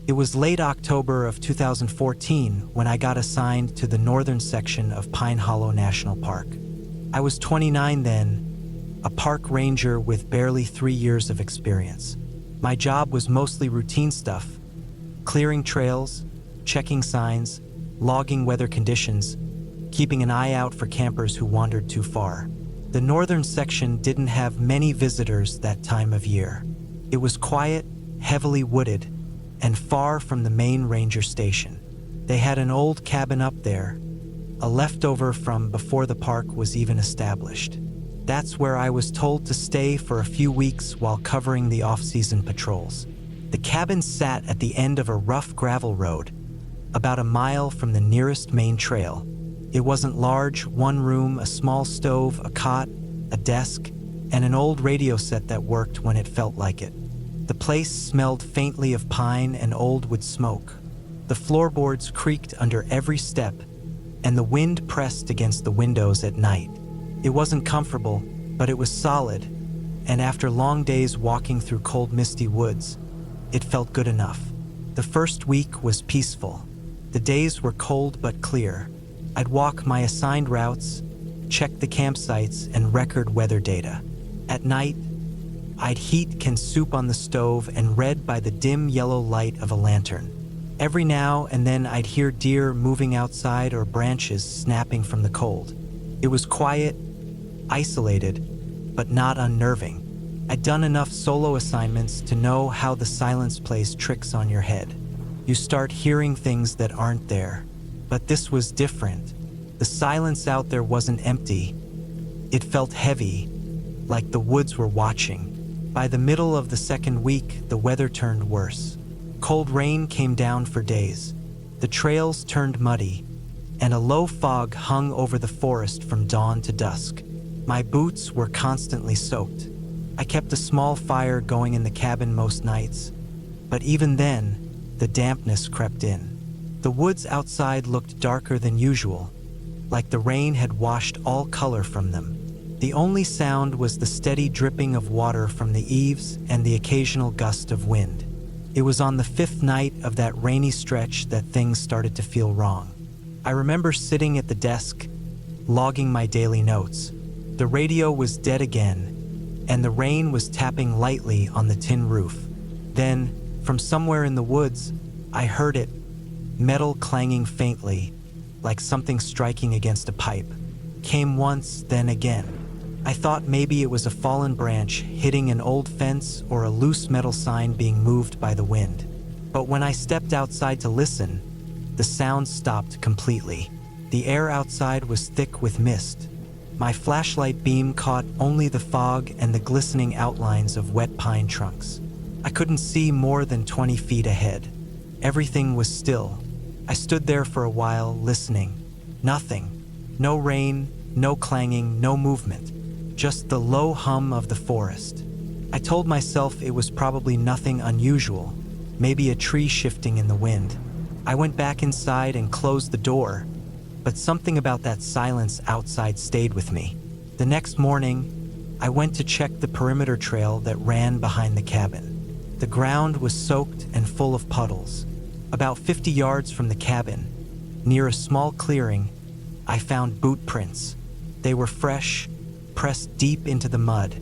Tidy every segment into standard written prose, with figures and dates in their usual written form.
It was late October of 2014 when I got assigned to the northern section of Pine Hollow National Park. I was 29 then, a park ranger with barely 3 years of experience. My job was mostly routine stuff: clearing trails, checking signs, logging weather conditions, keeping an eye out for campers who wandered too far. The northern section didn't have many visitors that time of year. It was quiet, heavily wooded, and far from the main ranger station. They had an old cabin up there, a leftover from before the park was even established. That's where I was told to stay for a few weeks while covering the off-season patrols. The cabin sat at the end of a rough gravel road, about a mile from the nearest main trail. It wasn't large: one room, a small stove, a cot, a desk, and an old radio set that worked when it felt like it. The place smelled faintly of pine and old wood smoke. The floorboards creaked under every step, and the wind pressed against the windows at night. It wasn't comfortable, but it was solid, and after long days walking through cold, misty woods, it felt good enough. The first week was peaceful. The days were cold but clear. I'd walk my assigned routes, check the campsites, and record weather data. At night, I'd heat canned soup on the stove and read by the dim yellow light of a lantern. Every now and then I'd hear deer moving outside or branches snapping from the cold. It was quiet, isolated, but not unnerving. I'd done enough solo assignments to know how the silence plays tricks on your head. You start hearing things that aren't there. But this was different. The silence out there wasn't empty. It felt heavy, like the woods were watching. By the middle of the second week, the weather turned worse. Cold rain came down for days. The trails turned muddy, and a low fog hung over the forest from dawn to dusk. My boots were constantly soaked. I kept a small fire going in the cabin most nights, but even then, the dampness crept in. The woods outside looked darker than usual, like the rain had washed all color from them. The only sound was the steady dripping of water from the eaves and the occasional gust of wind. It was on the 5th night of that rainy stretch that things started to feel wrong. I remember sitting at the desk, logging my daily notes. The radio was dead again, and the rain was tapping lightly on the tin roof. Then, from somewhere in the woods, I heard it, metal clanging faintly, like something striking against a pipe. Came once, then again. I thought maybe it was a fallen branch hitting an old fence or a loose metal sign being moved by the wind. But when I stepped outside to listen, the sound stopped completely. The air outside was thick with mist. My flashlight beam caught only the fog and the glistening outlines of wet pine trunks. I couldn't see more than 20 feet ahead. Everything was still. I stood there for a while, listening. Nothing. No rain, no clanging, no movement. Just the low hum of the forest. I told myself it was probably nothing unusual, maybe a tree shifting in the wind. I went back inside and closed the door, but something about that silence outside stayed with me. The next morning, I went to check the perimeter trail that ran behind the cabin. The ground was soaked and full of puddles. About 50 yards from the cabin, near a small clearing, I found boot prints. They were fresh, pressed deep into the mud,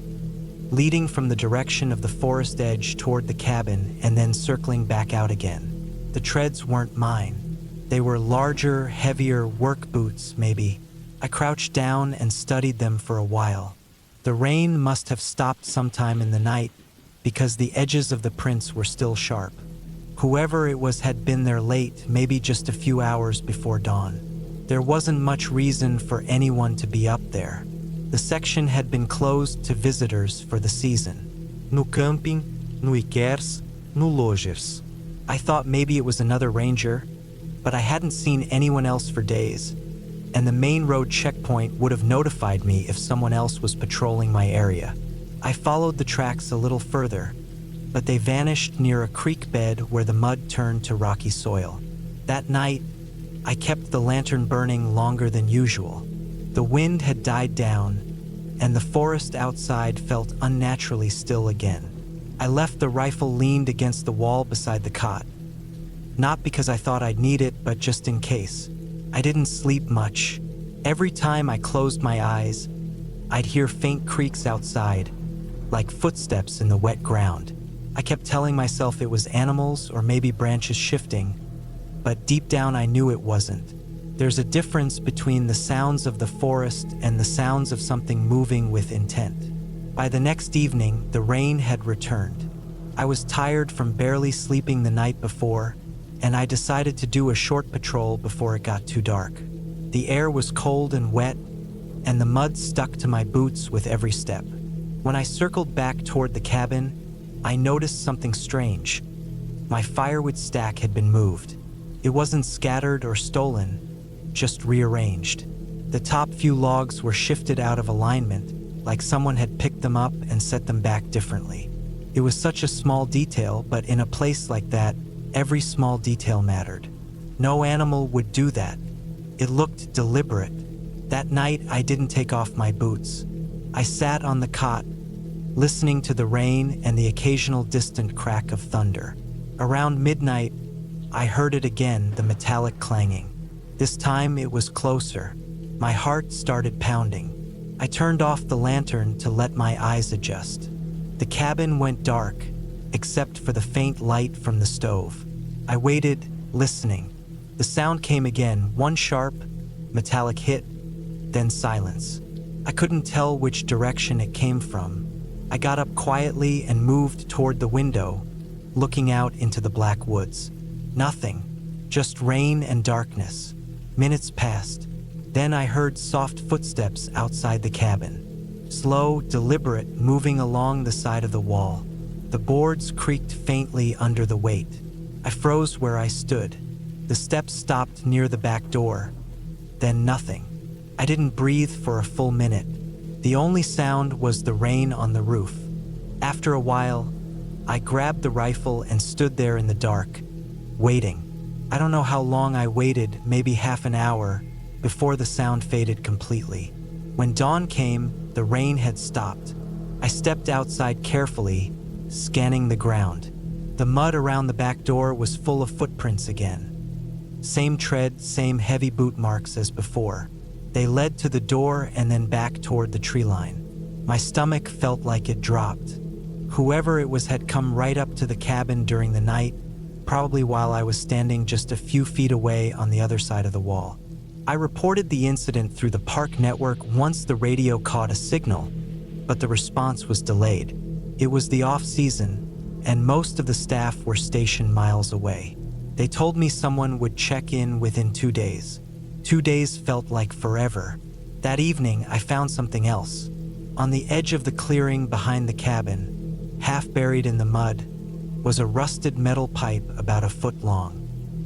leading from the direction of the forest edge toward the cabin and then circling back out again. The treads weren't mine. They were larger, heavier work boots, maybe. I crouched down and studied them for a while. The rain must have stopped sometime in the night because the edges of the prints were still sharp. Whoever it was had been there late, maybe just a few hours before dawn. There wasn't much reason for anyone to be up there. The section had been closed to visitors for the season. No camping, no Scariest, no lodgers. I thought maybe it was another ranger, but I hadn't seen anyone else for days, and the main road checkpoint would have notified me if someone else was patrolling my area. I followed the tracks a little further, but they vanished near a creek bed where the mud turned to rocky soil. That night, I kept the lantern burning longer than usual. The wind had died down, and the forest outside felt unnaturally still again. I left the rifle leaned against the wall beside the cot. Not because I thought I'd need it, but just in case. I didn't sleep much. Every time I closed my eyes, I'd hear faint creaks outside, like footsteps in the wet ground. I kept telling myself it was animals or maybe branches shifting, but deep down I knew it wasn't. There's a difference between the sounds of the forest and the sounds of something moving with intent. By the next evening, the rain had returned. I was tired from barely sleeping the night before, and I decided to do a short patrol before it got too dark. The air was cold and wet, and the mud stuck to my boots with every step. When I circled back toward the cabin, I noticed something strange. My firewood stack had been moved. It wasn't scattered or stolen, just rearranged. The top few logs were shifted out of alignment, like someone had picked them up and set them back differently. It was such a small detail, but in a place like that, every small detail mattered. No animal would do that. It looked deliberate. That night, I didn't take off my boots. I sat on the cot, listening to the rain and the occasional distant crack of thunder. Around midnight, I heard it again, the metallic clanging. This time it was closer. My heart started pounding. I turned off the lantern to let my eyes adjust. The cabin went dark, except for the faint light from the stove. I waited, listening. The sound came again, one sharp, metallic hit, then silence. I couldn't tell which direction it came from. I got up quietly and moved toward the window, looking out into the black woods. Nothing, just rain and darkness. Minutes passed. Then I heard soft footsteps outside the cabin. Slow, deliberate, moving along the side of the wall. The boards creaked faintly under the weight. I froze where I stood. The steps stopped near the back door. Then nothing. I didn't breathe for a full minute. The only sound was the rain on the roof. After a while, I grabbed the rifle and stood there in the dark, waiting. I don't know how long I waited, maybe half an hour, before the sound faded completely. When dawn came, the rain had stopped. I stepped outside carefully, scanning the ground. The mud around the back door was full of footprints again. Same tread, same heavy boot marks as before. They led to the door and then back toward the tree line. My stomach felt like it dropped. Whoever it was had come right up to the cabin during the night, probably while I was standing just a few feet away on the other side of the wall. I reported the incident through the park network once the radio caught a signal, but the response was delayed. It was the off-season, and most of the staff were stationed miles away. They told me someone would check in within 2 days. 2 days felt like forever. That evening, I found something else. On the edge of the clearing behind the cabin, half buried in the mud, was a rusted metal pipe about a foot long.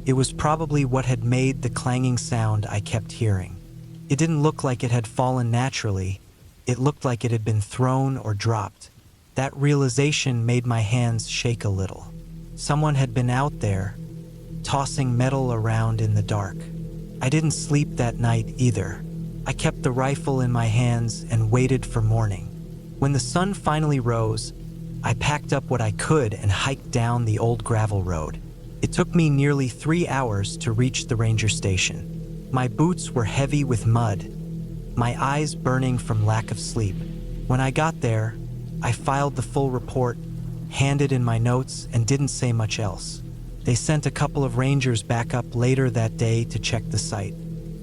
It was probably what had made the clanging sound I kept hearing. It didn't look like it had fallen naturally. It looked like it had been thrown or dropped. That realization made my hands shake a little. Someone had been out there, tossing metal around in the dark. I didn't sleep that night either. I kept the rifle in my hands and waited for morning. When the sun finally rose, I packed up what I could and hiked down the old gravel road. It took me nearly 3 hours to reach the ranger station. My boots were heavy with mud, my eyes burning from lack of sleep. When I got there, I filed the full report, handed in my notes, and didn't say much else. They sent a couple of rangers back up later that day to check the site.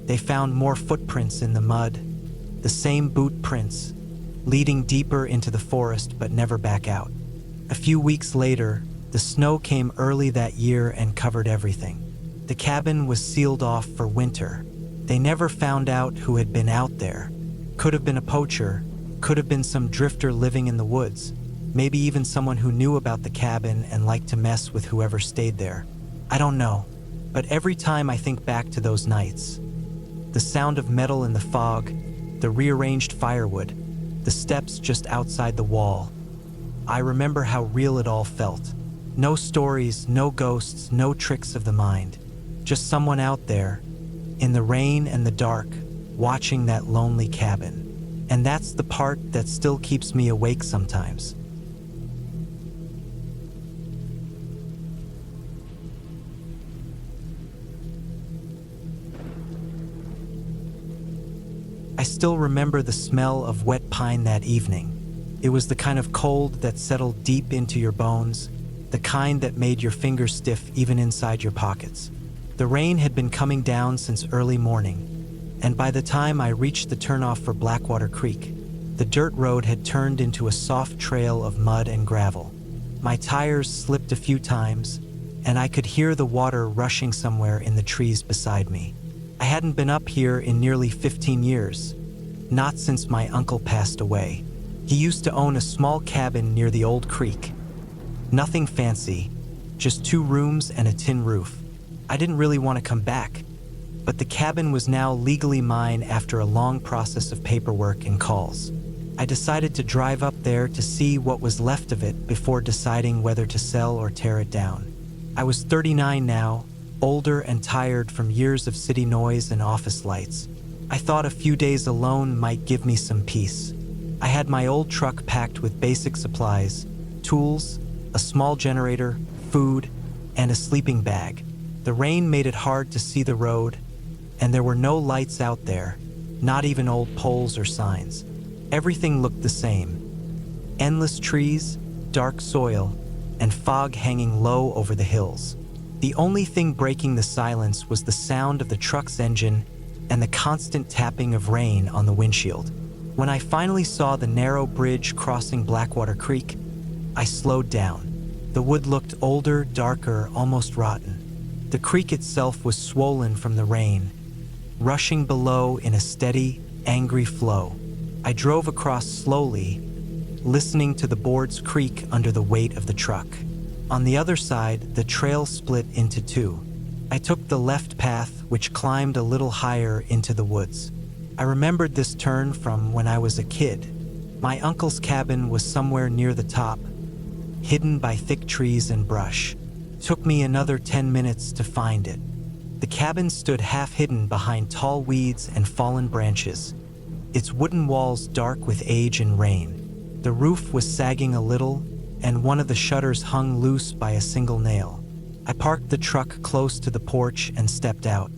They found more footprints in the mud, the same boot prints, leading deeper into the forest but never back out. A few weeks later, the snow came early that year and covered everything. The cabin was sealed off for winter. They never found out who had been out there. Could have been a poacher, could have been some drifter living in the woods, maybe even someone who knew about the cabin and liked to mess with whoever stayed there. I don't know, but every time I think back to those nights, the sound of metal in the fog, the rearranged firewood, the steps just outside the wall, I remember how real it all felt. No stories, no ghosts, no tricks of the mind. Just someone out there, in the rain and the dark, watching that lonely cabin. And that's the part that still keeps me awake sometimes. I still remember the smell of wet pine that evening. It was the kind of cold that settled deep into your bones, the kind that made your fingers stiff even inside your pockets. The rain had been coming down since early morning, and by the time I reached the turnoff for Blackwater Creek, the dirt road had turned into a soft trail of mud and gravel. My tires slipped a few times, and I could hear the water rushing somewhere in the trees beside me. I hadn't been up here in nearly 15 years, not since my uncle passed away. He used to own a small cabin near the old creek. Nothing fancy, just 2 rooms and a tin roof. I didn't really want to come back, but the cabin was now legally mine after a long process of paperwork and calls. I decided to drive up there to see what was left of it before deciding whether to sell or tear it down. I was 39 now, older and tired from years of city noise and office lights. I thought a few days alone might give me some peace. I had my old truck packed with basic supplies, tools, a small generator, food, and a sleeping bag. The rain made it hard to see the road, and there were no lights out there, not even old poles or signs. Everything looked the same. Endless trees, dark soil, and fog hanging low over the hills. The only thing breaking the silence was the sound of the truck's engine and the constant tapping of rain on the windshield. When I finally saw the narrow bridge crossing Blackwater Creek, I slowed down. The wood looked older, darker, almost rotten. The creek itself was swollen from the rain, rushing below in a steady, angry flow. I drove across slowly, listening to the boards creak under the weight of the truck. On the other side, the trail split into 2. I took the left path, which climbed a little higher into the woods. I remembered this turn from when I was a kid. My uncle's cabin was somewhere near the top, hidden by thick trees and brush. It took me another 10 minutes to find it. The cabin stood half hidden behind tall weeds and fallen branches, its wooden walls dark with age and rain. The roof was sagging a little, and one of the shutters hung loose by a single nail. I parked the truck close to the porch and stepped out.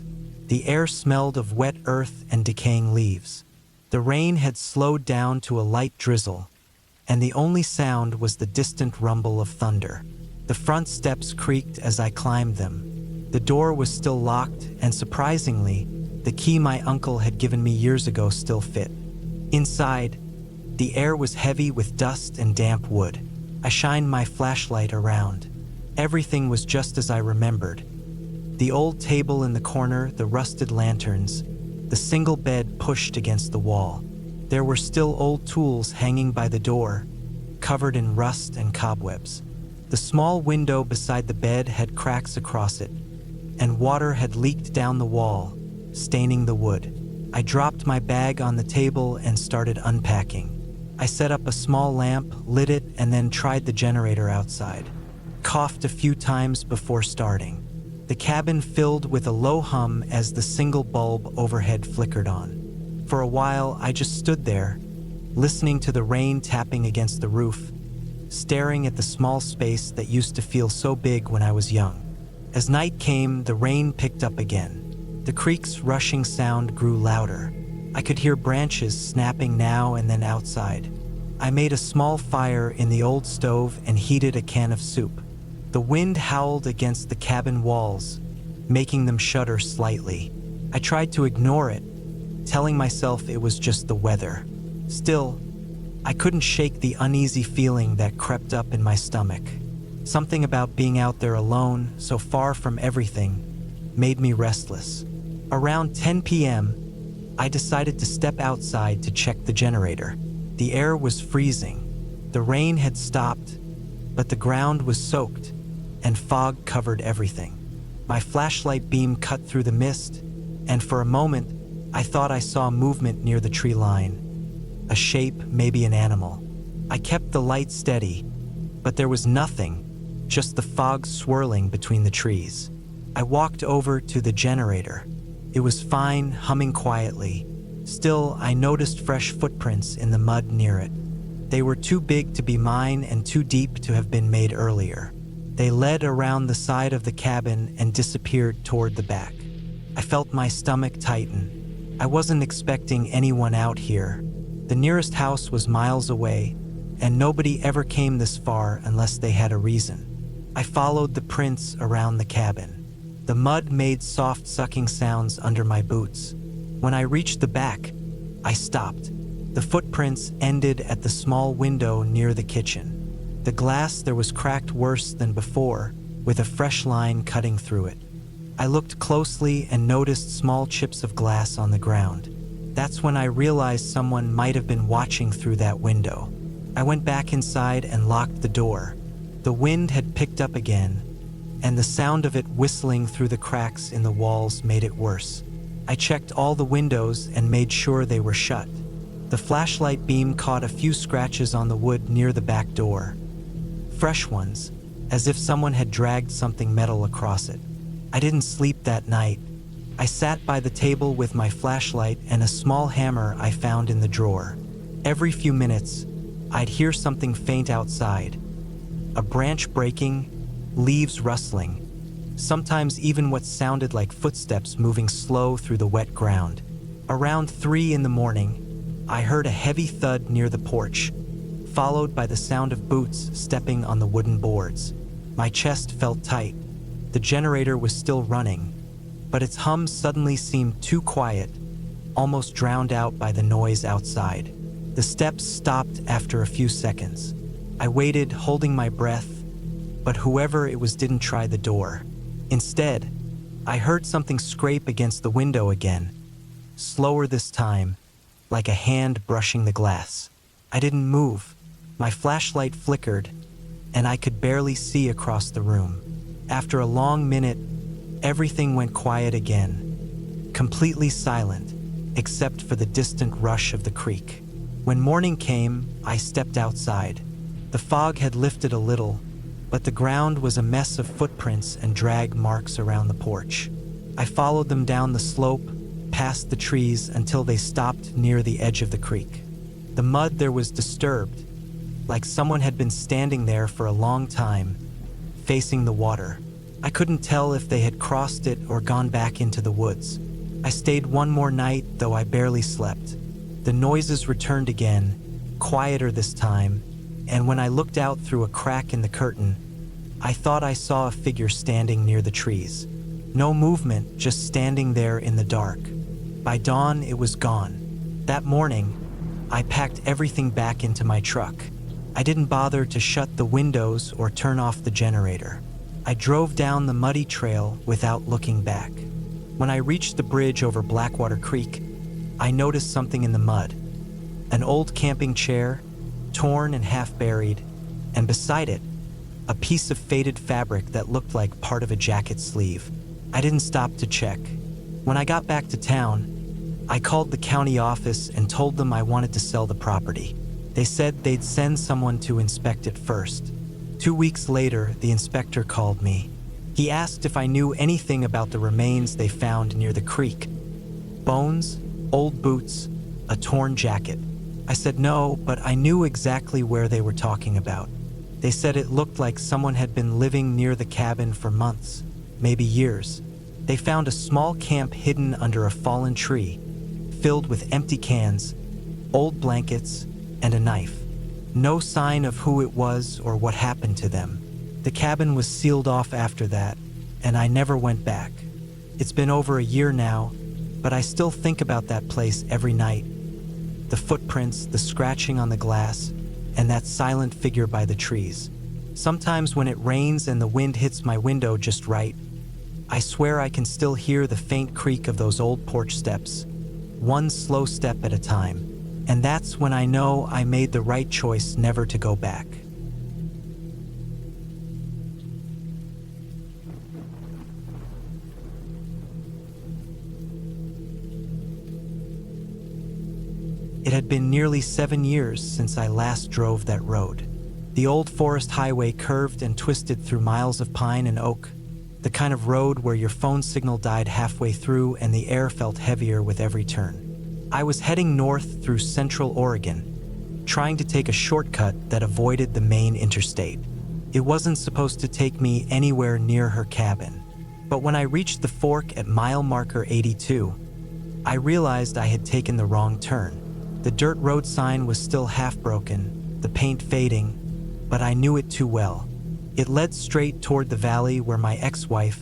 The air smelled of wet earth and decaying leaves. The rain had slowed down to a light drizzle, and the only sound was the distant rumble of thunder. The front steps creaked as I climbed them. The door was still locked, and surprisingly, the key my uncle had given me years ago still fit. Inside, the air was heavy with dust and damp wood. I shined my flashlight around. Everything was just as I remembered. The old table in the corner, the rusted lanterns, the single bed pushed against the wall. There were still old tools hanging by the door, covered in rust and cobwebs. The small window beside the bed had cracks across it, and water had leaked down the wall, staining the wood. I dropped my bag on the table and started unpacking. I set up a small lamp, lit it, and then tried the generator outside. Coughed a few times before starting. The cabin filled with a low hum as the single bulb overhead flickered on. For a while, I just stood there, listening to the rain tapping against the roof, staring at the small space that used to feel so big when I was young. As night came, the rain picked up again. The creek's rushing sound grew louder. I could hear branches snapping now and then outside. I made a small fire in the old stove and heated a can of soup. The wind howled against the cabin walls, making them shudder slightly. I tried to ignore it, telling myself it was just the weather. Still, I couldn't shake the uneasy feeling that crept up in my stomach. Something about being out there alone, so far from everything, made me restless. Around 10 p.m., I decided to step outside to check the generator. The air was freezing. The rain had stopped, but the ground was soaked, and fog covered everything. My flashlight beam cut through the mist, and for a moment, I thought I saw movement near the tree line. A shape, maybe an animal. I kept the light steady, but there was nothing, just the fog swirling between the trees. I walked over to the generator. It was fine, humming quietly. Still, I noticed fresh footprints in the mud near it. They were too big to be mine and too deep to have been made earlier. They led around the side of the cabin and disappeared toward the back. I felt my stomach tighten. I wasn't expecting anyone out here. The nearest house was miles away, and nobody ever came this far unless they had a reason. I followed the prints around the cabin. The mud made soft sucking sounds under my boots. When I reached the back, I stopped. The footprints ended at the small window near the kitchen. The glass there was cracked worse than before, with a fresh line cutting through it. I looked closely and noticed small chips of glass on the ground. That's when I realized someone might have been watching through that window. I went back inside and locked the door. The wind had picked up again, and the sound of it whistling through the cracks in the walls made it worse. I checked all the windows and made sure they were shut. The flashlight beam caught a few scratches on the wood near the back door. Fresh ones, as if someone had dragged something metal across it. I didn't sleep that night. I sat by the table with my flashlight and a small hammer I found in the drawer. Every few minutes, I'd hear something faint outside. A branch breaking, leaves rustling, sometimes even what sounded like footsteps moving slow through the wet ground. Around 3 in the morning, I heard a heavy thud near the porch, followed by the sound of boots stepping on the wooden boards. My chest felt tight. The generator was still running, but its hum suddenly seemed too quiet, almost drowned out by the noise outside. The steps stopped after a few seconds. I waited, holding my breath, but whoever it was didn't try the door. Instead, I heard something scrape against the window again, slower this time, like a hand brushing the glass. I didn't move. My flashlight flickered, and I could barely see across the room. After a long minute, everything went quiet again, completely silent, except for the distant rush of the creek. When morning came, I stepped outside. The fog had lifted a little, but the ground was a mess of footprints and drag marks around the porch. I followed them down the slope, past the trees until they stopped near the edge of the creek. The mud there was disturbed, like someone had been standing there for a long time, facing the water. I couldn't tell if they had crossed it or gone back into the woods. I stayed one more night, though I barely slept. The noises returned again, quieter this time, and when I looked out through a crack in the curtain, I thought I saw a figure standing near the trees. No movement, just standing there in the dark. By dawn, it was gone. That morning, I packed everything back into my truck. I didn't bother to shut the windows or turn off the generator. I drove down the muddy trail without looking back. When I reached the bridge over Blackwater Creek, I noticed something in the mud. An old camping chair, torn and half buried, and beside it, a piece of faded fabric that looked like part of a jacket sleeve. I didn't stop to check. When I got back to town, I called the county office and told them I wanted to sell the property. They said they'd send someone to inspect it first. 2 weeks later, the inspector called me. He asked if I knew anything about the remains they found near the creek. Bones, old boots, a torn jacket. I said no, but I knew exactly where they were talking about. They said it looked like someone had been living near the cabin for months, maybe years. They found a small camp hidden under a fallen tree, filled with empty cans, old blankets, and a knife. No sign of who it was or what happened to them. The cabin was sealed off after that, and I never went back. It's been over a year now, but I still think about that place every night. The footprints, the scratching on the glass, and that silent figure by the trees. Sometimes when it rains and the wind hits my window just right, I swear I can still hear the faint creak of those old porch steps, one slow step at a time. And that's when I know I made the right choice never to go back. It had been nearly 7 years since I last drove that road. The old forest highway curved and twisted through miles of pine and oak, the kind of road where your phone signal died halfway through and the air felt heavier with every turn. I was heading north through central Oregon, trying to take a shortcut that avoided the main interstate. It wasn't supposed to take me anywhere near her cabin. But when I reached the fork at mile marker 82, I realized I had taken the wrong turn. The dirt road sign was still half broken, the paint fading, but I knew it too well. It led straight toward the valley where my ex-wife,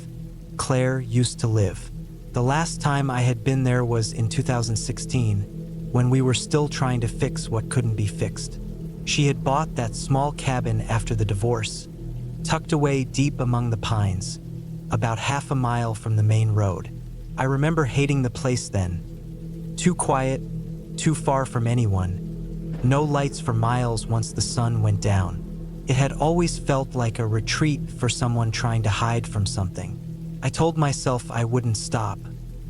Claire, used to live. The last time I had been there was in 2016, when we were still trying to fix what couldn't be fixed. She had bought that small cabin after the divorce, tucked away deep among the pines, about half a mile from the main road. I remember hating the place then. Too quiet, too far from anyone, no lights for miles once the sun went down. It had always felt like a retreat for someone trying to hide from something. I told myself I wouldn't stop.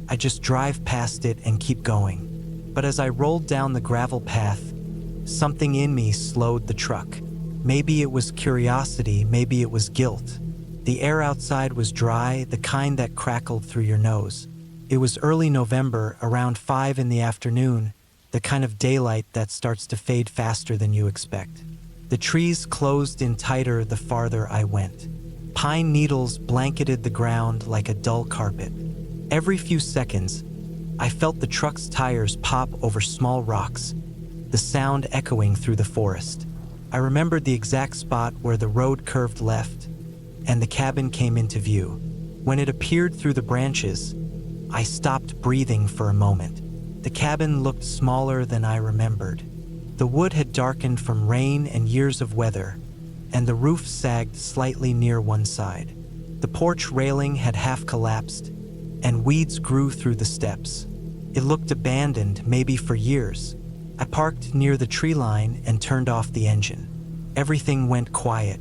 I'd just drive past it and keep going. But as I rolled down the gravel path, something in me slowed the truck. Maybe it was curiosity, maybe it was guilt. The air outside was dry, the kind that crackled through your nose. It was early November, around 5 in the afternoon, the kind of daylight that starts to fade faster than you expect. The trees closed in tighter the farther I went. Pine needles blanketed the ground like a dull carpet. Every few seconds, I felt the truck's tires pop over small rocks, the sound echoing through the forest. I remembered the exact spot where the road curved left and the cabin came into view. When it appeared through the branches, I stopped breathing for a moment. The cabin looked smaller than I remembered. The wood had darkened from rain and years of weather, and the roof sagged slightly near one side. The porch railing had half collapsed, and weeds grew through the steps. It looked abandoned, maybe for years. I parked near the tree line and turned off the engine. Everything went quiet.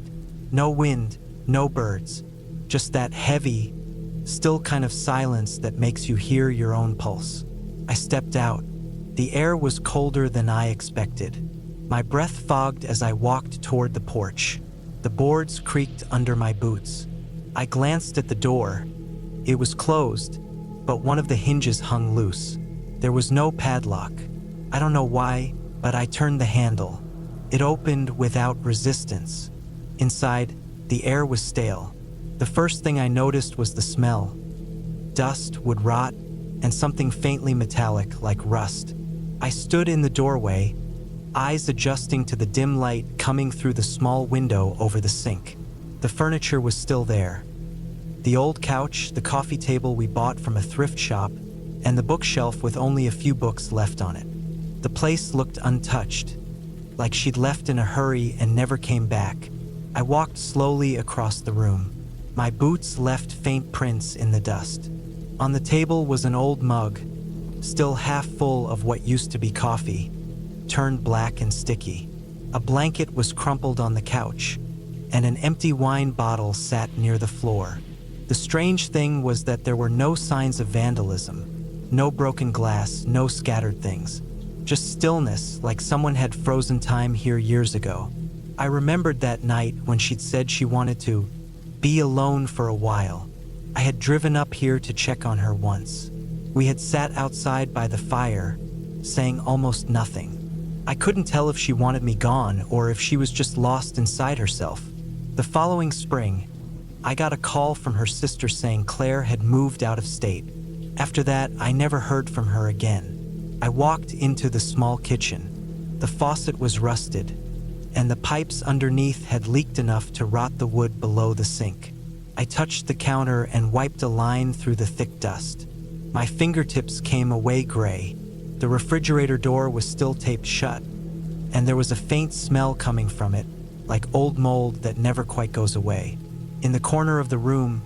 No wind, no birds, just that heavy, still kind of silence that makes you hear your own pulse. I stepped out. The air was colder than I expected. My breath fogged as I walked toward the porch. The boards creaked under my boots. I glanced at the door. It was closed, but one of the hinges hung loose. There was no padlock. I don't know why, but I turned the handle. It opened without resistance. Inside, the air was stale. The first thing I noticed was the smell. Dust, wood rot, and something faintly metallic like rust. I stood in the doorway, eyes adjusting to the dim light coming through the small window over the sink. The furniture was still there. The old couch, the coffee table we bought from a thrift shop, and the bookshelf with only a few books left on it. The place looked untouched, like she'd left in a hurry and never came back. I walked slowly across the room. My boots left faint prints in the dust. On the table was an old mug, still half full of what used to be coffee, turned black and sticky. A blanket was crumpled on the couch, and an empty wine bottle sat near the floor. The strange thing was that there were no signs of vandalism, no broken glass, no scattered things. Just stillness, like someone had frozen time here years ago. I remembered that night when she'd said she wanted to be alone for a while. I had driven up here to check on her once. We had sat outside by the fire, saying almost nothing. I couldn't tell if she wanted me gone or if she was just lost inside herself. The following spring, I got a call from her sister saying Claire had moved out of state. After that, I never heard from her again. I walked into the small kitchen. The faucet was rusted, and the pipes underneath had leaked enough to rot the wood below the sink. I touched the counter and wiped a line through the thick dust. My fingertips came away gray. The refrigerator door was still taped shut, and there was a faint smell coming from it, like old mold that never quite goes away. In the corner of the room,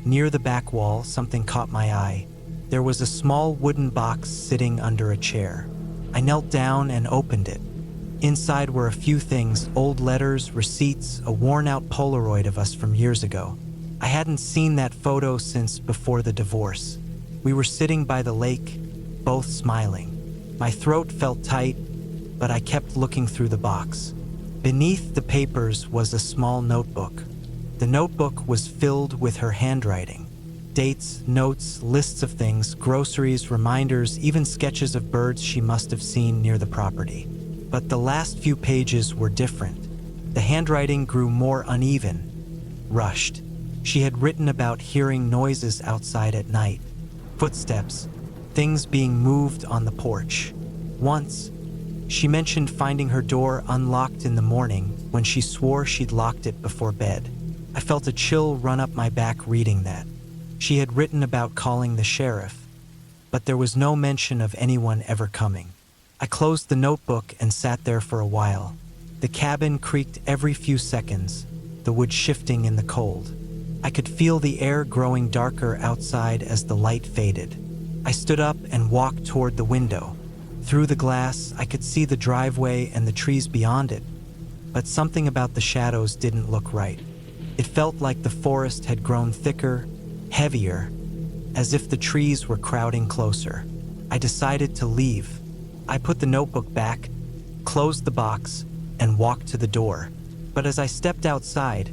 near the back wall, something caught my eye. There was a small wooden box sitting under a chair. I knelt down and opened it. Inside were a few things, old letters, receipts, a worn-out Polaroid of us from years ago. I hadn't seen that photo since before the divorce. We were sitting by the lake, both smiling. My throat felt tight, but I kept looking through the box. Beneath the papers was a small notebook. The notebook was filled with her handwriting. Dates, notes, lists of things, groceries, reminders, even sketches of birds she must have seen near the property. But the last few pages were different. The handwriting grew more uneven, rushed. She had written about hearing noises outside at night. Footsteps, things being moved on the porch. Once, she mentioned finding her door unlocked in the morning when she swore she'd locked it before bed. I felt a chill run up my back reading that. She had written about calling the sheriff, but there was no mention of anyone ever coming. I closed the notebook and sat there for a while. The cabin creaked every few seconds, the wood shifting in the cold. I could feel the air growing darker outside as the light faded. I stood up and walked toward the window. Through the glass, I could see the driveway and the trees beyond it, but something about the shadows didn't look right. It felt like the forest had grown thicker, heavier, as if the trees were crowding closer. I decided to leave. I put the notebook back, closed the box, and walked to the door. But as I stepped outside,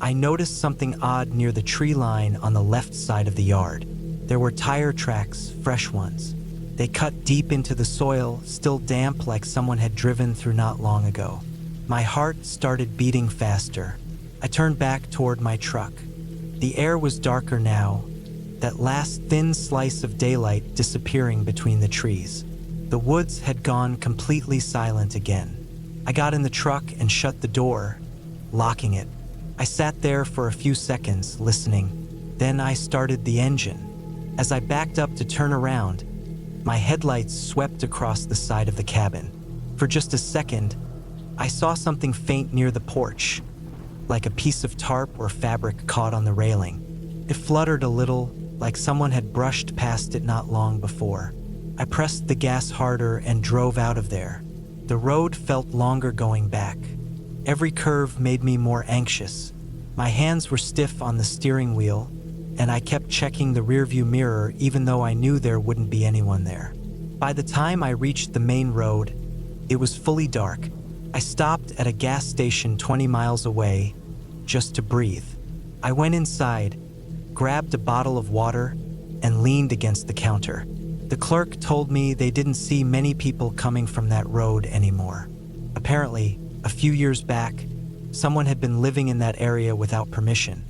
I noticed something odd near the tree line on the left side of the yard. There were tire tracks, fresh ones. They cut deep into the soil, still damp like someone had driven through not long ago. My heart started beating faster. I turned back toward my truck. The air was darker now, that last thin slice of daylight disappearing between the trees. The woods had gone completely silent again. I got in the truck and shut the door, locking it. I sat there for a few seconds, listening. Then I started the engine. As I backed up to turn around, my headlights swept across the side of the cabin. For just a second, I saw something faint near the porch, like a piece of tarp or fabric caught on the railing. It fluttered a little, like someone had brushed past it not long before. I pressed the gas harder and drove out of there. The road felt longer going back. Every curve made me more anxious. My hands were stiff on the steering wheel, and I kept checking the rearview mirror even though I knew there wouldn't be anyone there. By the time I reached the main road, it was fully dark. I stopped at a gas station 20 miles away just to breathe. I went inside, grabbed a bottle of water, and leaned against the counter. The clerk told me they didn't see many people coming from that road anymore. Apparently, a few years back, someone had been living in that area without permission,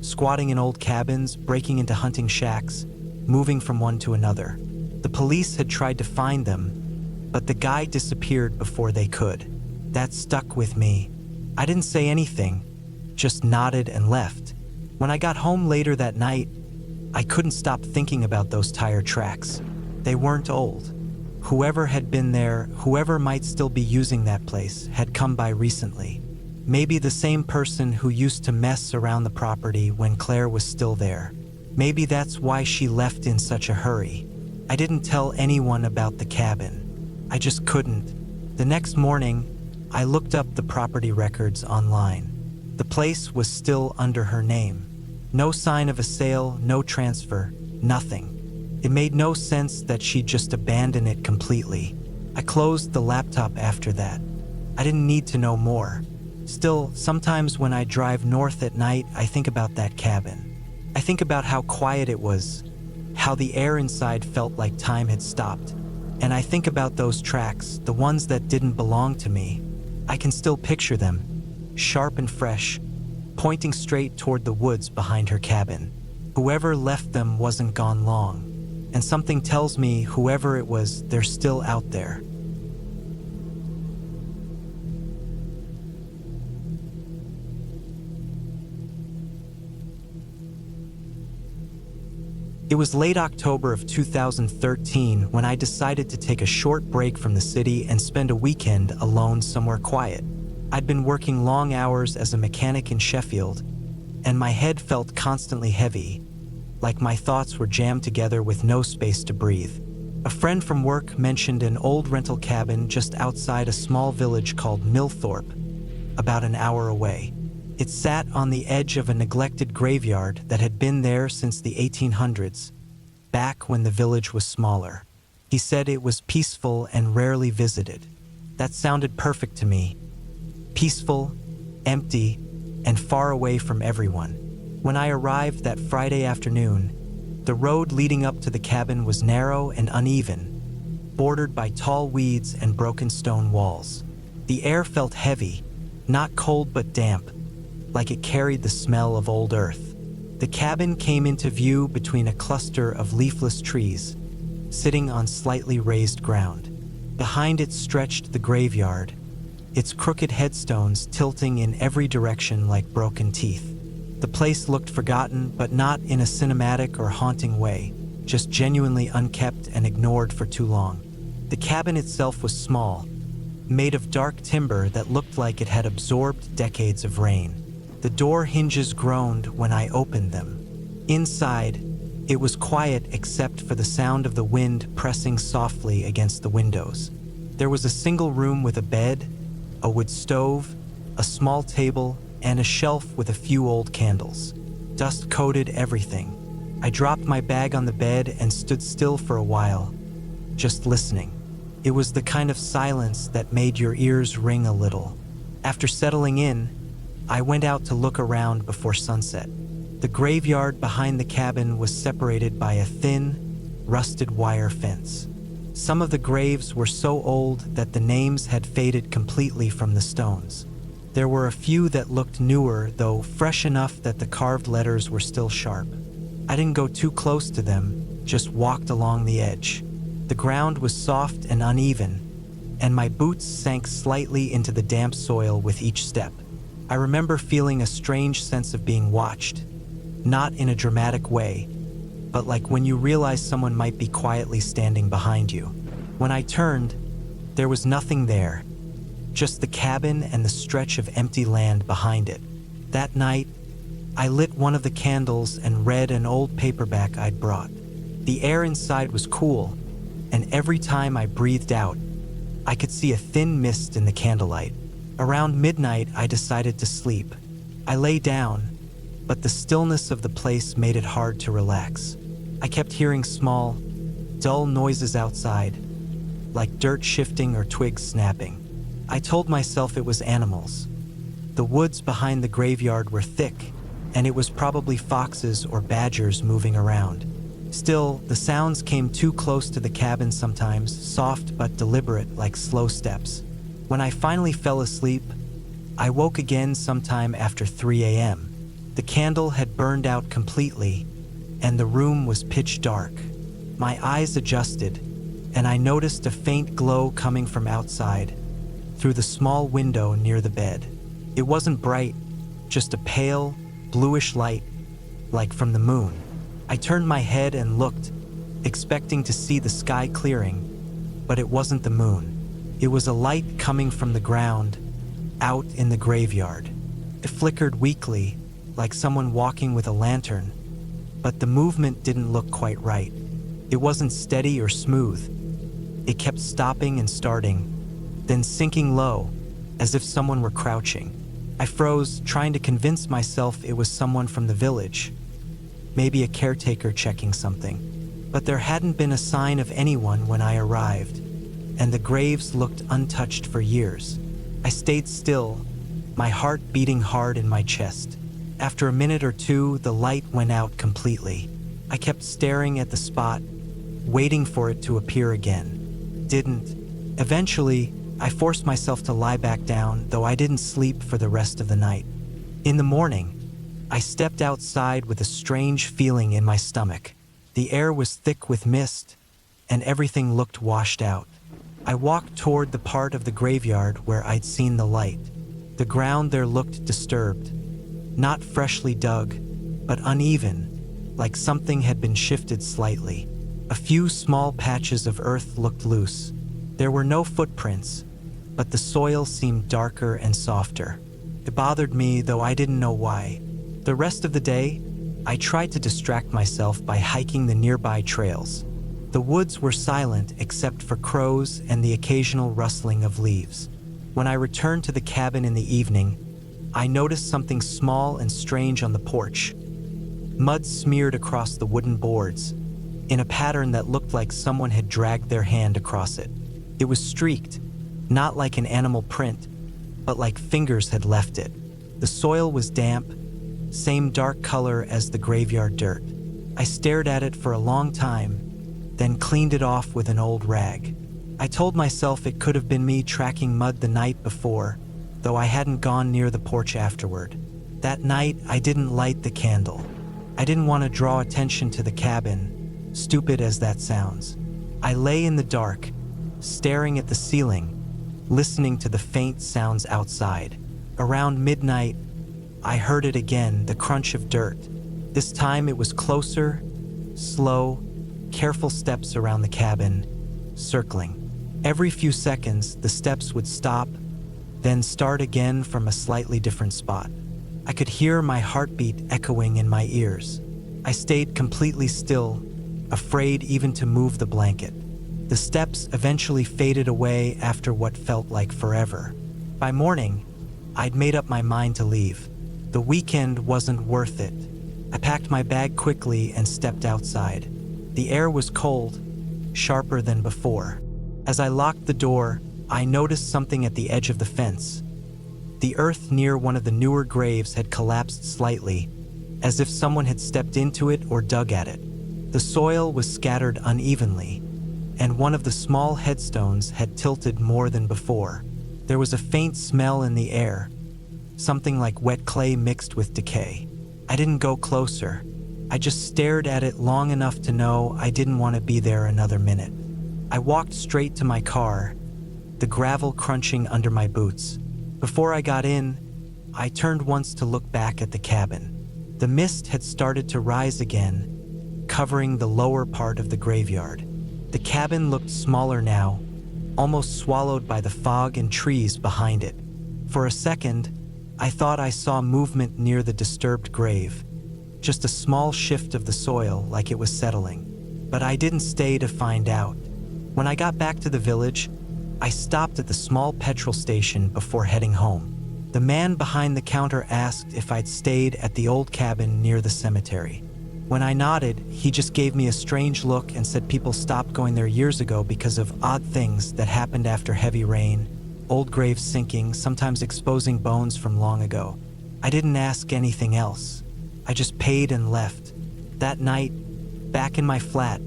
squatting in old cabins, breaking into hunting shacks, moving from one to another. The police had tried to find them, but the guy disappeared before they could. That stuck with me. I didn't say anything, just nodded and left. When I got home later that night, I couldn't stop thinking about those tire tracks. They weren't old. Whoever had been there, whoever might still be using that place, had come by recently. Maybe the same person who used to mess around the property when Claire was still there. Maybe that's why she left in such a hurry. I didn't tell anyone about the cabin. I just couldn't. The next morning, I looked up the property records online. The place was still under her name. No sign of a sale, no transfer, nothing. It made no sense that she'd just abandon it completely. I closed the laptop after that. I didn't need to know more. Still, sometimes when I drive north at night, I think about that cabin. I think about how quiet it was, how the air inside felt like time had stopped. And I think about those tracks, the ones that didn't belong to me. I can still picture them, sharp and fresh, pointing straight toward the woods behind her cabin. Whoever left them wasn't gone long, and something tells me whoever it was, they're still out there. It was late October of 2013 when I decided to take a short break from the city and spend a weekend alone somewhere quiet. I'd been working long hours as a mechanic in Sheffield, and my head felt constantly heavy, like my thoughts were jammed together with no space to breathe. A friend from work mentioned an old rental cabin just outside a small village called Millthorpe, about an hour away. It sat on the edge of a neglected graveyard that had been there since the 1800s, back when the village was smaller. He said it was peaceful and rarely visited. That sounded perfect to me. Peaceful, empty, and far away from everyone. When I arrived that Friday afternoon, the road leading up to the cabin was narrow and uneven, bordered by tall weeds and broken stone walls. The air felt heavy, not cold but damp, like it carried the smell of old earth. The cabin came into view between a cluster of leafless trees, sitting on slightly raised ground. Behind it stretched the graveyard, its crooked headstones tilting in every direction like broken teeth. The place looked forgotten, but not in a cinematic or haunting way, just genuinely unkept and ignored for too long. The cabin itself was small, made of dark timber that looked like it had absorbed decades of rain. The door hinges groaned when I opened them. Inside, it was quiet except for the sound of the wind pressing softly against the windows. There was a single room with a bed, a wood stove, a small table, and a shelf with a few old candles. Dust coated everything. I dropped my bag on the bed and stood still for a while, just listening. It was the kind of silence that made your ears ring a little. After settling in, I went out to look around before sunset. The graveyard behind the cabin was separated by a thin, rusted wire fence. Some of the graves were so old that the names had faded completely from the stones. There were a few that looked newer, though fresh enough that the carved letters were still sharp. I didn't go too close to them, just walked along the edge. The ground was soft and uneven, and my boots sank slightly into the damp soil with each step. I remember feeling a strange sense of being watched, not in a dramatic way, but like when you realize someone might be quietly standing behind you. When I turned, there was nothing there, just the cabin and the stretch of empty land behind it. That night, I lit one of the candles and read an old paperback I'd brought. The air inside was cool, and every time I breathed out, I could see a thin mist in the candlelight. Around midnight, I decided to sleep. I lay down, but the stillness of the place made it hard to relax. I kept hearing small, dull noises outside, like dirt shifting or twigs snapping. I told myself it was animals. The woods behind the graveyard were thick, and it was probably foxes or badgers moving around. Still, the sounds came too close to the cabin sometimes, soft but deliberate, like slow steps. When I finally fell asleep, I woke again sometime after 3 a.m. The candle had burned out completely, and the room was pitch dark. My eyes adjusted, and I noticed a faint glow coming from outside, through the small window near the bed. It wasn't bright, just a pale, bluish light, like from the moon. I turned my head and looked, expecting to see the sky clearing, but it wasn't the moon. It was a light coming from the ground, out in the graveyard. It flickered weakly, like someone walking with a lantern, but the movement didn't look quite right. It wasn't steady or smooth. It kept stopping and starting, then sinking low, as if someone were crouching. I froze, trying to convince myself it was someone from the village, maybe a caretaker checking something. But there hadn't been a sign of anyone when I arrived, and the graves looked untouched for years. I stayed still, my heart beating hard in my chest. After a minute or two, the light went out completely. I kept staring at the spot, waiting for it to appear again. Didn't. Eventually, I forced myself to lie back down, though I didn't sleep for the rest of the night. In the morning, I stepped outside with a strange feeling in my stomach. The air was thick with mist, and everything looked washed out. I walked toward the part of the graveyard where I'd seen the light. The ground there looked disturbed, not freshly dug, but uneven, like something had been shifted slightly. A few small patches of earth looked loose. There were no footprints, but the soil seemed darker and softer. It bothered me, though I didn't know why. The rest of the day, I tried to distract myself by hiking the nearby trails. The woods were silent except for crows and the occasional rustling of leaves. When I returned to the cabin in the evening, I noticed something small and strange on the porch. Mud smeared across the wooden boards, in a pattern that looked like someone had dragged their hand across it. It was streaked, not like an animal print, but like fingers had left it. The soil was damp, same dark color as the graveyard dirt. I stared at it for a long time, then cleaned it off with an old rag. I told myself it could have been me tracking mud the night before, though I hadn't gone near the porch afterward. That night, I didn't light the candle. I didn't want to draw attention to the cabin, stupid as that sounds. I lay in the dark, staring at the ceiling, listening to the faint sounds outside. Around midnight, I heard it again, the crunch of dirt. This time it was closer, slow, careful steps around the cabin, circling. Every few seconds, the steps would stop, then start again from a slightly different spot. I could hear my heartbeat echoing in my ears. I stayed completely still, afraid even to move the blanket. The steps eventually faded away after what felt like forever. By morning, I'd made up my mind to leave. The weekend wasn't worth it. I packed my bag quickly and stepped outside. The air was cold, sharper than before. As I locked the door, I noticed something at the edge of the fence. The earth near one of the newer graves had collapsed slightly, as if someone had stepped into it or dug at it. The soil was scattered unevenly, and one of the small headstones had tilted more than before. There was a faint smell in the air, something like wet clay mixed with decay. I didn't go closer. I just stared at it long enough to know I didn't want to be there another minute. I walked straight to my car, the gravel crunching under my boots. Before I got in, I turned once to look back at the cabin. The mist had started to rise again, covering the lower part of the graveyard. The cabin looked smaller now, almost swallowed by the fog and trees behind it. For a second, I thought I saw movement near the disturbed grave, just a small shift of the soil like it was settling. But I didn't stay to find out. When I got back to the village, I stopped at the small petrol station before heading home. The man behind the counter asked if I'd stayed at the old cabin near the cemetery. When I nodded, he just gave me a strange look and said people stopped going there years ago because of odd things that happened after heavy rain, old graves sinking, sometimes exposing bones from long ago. I didn't ask anything else. I just paid and left. That night, back in my flat,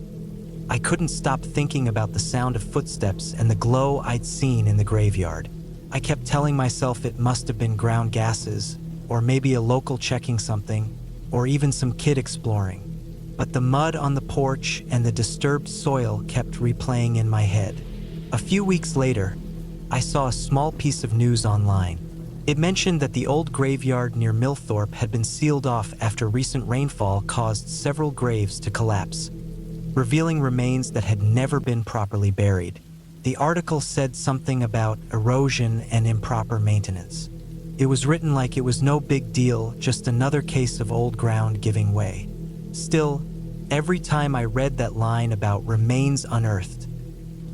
I couldn't stop thinking about the sound of footsteps and the glow I'd seen in the graveyard. I kept telling myself it must have been ground gases, or maybe a local checking something, or even some kid exploring. But the mud on the porch and the disturbed soil kept replaying in my head. A few weeks later, I saw a small piece of news online. It mentioned that the old graveyard near Millthorpe had been sealed off after recent rainfall caused several graves to collapse, revealing remains that had never been properly buried. The article said something about erosion and improper maintenance. It was written like it was no big deal, just another case of old ground giving way. Still, every time I read that line about remains unearthed,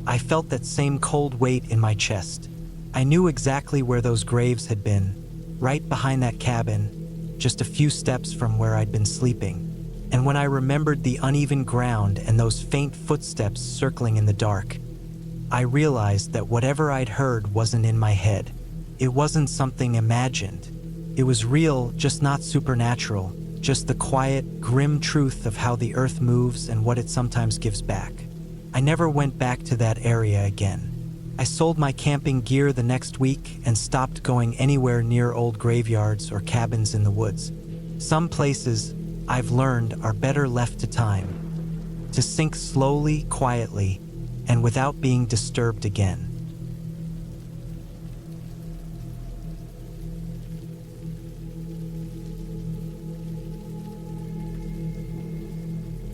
I felt that same cold weight in my chest. I knew exactly where those graves had been, right behind that cabin, just a few steps from where I'd been sleeping. And when I remembered the uneven ground and those faint footsteps circling in the dark, I realized that whatever I'd heard wasn't in my head. It wasn't something imagined. It was real, just not supernatural, just the quiet, grim truth of how the earth moves and what it sometimes gives back. I never went back to that area again. I sold my camping gear the next week and stopped going anywhere near old graveyards or cabins in the woods. Some places, I've learned, are better left to time, to sink slowly, quietly, and without being disturbed again.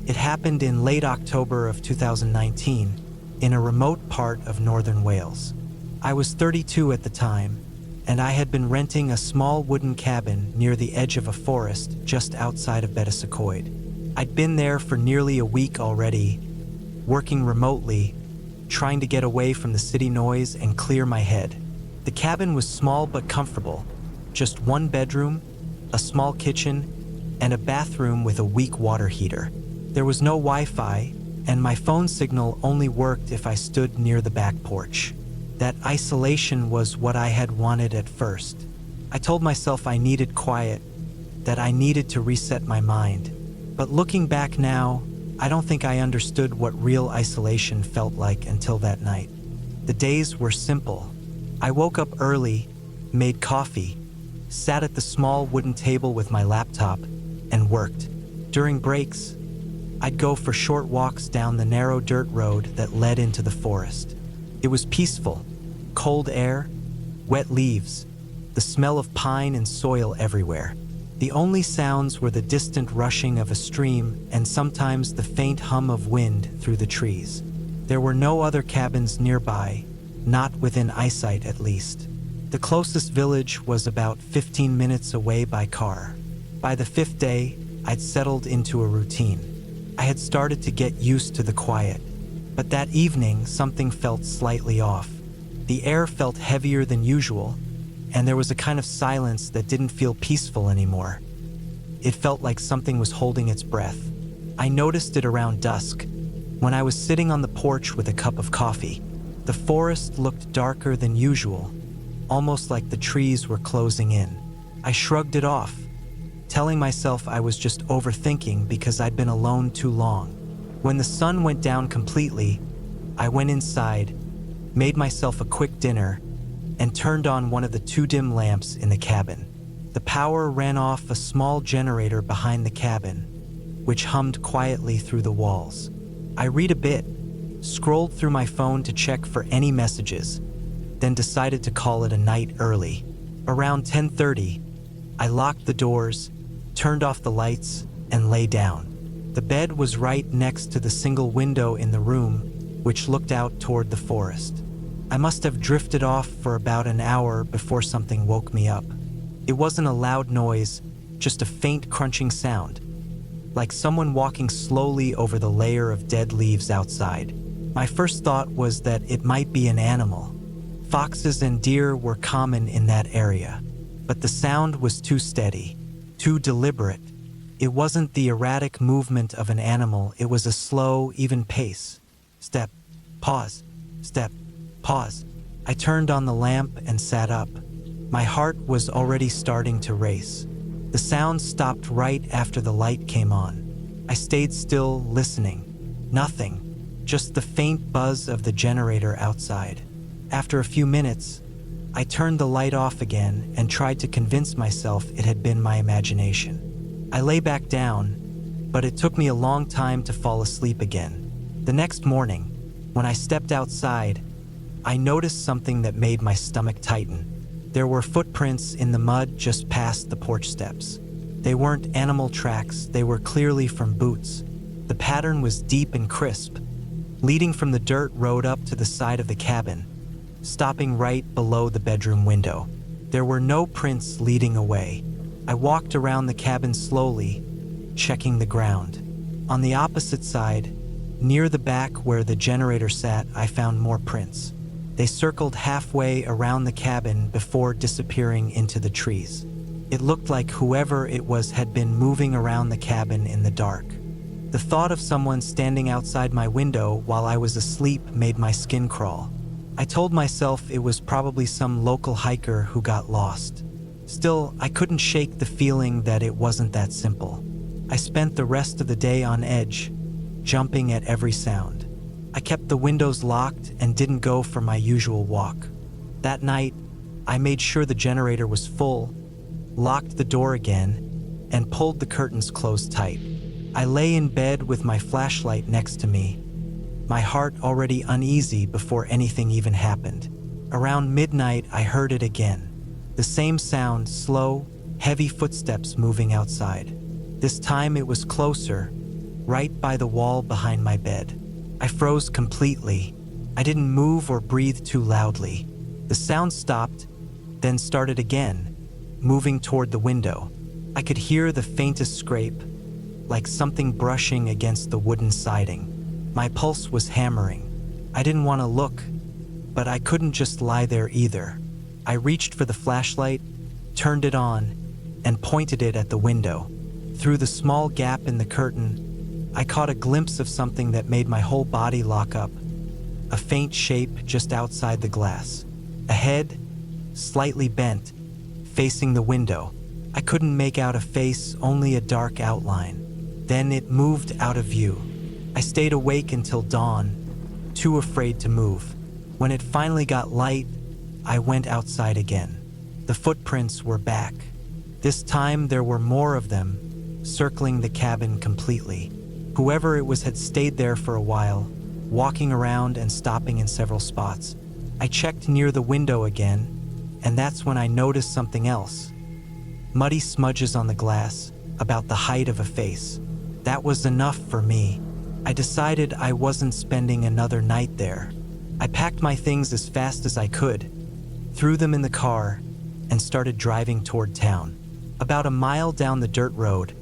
It happened in late October of 2019, in a remote part of northern Wales. I was 32 at the time, and I had been renting a small wooden cabin near the edge of a forest just outside of Bettws. I'd been there for nearly a week already, working remotely, trying to get away from the city noise and clear my head. The cabin was small but comfortable, just one bedroom, a small kitchen, and a bathroom with a weak water heater. There was no Wi-Fi, and my phone signal only worked if I stood near the back porch. That isolation was what I had wanted at first. I told myself I needed quiet, that I needed to reset my mind. But looking back now, I don't think I understood what real isolation felt like until that night. The days were simple. I woke up early, made coffee, sat at the small wooden table with my laptop, and worked. During breaks, I'd go for short walks down the narrow dirt road that led into the forest. It was peaceful. Cold air, wet leaves, the smell of pine and soil everywhere. The only sounds were the distant rushing of a stream and sometimes the faint hum of wind through the trees. There were no other cabins nearby, not within eyesight at least. The closest village was about 15 minutes away by car. By the 5th day, I'd settled into a routine. I had started to get used to the quiet, but that evening something felt slightly off. The air felt heavier than usual, and there was a kind of silence that didn't feel peaceful anymore. It felt like something was holding its breath. I noticed it around dusk, when I was sitting on the porch with a cup of coffee. The forest looked darker than usual, almost like the trees were closing in. I shrugged it off, telling myself I was just overthinking because I'd been alone too long. When the sun went down completely, I went inside, made myself a quick dinner, and turned on one of the 2 dim lamps in the cabin. The power ran off a small generator behind the cabin, which hummed quietly through the walls. I read a bit, scrolled through my phone to check for any messages, then decided to call it a night early. Around 10:30, I locked the doors, turned off the lights, and lay down. The bed was right next to the single window in the room, which looked out toward the forest. I must have drifted off for about an hour before something woke me up. It wasn't a loud noise, just a faint crunching sound, like someone walking slowly over the layer of dead leaves outside. My first thought was that it might be an animal. Foxes and deer were common in that area, but the sound was too steady, too deliberate. It wasn't the erratic movement of an animal, it was a slow, even pace. Step, pause, step, pause. I turned on the lamp and sat up. My heart was already starting to race. The sound stopped right after the light came on. I stayed still, listening. Nothing, just the faint buzz of the generator outside. After a few minutes, I turned the light off again and tried to convince myself it had been my imagination. I lay back down, but it took me a long time to fall asleep again. The next morning, when I stepped outside, I noticed something that made my stomach tighten. There were footprints in the mud just past the porch steps. They weren't animal tracks, they were clearly from boots. The pattern was deep and crisp, leading from the dirt road up to the side of the cabin, stopping right below the bedroom window. There were no prints leading away. I walked around the cabin slowly, checking the ground. On the opposite side, near the back where the generator sat, I found more prints. They circled halfway around the cabin before disappearing into the trees. It looked like whoever it was had been moving around the cabin in the dark. The thought of someone standing outside my window while I was asleep made my skin crawl. I told myself it was probably some local hiker who got lost. Still, I couldn't shake the feeling that it wasn't that simple. I spent the rest of the day on edge, jumping at every sound. I kept the windows locked and didn't go for my usual walk. That night, I made sure the generator was full, locked the door again, and pulled the curtains closed tight. I lay in bed with my flashlight next to me, my heart already uneasy before anything even happened. Around midnight, I heard it again. The same sound, slow, heavy footsteps moving outside. This time it was closer, right by the wall behind my bed. I froze completely. I didn't move or breathe too loudly. The sound stopped, then started again, moving toward the window. I could hear the faintest scrape, like something brushing against the wooden siding. My pulse was hammering. I didn't want to look, but I couldn't just lie there either. I reached for the flashlight, turned it on, and pointed it at the window. Through the small gap in the curtain, I caught a glimpse of something that made my whole body lock up. A faint shape just outside the glass. A head, slightly bent, facing the window. I couldn't make out a face, only a dark outline. Then it moved out of view. I stayed awake until dawn, too afraid to move. When it finally got light, I went outside again. The footprints were back. This time there were more of them, circling the cabin completely. Whoever it was had stayed there for a while, walking around and stopping in several spots. I checked near the window again, and that's when I noticed something else. Muddy smudges on the glass, about the height of a face. That was enough for me. I decided I wasn't spending another night there. I packed my things as fast as I could, threw them in the car, and started driving toward town. About a mile down the dirt road,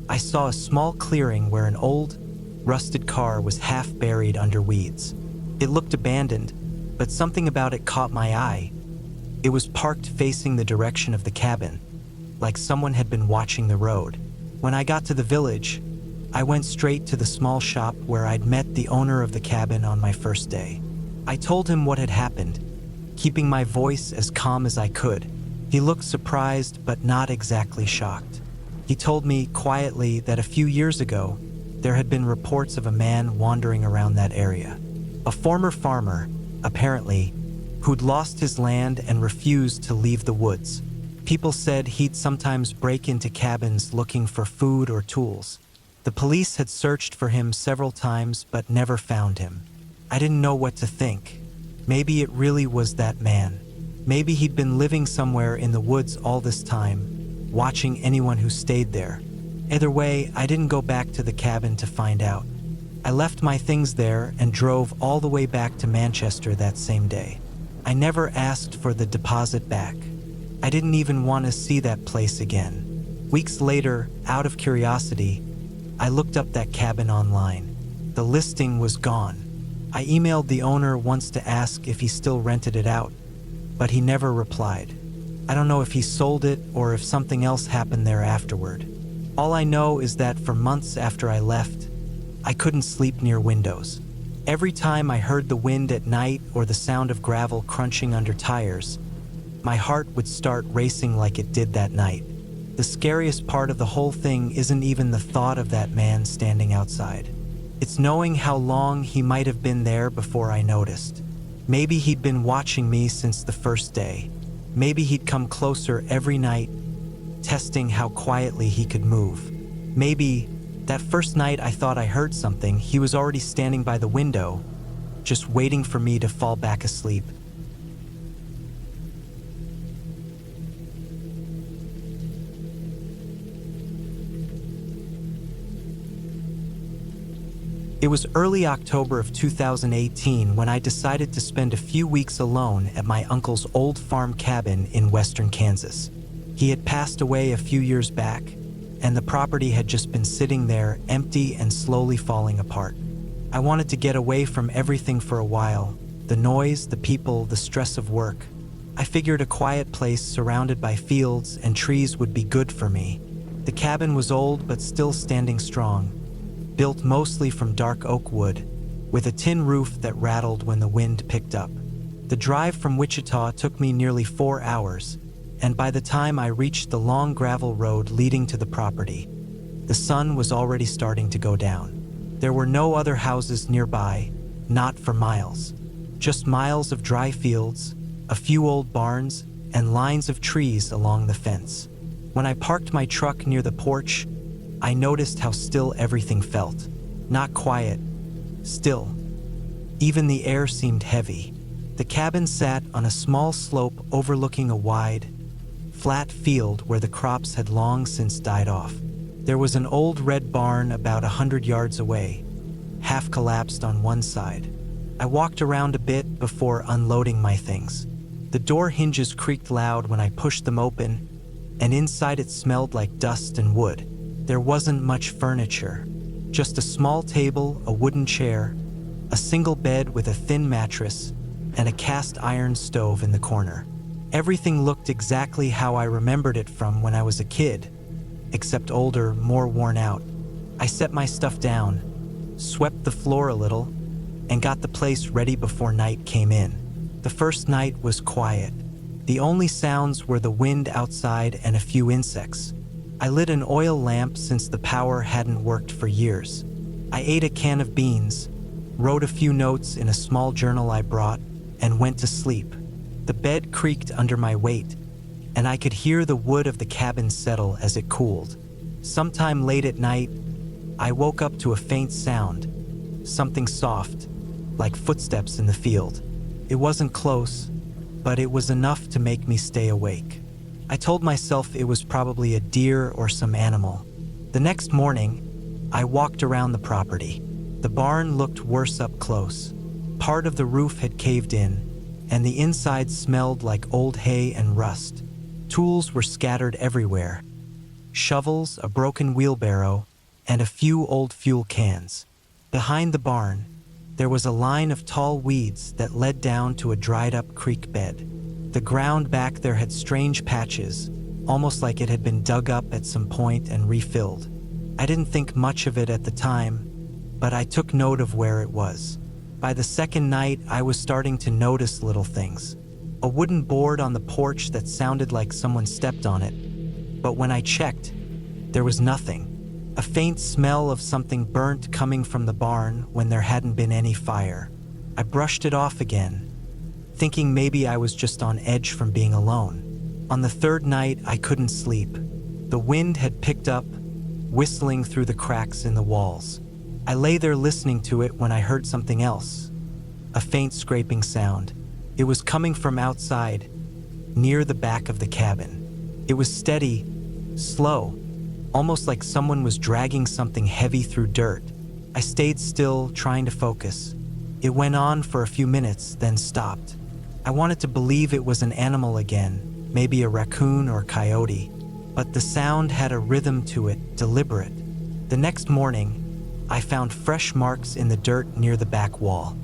I saw a small clearing where an old, rusted car was half buried under weeds. It looked abandoned, but something about it caught my eye. It was parked facing the direction of the cabin, like someone had been watching the road. When I got to the village, I went straight to the small shop where I'd met the owner of the cabin on my first day. I told him what had happened, keeping my voice as calm as I could. He looked surprised but not exactly shocked. He told me quietly that a few years ago, there had been reports of a man wandering around that area. A former farmer, apparently, who'd lost his land and refused to leave the woods. People said he'd sometimes break into cabins looking for food or tools. The police had searched for him several times but never found him. I didn't know what to think. Maybe it really was that man. Maybe he'd been living somewhere in the woods all this time, watching anyone who stayed there. Either way, I didn't go back to the cabin to find out. I left my things there and drove all the way back to Manchester that same day. I never asked for the deposit back. I didn't even want to see that place again. Weeks later, out of curiosity, I looked up that cabin online. The listing was gone. I emailed the owner once to ask if he still rented it out, but he never replied. I don't know if he sold it or if something else happened there afterward. All I know is that for months after I left, I couldn't sleep near windows. Every time I heard the wind at night or the sound of gravel crunching under tires, my heart would start racing like it did that night. The scariest part of the whole thing isn't even the thought of that man standing outside. It's knowing how long he might have been there before I noticed. Maybe he'd been watching me since the first day. Maybe he'd come closer every night, testing how quietly he could move. Maybe that first night I thought I heard something, he was already standing by the window, just waiting for me to fall back asleep. It was early October of 2018 when I decided to spend a few weeks alone at my uncle's old farm cabin in western Kansas. He had passed away a few years back, and the property had just been sitting there empty and slowly falling apart. I wanted to get away from everything for a while, the noise, the people, the stress of work. I figured a quiet place surrounded by fields and trees would be good for me. The cabin was old but still standing strong, built mostly from dark oak wood, with a tin roof that rattled when the wind picked up. The drive from Wichita took me nearly 4 hours, and by the time I reached the long gravel road leading to the property, the sun was already starting to go down. There were no other houses nearby, not for miles. Just miles of dry fields, a few old barns, and lines of trees along the fence. When I parked my truck near the porch, I noticed how still everything felt. Not quiet, still. Even the air seemed heavy. The cabin sat on a small slope overlooking a wide, flat field where the crops had long since died off. There was an old red barn about 100 yards away, half collapsed on one side. I walked around a bit before unloading my things. The door hinges creaked loud when I pushed them open, and inside it smelled like dust and wood. There wasn't much furniture, just a small table, a wooden chair, a single bed with a thin mattress, and a cast iron stove in the corner. Everything looked exactly how I remembered it from when I was a kid, except older, more worn out. I set my stuff down, swept the floor a little, and got the place ready before night came in. The first night was quiet. The only sounds were the wind outside and a few insects. I lit an oil lamp since the power hadn't worked for years. I ate a can of beans, wrote a few notes in a small journal I brought, and went to sleep. The bed creaked under my weight, and I could hear the wood of the cabin settle as it cooled. Sometime late at night, I woke up to a faint sound, something soft, like footsteps in the field. It wasn't close, but it was enough to make me stay awake. I told myself it was probably a deer or some animal. The next morning, I walked around the property. The barn looked worse up close. Part of the roof had caved in, and the inside smelled like old hay and rust. Tools were scattered everywhere. Shovels, a broken wheelbarrow, and a few old fuel cans. Behind the barn, there was a line of tall weeds that led down to a dried-up creek bed. The ground back there had strange patches, almost like it had been dug up at some point and refilled. I didn't think much of it at the time, but I took note of where it was. By the second night, I was starting to notice little things. A wooden board on the porch that sounded like someone stepped on it, but when I checked, there was nothing. A faint smell of something burnt coming from the barn when there hadn't been any fire. I brushed it off again, thinking maybe I was just on edge from being alone. On the third night, I couldn't sleep. The wind had picked up, whistling through the cracks in the walls. I lay there listening to it when I heard something else. A faint scraping sound. It was coming from outside, near the back of the cabin. It was steady, slow, almost like someone was dragging something heavy through dirt. I stayed still, trying to focus. It went on for a few minutes, then stopped. I wanted to believe it was an animal again, maybe a raccoon or coyote, but the sound had a rhythm to it, deliberate. The next morning, I found fresh marks in the dirt near the back wall.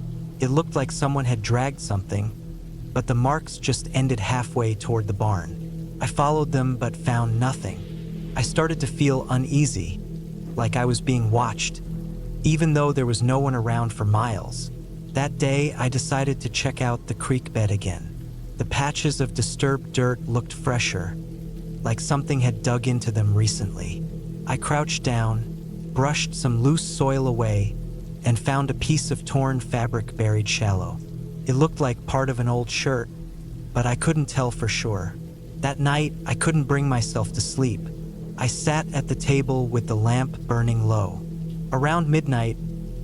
It looked like someone had dragged something, but the marks just ended halfway toward the barn. I followed them but found nothing. I started to feel uneasy, like I was being watched, even though there was no one around for miles. That day, I decided to check out the creek bed again. The patches of disturbed dirt looked fresher, like something had dug into them recently. I crouched down, brushed some loose soil away, and found a piece of torn fabric buried shallow. It looked like part of an old shirt, but I couldn't tell for sure. That night, I couldn't bring myself to sleep. I sat at the table with the lamp burning low. Around midnight,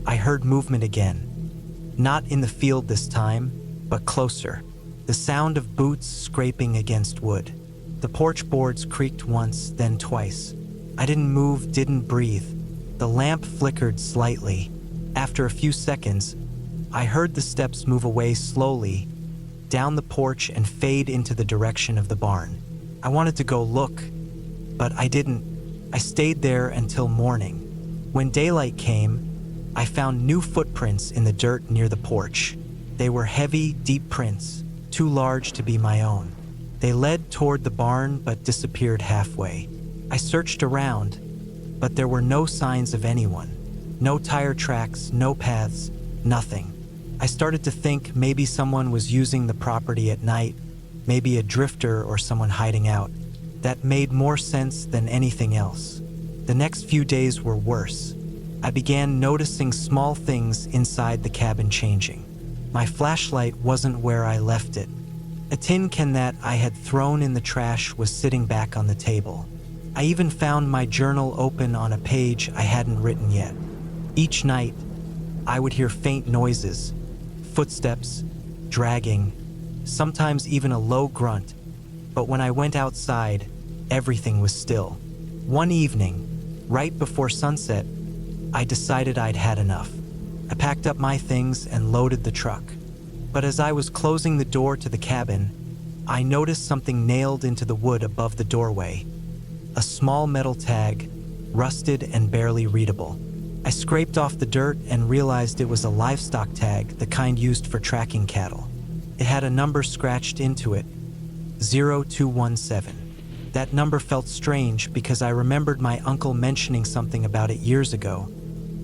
I heard movement again. Not in the field this time, but closer. The sound of boots scraping against wood. The porch boards creaked once, then twice. I didn't move, didn't breathe. The lamp flickered slightly. After a few seconds, I heard the steps move away slowly, down the porch and fade into the direction of the barn. I wanted to go look, but I didn't. I stayed there until morning. When daylight came, I found new footprints in the dirt near the porch. They were heavy, deep prints, too large to be my own. They led toward the barn but disappeared halfway. I searched around, but there were no signs of anyone. No tire tracks, no paths, nothing. I started to think maybe someone was using the property at night, maybe a drifter or someone hiding out. That made more sense than anything else. The next few days were worse. I began noticing small things inside the cabin changing. My flashlight wasn't where I left it. A tin can that I had thrown in the trash was sitting back on the table. I even found my journal open on a page I hadn't written yet. Each night, I would hear faint noises, footsteps, dragging, sometimes even a low grunt. But when I went outside, everything was still. One evening, right before sunset, I decided I'd had enough. I packed up my things and loaded the truck. But as I was closing the door to the cabin, I noticed something nailed into the wood above the doorway. A small metal tag, rusted and barely readable. I scraped off the dirt and realized it was a livestock tag, the kind used for tracking cattle. It had a number scratched into it, 0217. That number felt strange because I remembered my uncle mentioning something about it years ago.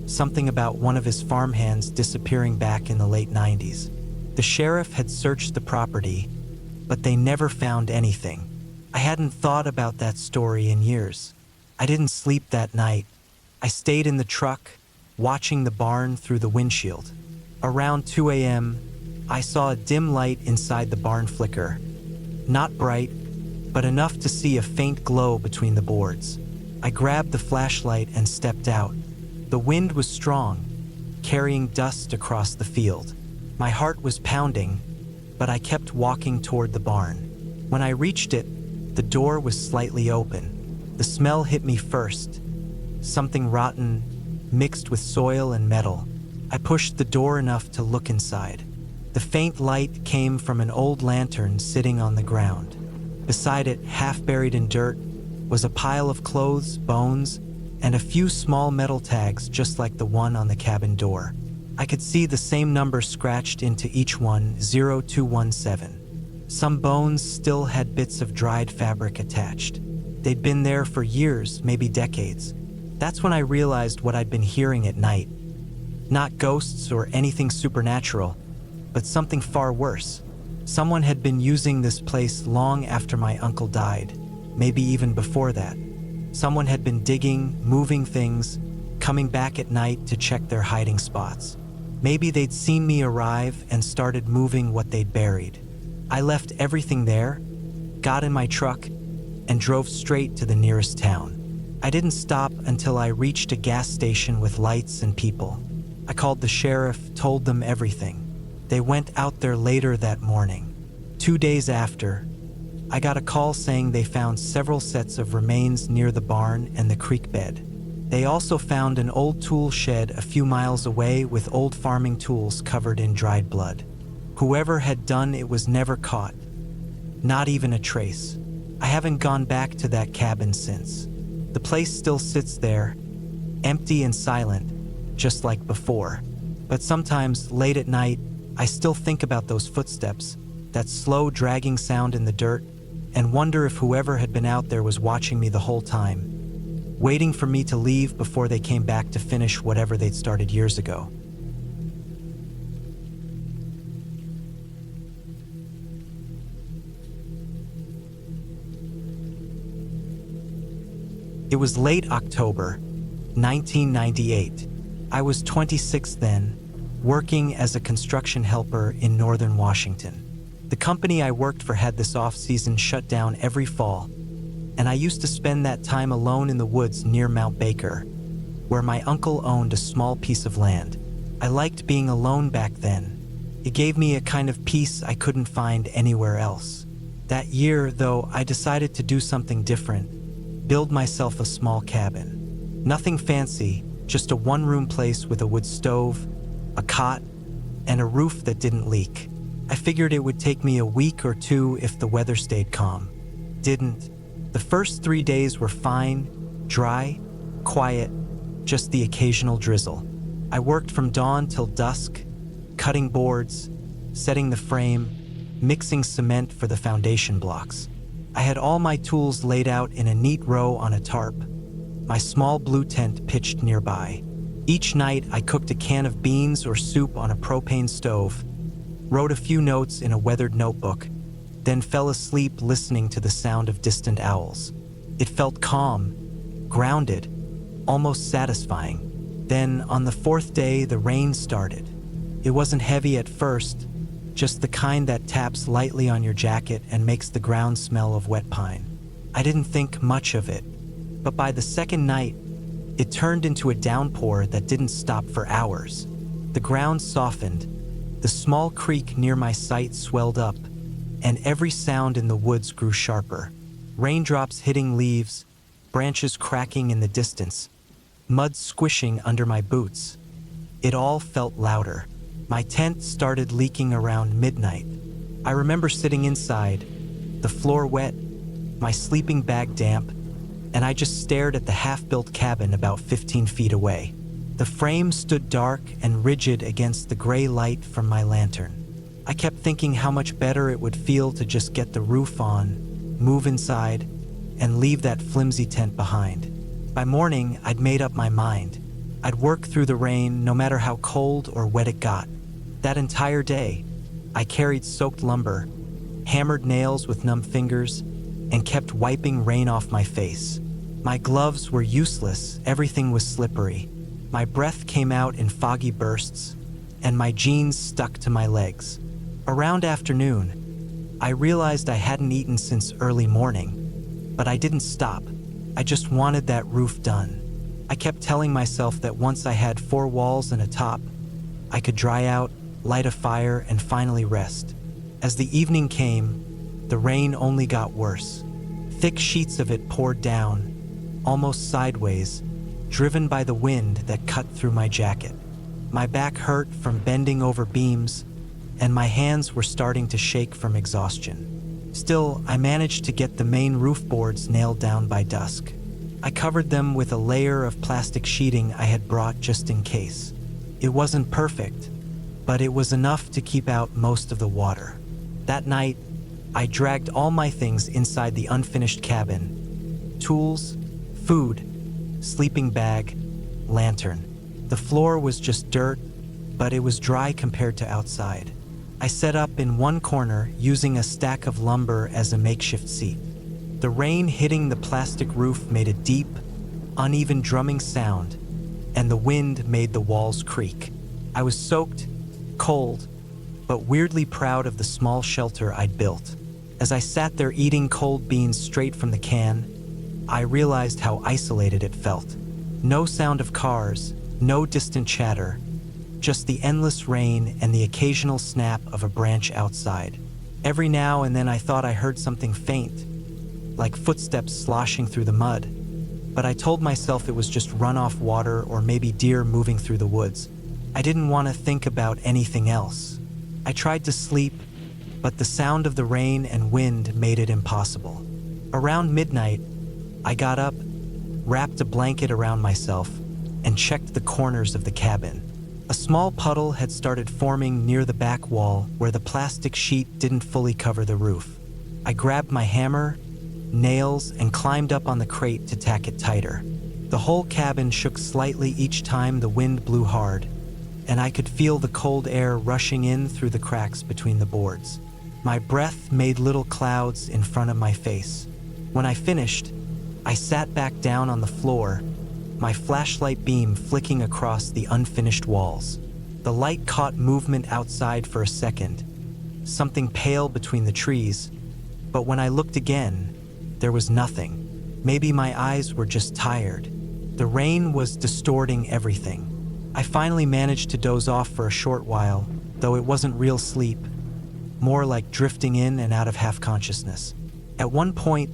Something about one of his farmhands disappearing back in the late 90s. The sheriff had searched the property, but they never found anything. I hadn't thought about that story in years. I didn't sleep that night. I stayed in the truck, watching the barn through the windshield. Around 2 a.m., I saw a dim light inside the barn flicker. Not bright, but enough to see a faint glow between the boards. I grabbed the flashlight and stepped out. The wind was strong, carrying dust across the field. My heart was pounding, but I kept walking toward the barn. When I reached it, the door was slightly open. The smell hit me first, something rotten, mixed with soil and metal. I pushed the door enough to look inside. The faint light came from an old lantern sitting on the ground. Beside it, half buried in dirt, was a pile of clothes, bones, and a few small metal tags just like the one on the cabin door. I could see the same number scratched into each one, 0217. Some bones still had bits of dried fabric attached. They'd been there for years, maybe decades. That's when I realized what I'd been hearing at night. Not ghosts or anything supernatural, but something far worse. Someone had been using this place long after my uncle died, maybe even before that. Someone had been digging, moving things, coming back at night to check their hiding spots. Maybe they'd seen me arrive and started moving what they'd buried. I left everything there, got in my truck, and drove straight to the nearest town. I didn't stop until I reached a gas station with lights and people. I called the sheriff, told them everything. They went out there later that morning. 2 days after, I got a call saying they found several sets of remains near the barn and the creek bed. They also found an old tool shed a few miles away with old farming tools covered in dried blood. Whoever had done it was never caught. Not even a trace. I haven't gone back to that cabin since. The place still sits there, empty and silent, just like before. But sometimes, late at night, I still think about those footsteps, that slow dragging sound in the dirt, and wonder if whoever had been out there was watching me the whole time, waiting for me to leave before they came back to finish whatever they'd started years ago. It was late October, 1998. I was 26 then, working as a construction helper in northern Washington. The company I worked for had this off-season shut down every fall, and I used to spend that time alone in the woods near Mount Baker, where my uncle owned a small piece of land. I liked being alone back then. It gave me a kind of peace I couldn't find anywhere else. That year, though, I decided to do something different, build myself a small cabin. Nothing fancy, just a one-room place with a wood stove, a cot, and a roof that didn't leak. I figured it would take me a week or two if the weather stayed calm. Didn't. The first 3 days were fine, dry, quiet, just the occasional drizzle. I worked from dawn till dusk, cutting boards, setting the frame, mixing cement for the foundation blocks. I had all my tools laid out in a neat row on a tarp, my small blue tent pitched nearby. Each night I cooked a can of beans or soup on a propane stove, wrote a few notes in a weathered notebook, then fell asleep listening to the sound of distant owls. It felt calm, grounded, almost satisfying. Then, on the 4th day, the rain started. It wasn't heavy at first, just the kind that taps lightly on your jacket and makes the ground smell of wet pine. I didn't think much of it, but by the second night, it turned into a downpour that didn't stop for hours. The ground softened, the small creek near my site swelled up, and every sound in the woods grew sharper. Raindrops hitting leaves, branches cracking in the distance, mud squishing under my boots. It all felt louder. My tent started leaking around midnight. I remember sitting inside, the floor wet, my sleeping bag damp, and I just stared at the half-built cabin about 15 feet away. The frame stood dark and rigid against the gray light from my lantern. I kept thinking how much better it would feel to just get the roof on, move inside, and leave that flimsy tent behind. By morning, I'd made up my mind. I'd work through the rain no matter how cold or wet it got. That entire day, I carried soaked lumber, hammered nails with numb fingers, and kept wiping rain off my face. My gloves were useless, everything was slippery. My breath came out in foggy bursts, and my jeans stuck to my legs. Around afternoon, I realized I hadn't eaten since early morning, but I didn't stop. I just wanted that roof done. I kept telling myself that once I had 4 walls and a top, I could dry out, light a fire, and finally rest. As the evening came, the rain only got worse. Thick sheets of it poured down, almost sideways, driven by the wind that cut through my jacket. My back hurt from bending over beams, and my hands were starting to shake from exhaustion. Still, I managed to get the main roof boards nailed down by dusk. I covered them with a layer of plastic sheeting I had brought just in case. It wasn't perfect, but it was enough to keep out most of the water. That night, I dragged all my things inside the unfinished cabin: tools, food, sleeping bag, lantern. The floor was just dirt, but it was dry compared to outside. I set up in one corner using a stack of lumber as a makeshift seat. The rain hitting the plastic roof made a deep, uneven drumming sound, and the wind made the walls creak. I was soaked, cold, but weirdly proud of the small shelter I'd built. As I sat there eating cold beans straight from the can, I realized how isolated it felt. No sound of cars, no distant chatter, just the endless rain and the occasional snap of a branch outside. Every now and then I thought I heard something faint, like footsteps sloshing through the mud, but I told myself it was just runoff water or maybe deer moving through the woods. I didn't want to think about anything else. I tried to sleep, but the sound of the rain and wind made it impossible. Around midnight, I got up, wrapped a blanket around myself, and checked the corners of the cabin. A small puddle had started forming near the back wall where the plastic sheet didn't fully cover the roof. I grabbed my hammer, nails, and climbed up on the crate to tack it tighter. The whole cabin shook slightly each time the wind blew hard, and I could feel the cold air rushing in through the cracks between the boards. My breath made little clouds in front of my face. When I finished, I sat back down on the floor, my flashlight beam flicking across the unfinished walls. The light caught movement outside for a second, something pale between the trees, but when I looked again, there was nothing. Maybe my eyes were just tired. The rain was distorting everything. I finally managed to doze off for a short while, though it wasn't real sleep, more like drifting in and out of half-consciousness. At one point,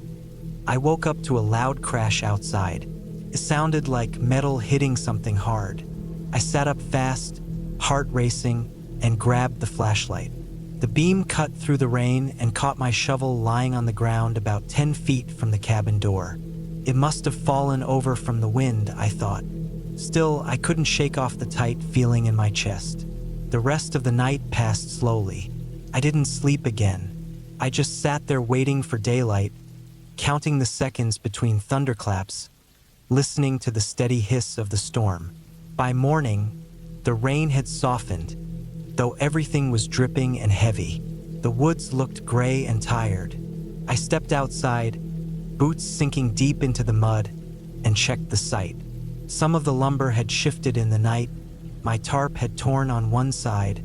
I woke up to a loud crash outside. It sounded like metal hitting something hard. I sat up fast, heart racing, and grabbed the flashlight. The beam cut through the rain and caught my shovel lying on the ground about 10 feet from the cabin door. It must have fallen over from the wind, I thought. Still, I couldn't shake off the tight feeling in my chest. The rest of the night passed slowly. I didn't sleep again. I just sat there waiting for daylight, counting the seconds between thunderclaps, listening to the steady hiss of the storm. By morning, the rain had softened, though everything was dripping and heavy. The woods looked gray and tired. I stepped outside, boots sinking deep into the mud, and checked the site. Some of the lumber had shifted in the night, my tarp had torn on one side,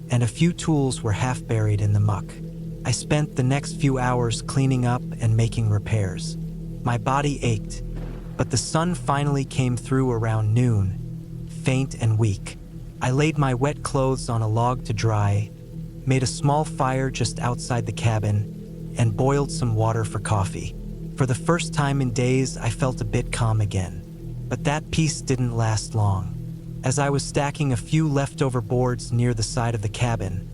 and a few tools were half buried in the muck. I spent the next few hours cleaning up and making repairs. My body ached, but the sun finally came through around noon, faint and weak. I laid my wet clothes on a log to dry, made a small fire just outside the cabin, and boiled some water for coffee. For the first time in days, I felt a bit calm again. But that peace didn't last long. As I was stacking a few leftover boards near the side of the cabin,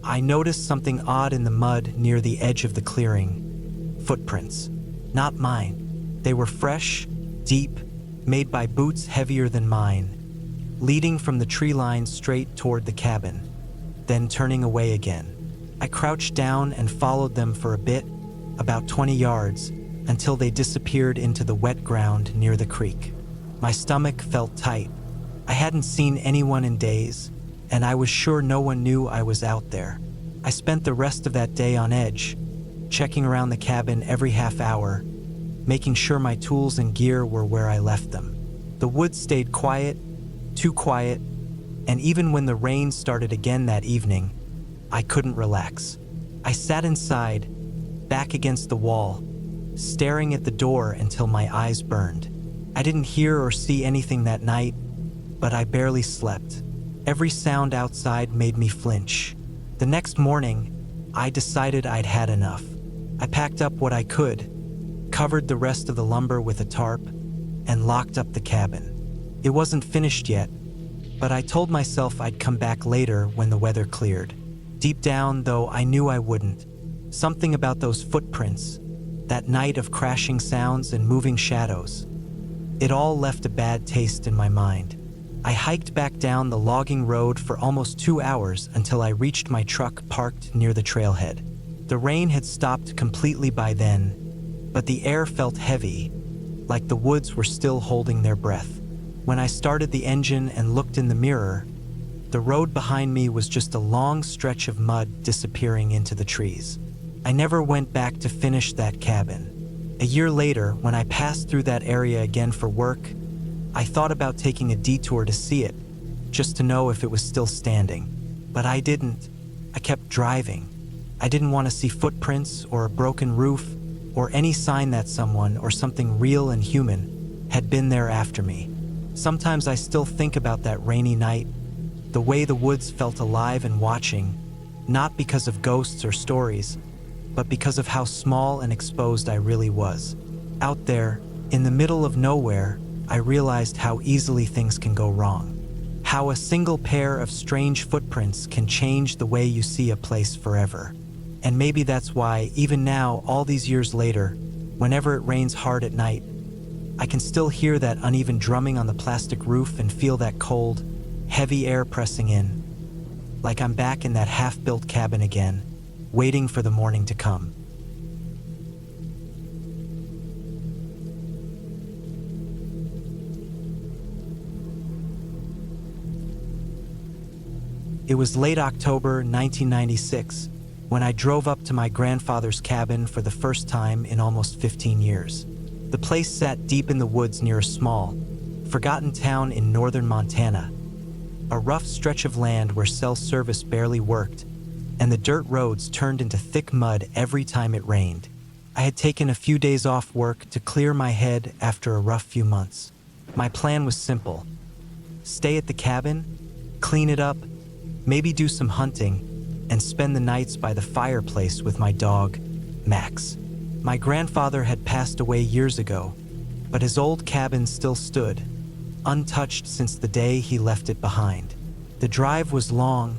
I noticed something odd in the mud near the edge of the clearing. Footprints. Not mine. They were fresh, deep, made by boots heavier than mine, leading from the tree line straight toward the cabin, then turning away again. I crouched down and followed them for a bit, about 20 yards, until they disappeared into the wet ground near the creek. My stomach felt tight. I hadn't seen anyone in days, and I was sure no one knew I was out there. I spent the rest of that day on edge, checking around the cabin every half hour, making sure my tools and gear were where I left them. The woods stayed quiet, too quiet, and even when the rain started again that evening, I couldn't relax. I sat inside, back against the wall, staring at the door until my eyes burned. I didn't hear or see anything that night, but I barely slept. Every sound outside made me flinch. The next morning, I decided I'd had enough. I packed up what I could, covered the rest of the lumber with a tarp, and locked up the cabin. It wasn't finished yet, but I told myself I'd come back later when the weather cleared. Deep down, though, I knew I wouldn't. Something about those footprints, that night of crashing sounds and moving shadows, it all left a bad taste in my mind. I hiked back down the logging road for almost 2 hours until I reached my truck parked near the trailhead. The rain had stopped completely by then, but the air felt heavy, like the woods were still holding their breath. When I started the engine and looked in the mirror, the road behind me was just a long stretch of mud disappearing into the trees. I never went back to finish that cabin. A year later, when I passed through that area again for work, I thought about taking a detour to see it, just to know if it was still standing. But I didn't. I kept driving. I didn't want to see footprints or a broken roof or any sign that someone or something real and human had been there after me. Sometimes I still think about that rainy night, the way the woods felt alive and watching, not because of ghosts or stories, but because of how small and exposed I really was. Out there, in the middle of nowhere, I realized how easily things can go wrong. How a single pair of strange footprints can change the way you see a place forever. And maybe that's why, even now, all these years later, whenever it rains hard at night, I can still hear that uneven drumming on the plastic roof and feel that cold, heavy air pressing in, like I'm back in that half-built cabin again, waiting for the morning to come. It was late October 1996 when I drove up to my grandfather's cabin for the first time in almost 15 years. The place sat deep in the woods near a small, forgotten town in northern Montana, a rough stretch of land where cell service barely worked, and the dirt roads turned into thick mud every time it rained. I had taken a few days off work to clear my head after a rough few months. My plan was simple: stay at the cabin, clean it up, maybe do some hunting, and spend the nights by the fireplace with my dog, Max. My grandfather had passed away years ago, but his old cabin still stood, untouched since the day he left it behind. The drive was long,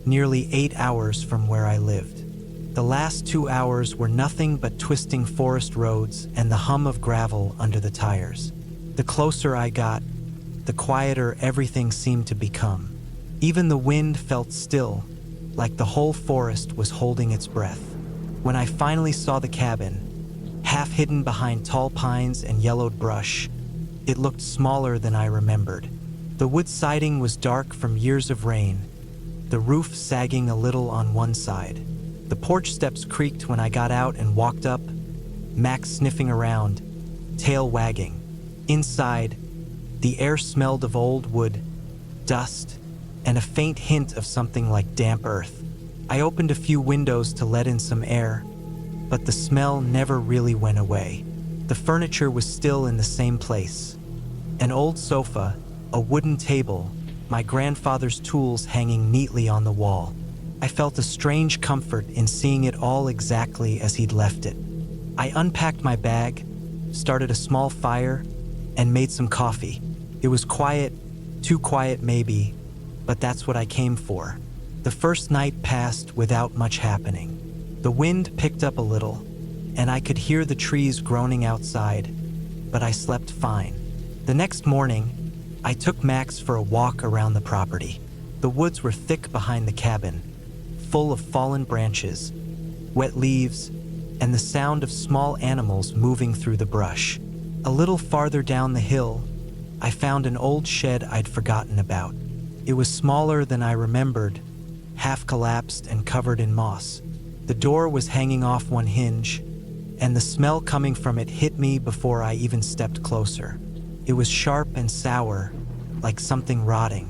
nearly 8 hours from where I lived. The last 2 hours were nothing but twisting forest roads and the hum of gravel under the tires. The closer I got, the quieter everything seemed to become. Even the wind felt still, like the whole forest was holding its breath. When I finally saw the cabin, half hidden behind tall pines and yellowed brush, it looked smaller than I remembered. The wood siding was dark from years of rain, the roof sagging a little on one side. The porch steps creaked when I got out and walked up, Max sniffing around, tail wagging. Inside, the air smelled of old wood, dust, and a faint hint of something like damp earth. I opened a few windows to let in some air, but the smell never really went away. The furniture was still in the same place. An old sofa, a wooden table, my grandfather's tools hanging neatly on the wall. I felt a strange comfort in seeing it all exactly as he'd left it. I unpacked my bag, started a small fire, and made some coffee. It was quiet, too quiet maybe, but that's what I came for. The first night passed without much happening. The wind picked up a little, and I could hear the trees groaning outside, but I slept fine. The next morning, I took Max for a walk around the property. The woods were thick behind the cabin, full of fallen branches, wet leaves, and the sound of small animals moving through the brush. A little farther down the hill, I found an old shed I'd forgotten about. It was smaller than I remembered, half collapsed and covered in moss. The door was hanging off one hinge, and the smell coming from it hit me before I even stepped closer. It was sharp and sour, like something rotting.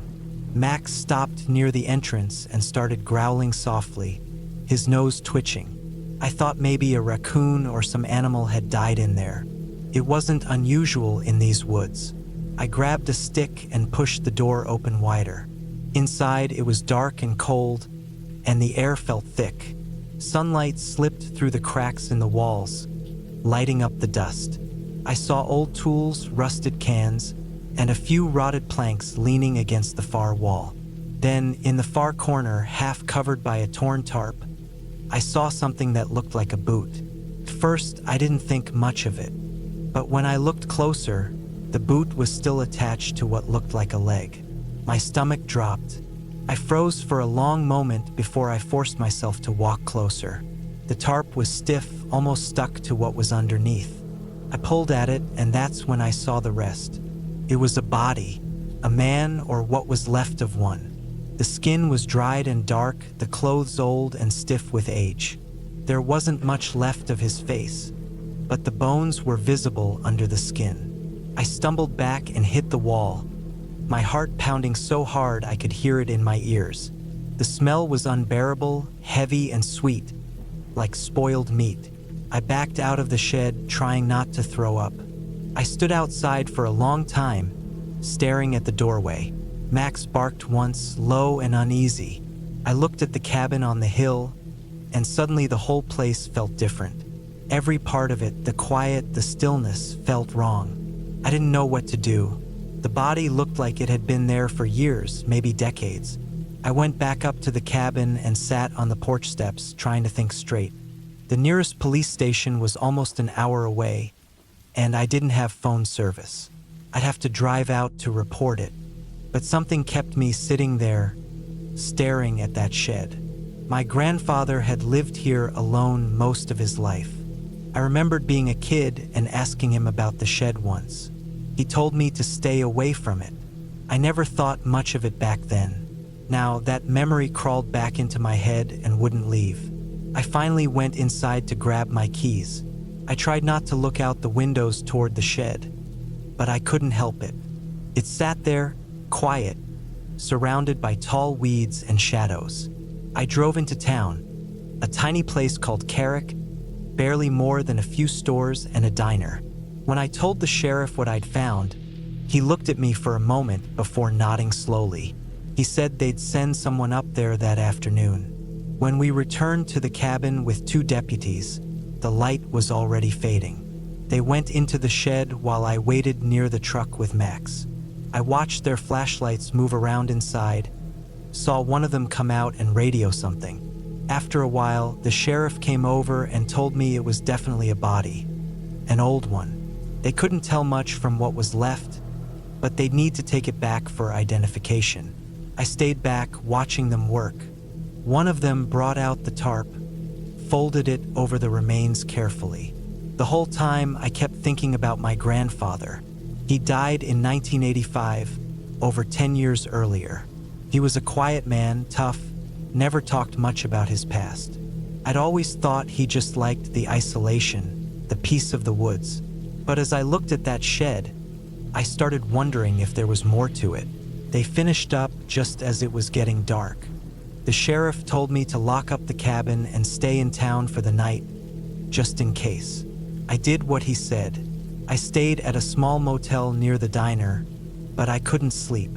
Max stopped near the entrance and started growling softly, his nose twitching. I thought maybe a raccoon or some animal had died in there, It wasn't unusual in these woods. I grabbed a stick and pushed the door open wider. Inside, it was dark and cold, and the air felt thick. Sunlight slipped through the cracks in the walls, lighting up the dust. I saw old tools, rusted cans, and a few rotted planks leaning against the far wall. Then, in the far corner, half covered by a torn tarp, I saw something that looked like a boot. At first, I didn't think much of it, but when I looked closer, the boot was still attached to what looked like a leg. My stomach dropped. I froze for a long moment before I forced myself to walk closer. The tarp was stiff, almost stuck to what was underneath. I pulled at it, and that's when I saw the rest. It was a body, a man or what was left of one. The skin was dried and dark, the clothes old and stiff with age. There wasn't much left of his face, but the bones were visible under the skin. I stumbled back and hit the wall, my heart pounding so hard I could hear it in my ears. The smell was unbearable, heavy and sweet, like spoiled meat. I backed out of the shed, trying not to throw up. I stood outside for a long time, staring at the doorway. Max barked once, low and uneasy. I looked at the cabin on the hill, and suddenly the whole place felt different. Every part of it, the quiet, the stillness, felt wrong. I didn't know what to do. The body looked like it had been there for years, maybe decades. I went back up to the cabin and sat on the porch steps, trying to think straight. The nearest police station was almost an hour away, and I didn't have phone service. I'd have to drive out to report it. But something kept me sitting there, staring at that shed. My grandfather had lived here alone most of his life. I remembered being a kid and asking him about the shed once. He told me to stay away from it. I never thought much of it back then. Now, that memory crawled back into my head and wouldn't leave. I finally went inside to grab my keys. I tried not to look out the windows toward the shed, but I couldn't help it. It sat there, quiet, surrounded by tall weeds and shadows. I drove into town, a tiny place called Carrick, barely more than a few stores and a diner. When I told the sheriff what I'd found, he looked at me for a moment before nodding slowly. He said they'd send someone up there that afternoon. When we returned to the cabin with 2 deputies, the light was already fading. They went into the shed while I waited near the truck with Max. I watched their flashlights move around inside, saw one of them come out and radio something. After a while, the sheriff came over and told me it was definitely a body, an old one. They couldn't tell much from what was left, but they'd need to take it back for identification. I stayed back watching them work. One of them brought out the tarp, folded it over the remains carefully. The whole time I kept thinking about my grandfather. He died in 1985, over 10 years earlier. He was a quiet man, tough, never talked much about his past. I'd always thought he just liked the isolation, the peace of the woods. But as I looked at that shed, I started wondering if there was more to it. They finished up just as it was getting dark. The sheriff told me to lock up the cabin and stay in town for the night, just in case. I did what he said. I stayed at a small motel near the diner, but I couldn't sleep.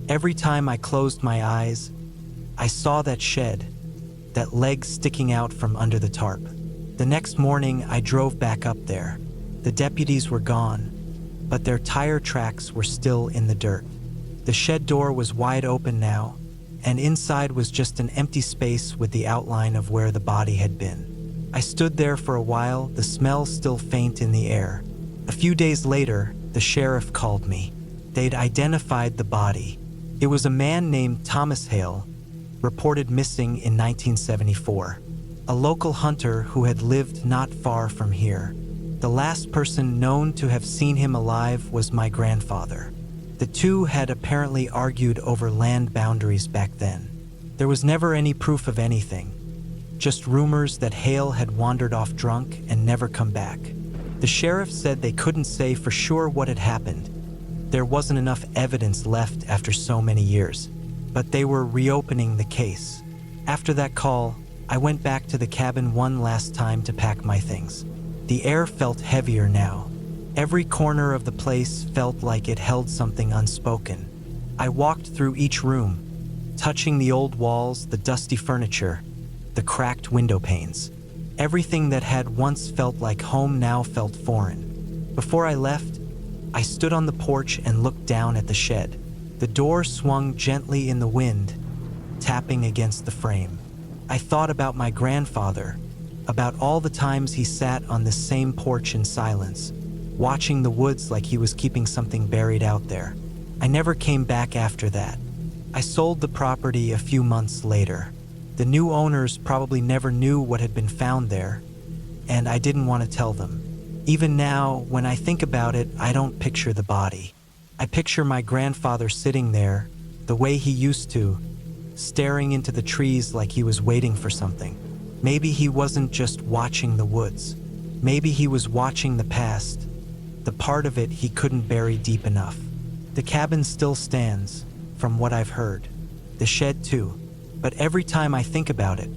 Every time I closed my eyes, I saw that shed, that leg sticking out from under the tarp. The next morning, I drove back up there. The deputies were gone, but their tire tracks were still in the dirt. The shed door was wide open now, and inside was just an empty space with the outline of where the body had been. I stood there for a while, the smell still faint in the air. A few days later, the sheriff called me. They'd identified the body. It was a man named Thomas Hale, reported missing in 1974. A local hunter who had lived not far from here. The last person known to have seen him alive was my grandfather. The two had apparently argued over land boundaries back then. There was never any proof of anything, just rumors that Hale had wandered off drunk and never come back. The sheriff said they couldn't say for sure what had happened. There wasn't enough evidence left after so many years, but they were reopening the case. After that call, I went back to the cabin one last time to pack my things. The air felt heavier now. Every corner of the place felt like it held something unspoken. I walked through each room, touching the old walls, the dusty furniture, the cracked window panes. Everything that had once felt like home now felt foreign. Before I left, I stood on the porch and looked down at the shed. The door swung gently in the wind, tapping against the frame. I thought about my grandfather, about all the times he sat on this same porch in silence, watching the woods like he was keeping something buried out there. I never came back after that. I sold the property a few months later. The new owners probably never knew what had been found there, and I didn't want to tell them. Even now, when I think about it, I don't picture the body. I picture my grandfather sitting there, the way he used to, staring into the trees like he was waiting for something. Maybe he wasn't just watching the woods. Maybe he was watching the past, the part of it he couldn't bury deep enough. The cabin still stands, from what I've heard. The shed too. But every time I think about it,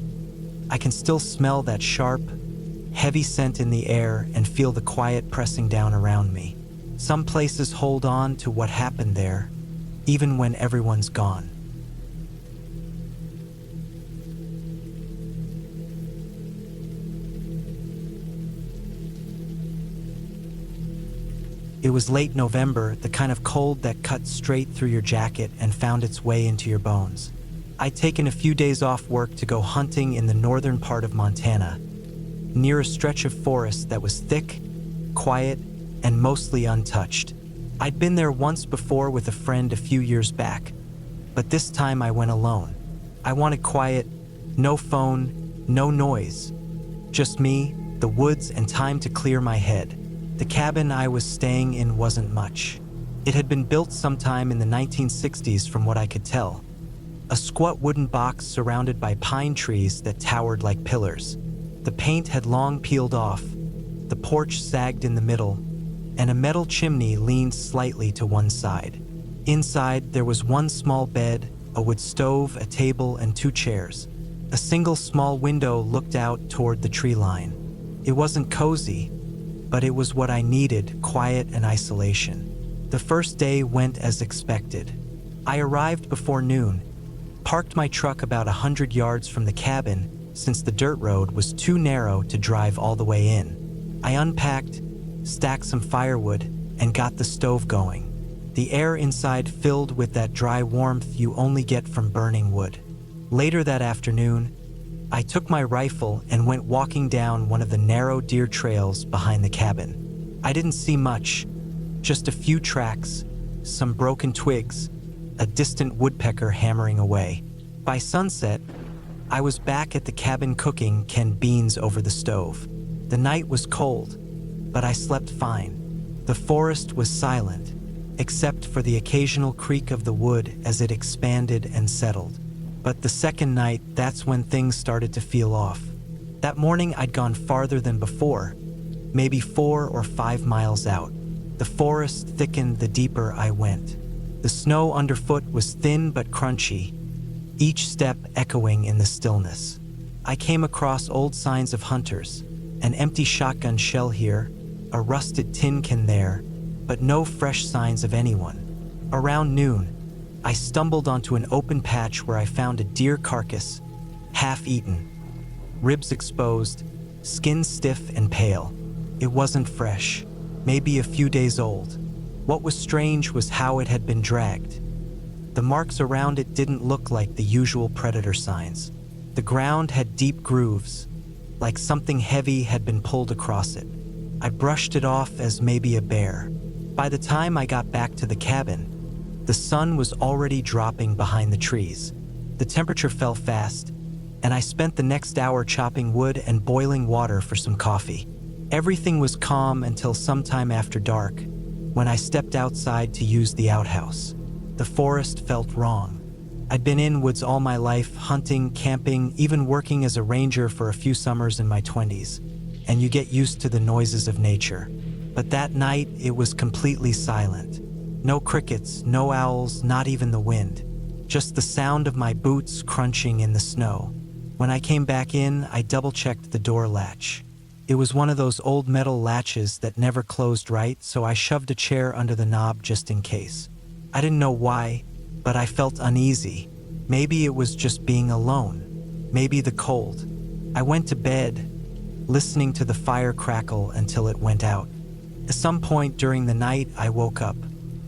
I can still smell that sharp, heavy scent in the air and feel the quiet pressing down around me. Some places hold on to what happened there, even when everyone's gone. It was late November, the kind of cold that cut straight through your jacket and found its way into your bones. I'd taken a few days off work to go hunting in the northern part of Montana, near a stretch of forest that was thick, quiet, and mostly untouched. I'd been there once before with a friend a few years back, but this time I went alone. I wanted quiet, no phone, no noise. Just me, the woods, and time to clear my head. The cabin I was staying in wasn't much. It had been built sometime in the 1960s from what I could tell. A squat wooden box surrounded by pine trees that towered like pillars. The paint had long peeled off, the porch sagged in the middle, and a metal chimney leaned slightly to one side. Inside, there was one small bed, a wood stove, a table, and 2 chairs. A single small window looked out toward the tree line. It wasn't cozy, but it was what I needed, quiet and isolation. The first day went as expected. I arrived before noon, parked my truck about 100 yards from the cabin since the dirt road was too narrow to drive all the way in. I unpacked, stacked some firewood, and got the stove going. The air inside filled with that dry warmth you only get from burning wood. Later that afternoon, I took my rifle and went walking down one of the narrow deer trails behind the cabin. I didn't see much, just a few tracks, some broken twigs, a distant woodpecker hammering away. By sunset, I was back at the cabin cooking canned beans over the stove. The night was cold, but I slept fine. The forest was silent, except for the occasional creak of the wood as it expanded and settled. But the second night, that's when things started to feel off. That morning, I'd gone farther than before, maybe 4 or 5 miles out. The forest thickened the deeper I went. The snow underfoot was thin but crunchy, each step echoing in the stillness. I came across old signs of hunters, an empty shotgun shell here, a rusted tin can there, but no fresh signs of anyone. Around noon, I stumbled onto an open patch where I found a deer carcass, half-eaten, ribs exposed, skin stiff and pale. It wasn't fresh, maybe a few days old. What was strange was how it had been dragged. The marks around it didn't look like the usual predator signs. The ground had deep grooves, like something heavy had been pulled across it. I brushed it off as maybe a bear. By the time I got back to the cabin, the sun was already dropping behind the trees. The temperature fell fast, and I spent the next hour chopping wood and boiling water for some coffee. Everything was calm until sometime after dark, when I stepped outside to use the outhouse. The forest felt wrong. I'd been in woods all my life, hunting, camping, even working as a ranger for a few summers in my 20s, and you get used to the noises of nature. But that night, it was completely silent. No crickets, no owls, not even the wind. Just the sound of my boots crunching in the snow. When I came back in, I double-checked the door latch. It was one of those old metal latches that never closed right, so I shoved a chair under the knob just in case. I didn't know why, but I felt uneasy. Maybe it was just being alone. Maybe the cold. I went to bed, listening to the fire crackle until it went out. At some point during the night, I woke up.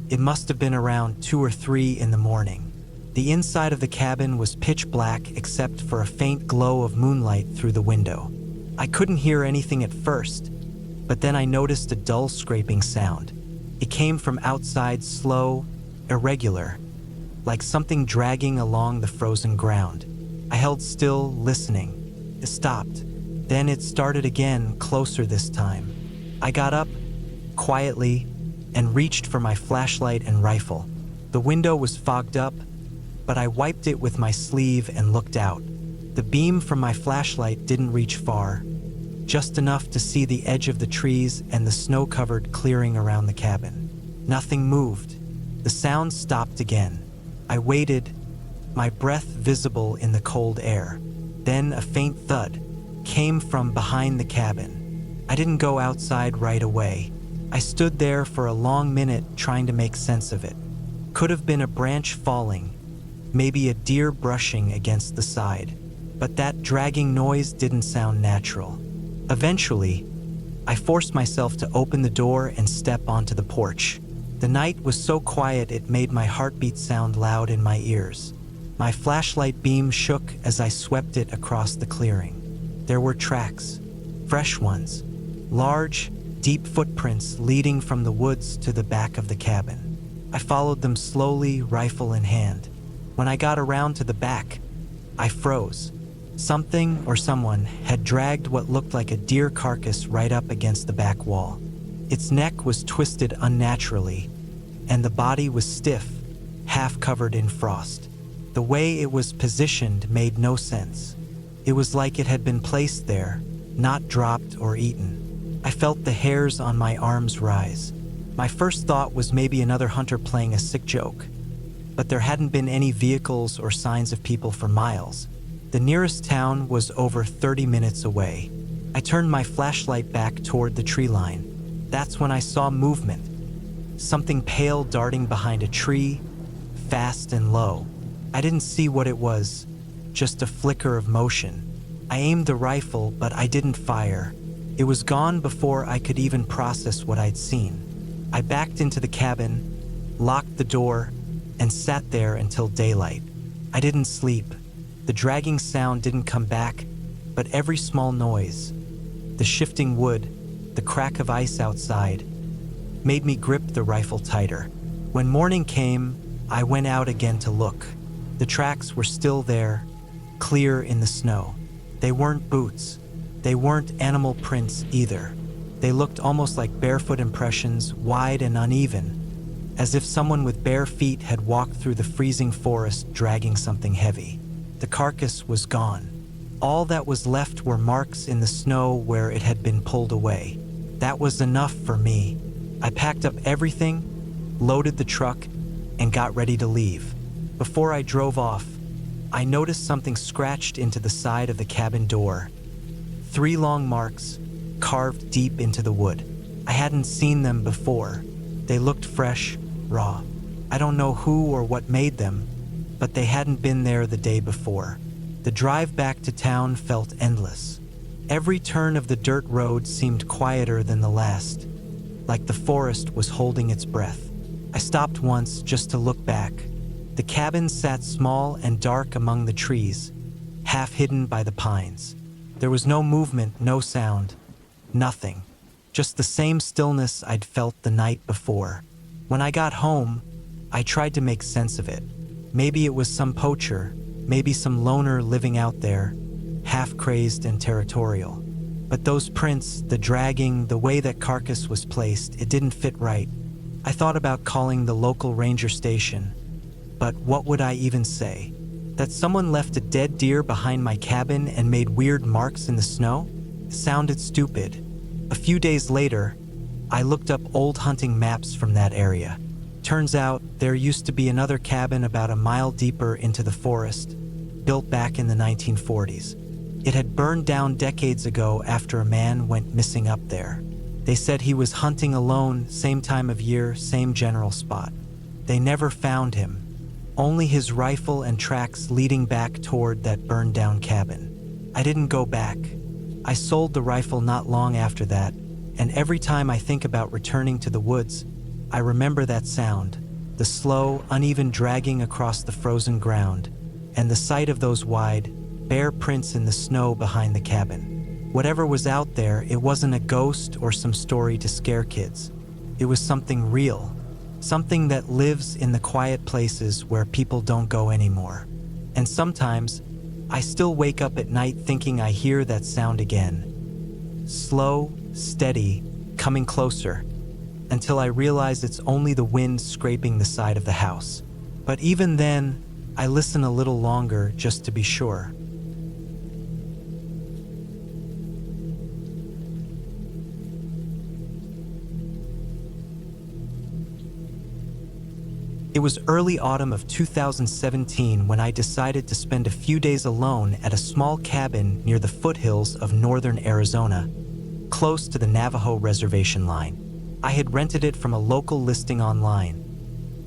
It must have been around 2 or 3 in the morning. The inside of the cabin was pitch black except for a faint glow of moonlight through the window. I couldn't hear anything at first, but then I noticed a dull scraping sound. It came from outside, slow, irregular, like something dragging along the frozen ground. I held still, listening. It stopped. Then it started again, closer this time. I got up, quietly, and reached for my flashlight and rifle. The window was fogged up, but I wiped it with my sleeve and looked out. The beam from my flashlight didn't reach far, just enough to see the edge of the trees and the snow-covered clearing around the cabin. Nothing moved. The sound stopped again. I waited, my breath visible in the cold air. Then a faint thud came from behind the cabin. I didn't go outside right away. I stood there for a long minute trying to make sense of it. Could have been a branch falling, maybe a deer brushing against the side, but that dragging noise didn't sound natural. Eventually, I forced myself to open the door and step onto the porch. The night was so quiet it made my heartbeat sound loud in my ears. My flashlight beam shook as I swept it across the clearing. There were tracks, fresh ones, large, deep footprints leading from the woods to the back of the cabin. I followed them slowly, rifle in hand. When I got around to the back, I froze. Something or someone had dragged what looked like a deer carcass right up against the back wall. Its neck was twisted unnaturally, and the body was stiff, half covered in frost. The way it was positioned made no sense. It was like it had been placed there, not dropped or eaten. I felt the hairs on my arms rise. My first thought was maybe another hunter playing a sick joke, but there hadn't been any vehicles or signs of people for miles. The nearest town was over 30 minutes away. I turned my flashlight back toward the tree line. That's when I saw movement. Something pale darting behind a tree, fast and low. I didn't see what it was, just a flicker of motion. I aimed the rifle, but I didn't fire. It was gone before I could even process what I'd seen. I backed into the cabin, locked the door, and sat there until daylight. I didn't sleep. The dragging sound didn't come back, but every small noise, the shifting wood, the crack of ice outside, made me grip the rifle tighter. When morning came, I went out again to look. The tracks were still there, clear in the snow. They weren't boots. They weren't animal prints either. They looked almost like barefoot impressions, wide and uneven, as if someone with bare feet had walked through the freezing forest dragging something heavy. The carcass was gone. All that was left were marks in the snow where it had been pulled away. That was enough for me. I packed up everything, loaded the truck, and got ready to leave. Before I drove off, I noticed something scratched into the side of the cabin door. 3 long marks, carved deep into the wood. I hadn't seen them before. They looked fresh, raw. I don't know who or what made them, but they hadn't been there the day before. The drive back to town felt endless. Every turn of the dirt road seemed quieter than the last, like the forest was holding its breath. I stopped once just to look back. The cabin sat small and dark among the trees, half hidden by the pines. There was no movement, no sound, nothing. Just the same stillness I'd felt the night before. When I got home, I tried to make sense of it. Maybe it was some poacher, maybe some loner living out there, half-crazed and territorial. But those prints, the dragging, the way that carcass was placed, it didn't fit right. I thought about calling the local ranger station, but what would I even say? That someone left a dead deer behind my cabin and made weird marks in the snow? Sounded stupid. A few days later, I looked up old hunting maps from that area. Turns out there used to be another cabin about a mile deeper into the forest, built back in the 1940s. It had burned down decades ago after a man went missing up there. They said he was hunting alone, same time of year, same general spot. They never found him. Only his rifle and tracks leading back toward that burned down cabin. I didn't go back. I sold the rifle not long after that, and every time I think about returning to the woods, I remember that sound, the slow, uneven dragging across the frozen ground, and the sight of those wide, bare prints in the snow behind the cabin. Whatever was out there, it wasn't a ghost or some story to scare kids. It was something real, something that lives in the quiet places where people don't go anymore. And sometimes, I still wake up at night thinking I hear that sound again. Slow, steady, coming closer, until I realize it's only the wind scraping the side of the house. But even then, I listen a little longer just to be sure. It was early autumn of 2017 when I decided to spend a few days alone at a small cabin near the foothills of northern Arizona, close to the Navajo reservation line. I had rented it from a local listing online,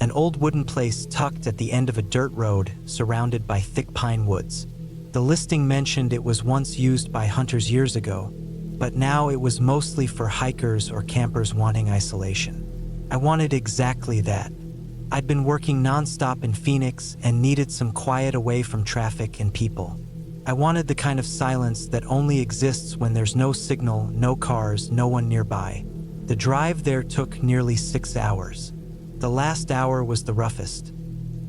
an old wooden place tucked at the end of a dirt road surrounded by thick pine woods. The listing mentioned it was once used by hunters years ago, but now it was mostly for hikers or campers wanting isolation. I wanted exactly that. I'd been working nonstop in Phoenix and needed some quiet away from traffic and people. I wanted the kind of silence that only exists when there's no signal, no cars, no one nearby. The drive there took nearly 6 hours. The last hour was the roughest.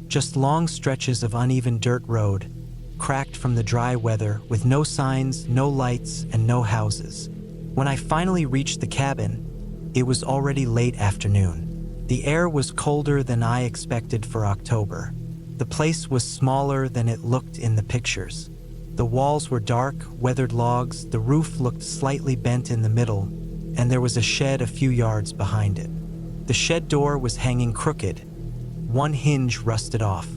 Just long stretches of uneven dirt road, cracked from the dry weather, with no signs, no lights, and no houses. When I finally reached the cabin, it was already late afternoon. The air was colder than I expected for October. The place was smaller than it looked in the pictures. The walls were dark, weathered logs, the roof looked slightly bent in the middle, and there was a shed a few yards behind it. The shed door was hanging crooked, one hinge rusted off.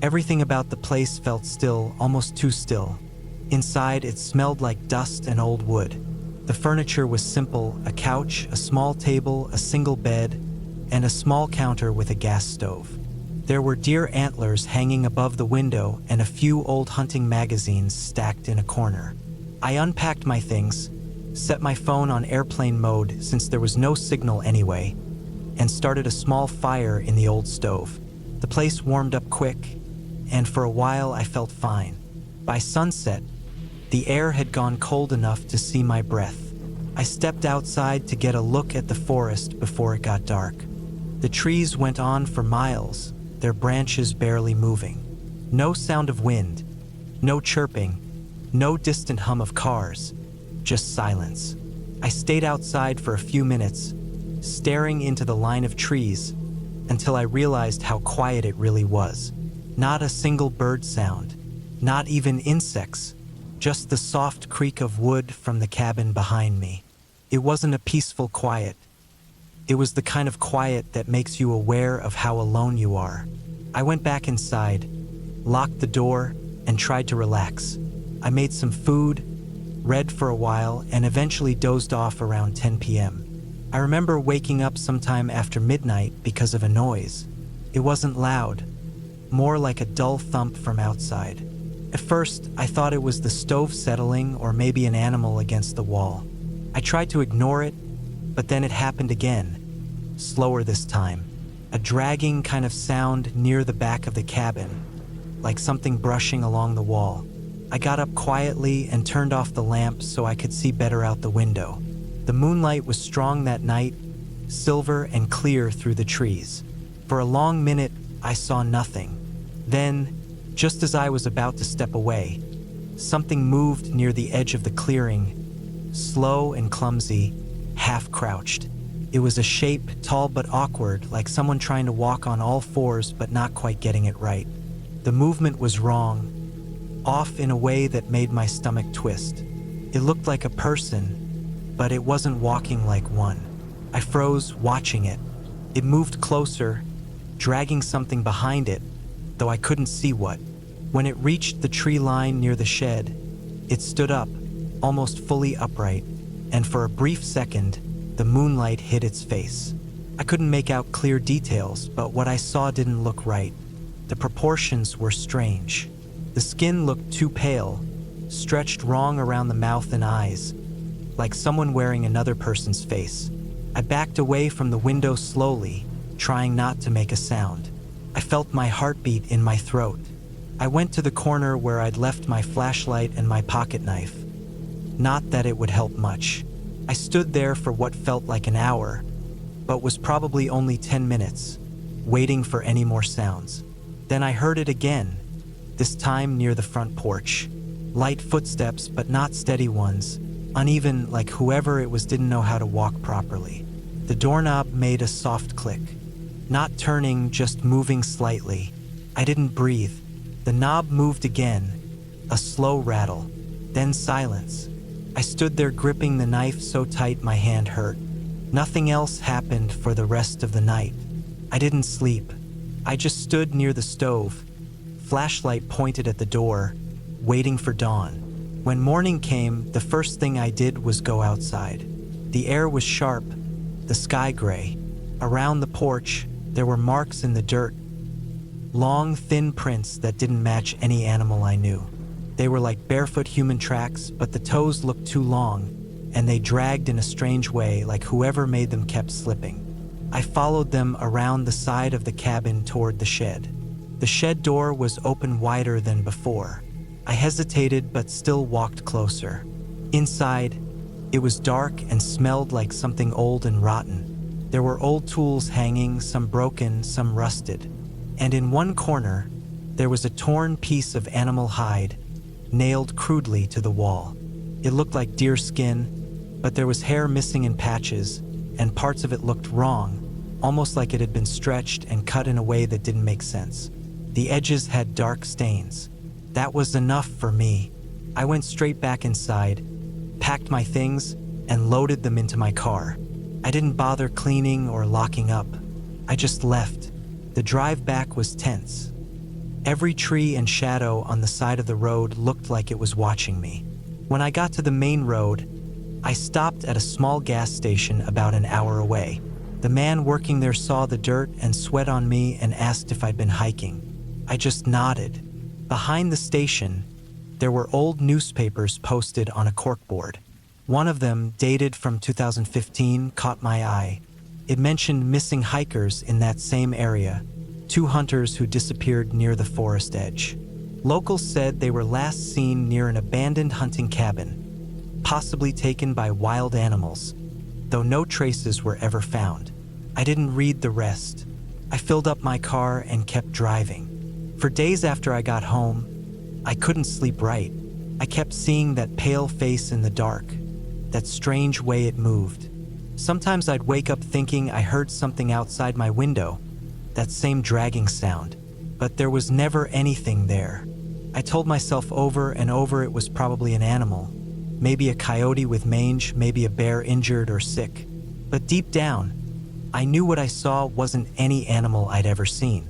Everything about the place felt still, almost too still. Inside, it smelled like dust and old wood. The furniture was simple, a couch, a small table, a single bed, and a small counter with a gas stove. There were deer antlers hanging above the window and a few old hunting magazines stacked in a corner. I unpacked my things, set my phone on airplane mode since there was no signal anyway, and started a small fire in the old stove. The place warmed up quick, and for a while I felt fine. By sunset, the air had gone cold enough to see my breath. I stepped outside to get a look at the forest before it got dark. The trees went on for miles, their branches barely moving. No sound of wind, no chirping, no distant hum of cars, just silence. I stayed outside for a few minutes, staring into the line of trees, until I realized how quiet it really was. Not a single bird sound, not even insects, just the soft creak of wood from the cabin behind me. It wasn't a peaceful quiet. It was the kind of quiet that makes you aware of how alone you are. I went back inside, locked the door, and tried to relax. I made some food, read for a while, and eventually dozed off around 10 p.m. I remember waking up sometime after midnight because of a noise. It wasn't loud, more like a dull thump from outside. At first, I thought it was the stove settling or maybe an animal against the wall. I tried to ignore it, but then it happened again, slower this time. A dragging kind of sound near the back of the cabin, like something brushing along the wall. I got up quietly and turned off the lamp so I could see better out the window. The moonlight was strong that night, silver and clear through the trees. For a long minute, I saw nothing. Then, just as I was about to step away, something moved near the edge of the clearing, slow and clumsy, half-crouched. It was a shape, tall but awkward, like someone trying to walk on all fours but not quite getting it right. The movement was wrong, off in a way that made my stomach twist. It looked like a person, but it wasn't walking like one. I froze, watching it. It moved closer, dragging something behind it, though I couldn't see what. When it reached the tree line near the shed, It stood up, almost fully upright, and for a brief second, the moonlight hit its face. I couldn't make out clear details, but what I saw didn't look right. The proportions were strange. The skin looked too pale, stretched wrong around the mouth and eyes, like someone wearing another person's face. I backed away from the window slowly, trying not to make a sound. I felt my heartbeat in my throat. I went to the corner where I'd left my flashlight and my pocket knife. Not that it would help much. I stood there for what felt like an hour, but was probably only 10 minutes, waiting for any more sounds. Then I heard it again, this time near the front porch. Light footsteps, but not steady ones, uneven, like whoever it was didn't know how to walk properly. The doorknob made a soft click, not turning, just moving slightly. I didn't breathe. The knob moved again, a slow rattle, then silence. I stood there gripping the knife so tight my hand hurt. Nothing else happened for the rest of the night. I didn't sleep. I just stood near the stove, flashlight pointed at the door, waiting for dawn. When morning came, the first thing I did was go outside. The air was sharp, the sky gray. Around the porch, there were marks in the dirt, long, thin prints that didn't match any animal I knew. They were like barefoot human tracks, but the toes looked too long, and they dragged in a strange way, like whoever made them kept slipping. I followed them around the side of the cabin toward the shed. The shed door was open wider than before. I hesitated but still walked closer. Inside, it was dark and smelled like something old and rotten. There were old tools hanging, some broken, some rusted. And in one corner, there was a torn piece of animal hide, nailed crudely to the wall. It looked like deer skin, but there was hair missing in patches, and parts of it looked wrong, almost like it had been stretched and cut in a way that didn't make sense. The edges had dark stains. That was enough for me. I went straight back inside, packed my things, and loaded them into my car. I didn't bother cleaning or locking up. I just left. The drive back was tense. Every tree and shadow on the side of the road looked like it was watching me. When I got to the main road, I stopped at a small gas station about an hour away. The man working there saw the dirt and sweat on me and asked if I'd been hiking. I just nodded. Behind the station, there were old newspapers posted on a corkboard. One of them, dated from 2015, caught my eye. It mentioned missing hikers in that same area, 2 hunters who disappeared near the forest edge. Locals said they were last seen near an abandoned hunting cabin, possibly taken by wild animals, though no traces were ever found. I didn't read the rest. I filled up my car and kept driving. For days after I got home, I couldn't sleep right. I kept seeing that pale face in the dark, that strange way it moved. Sometimes I'd wake up thinking I heard something outside my window, that same dragging sound, but there was never anything there. I told myself over and over it was probably an animal, maybe a coyote with mange, maybe a bear injured or sick. But deep down, I knew what I saw wasn't any animal I'd ever seen.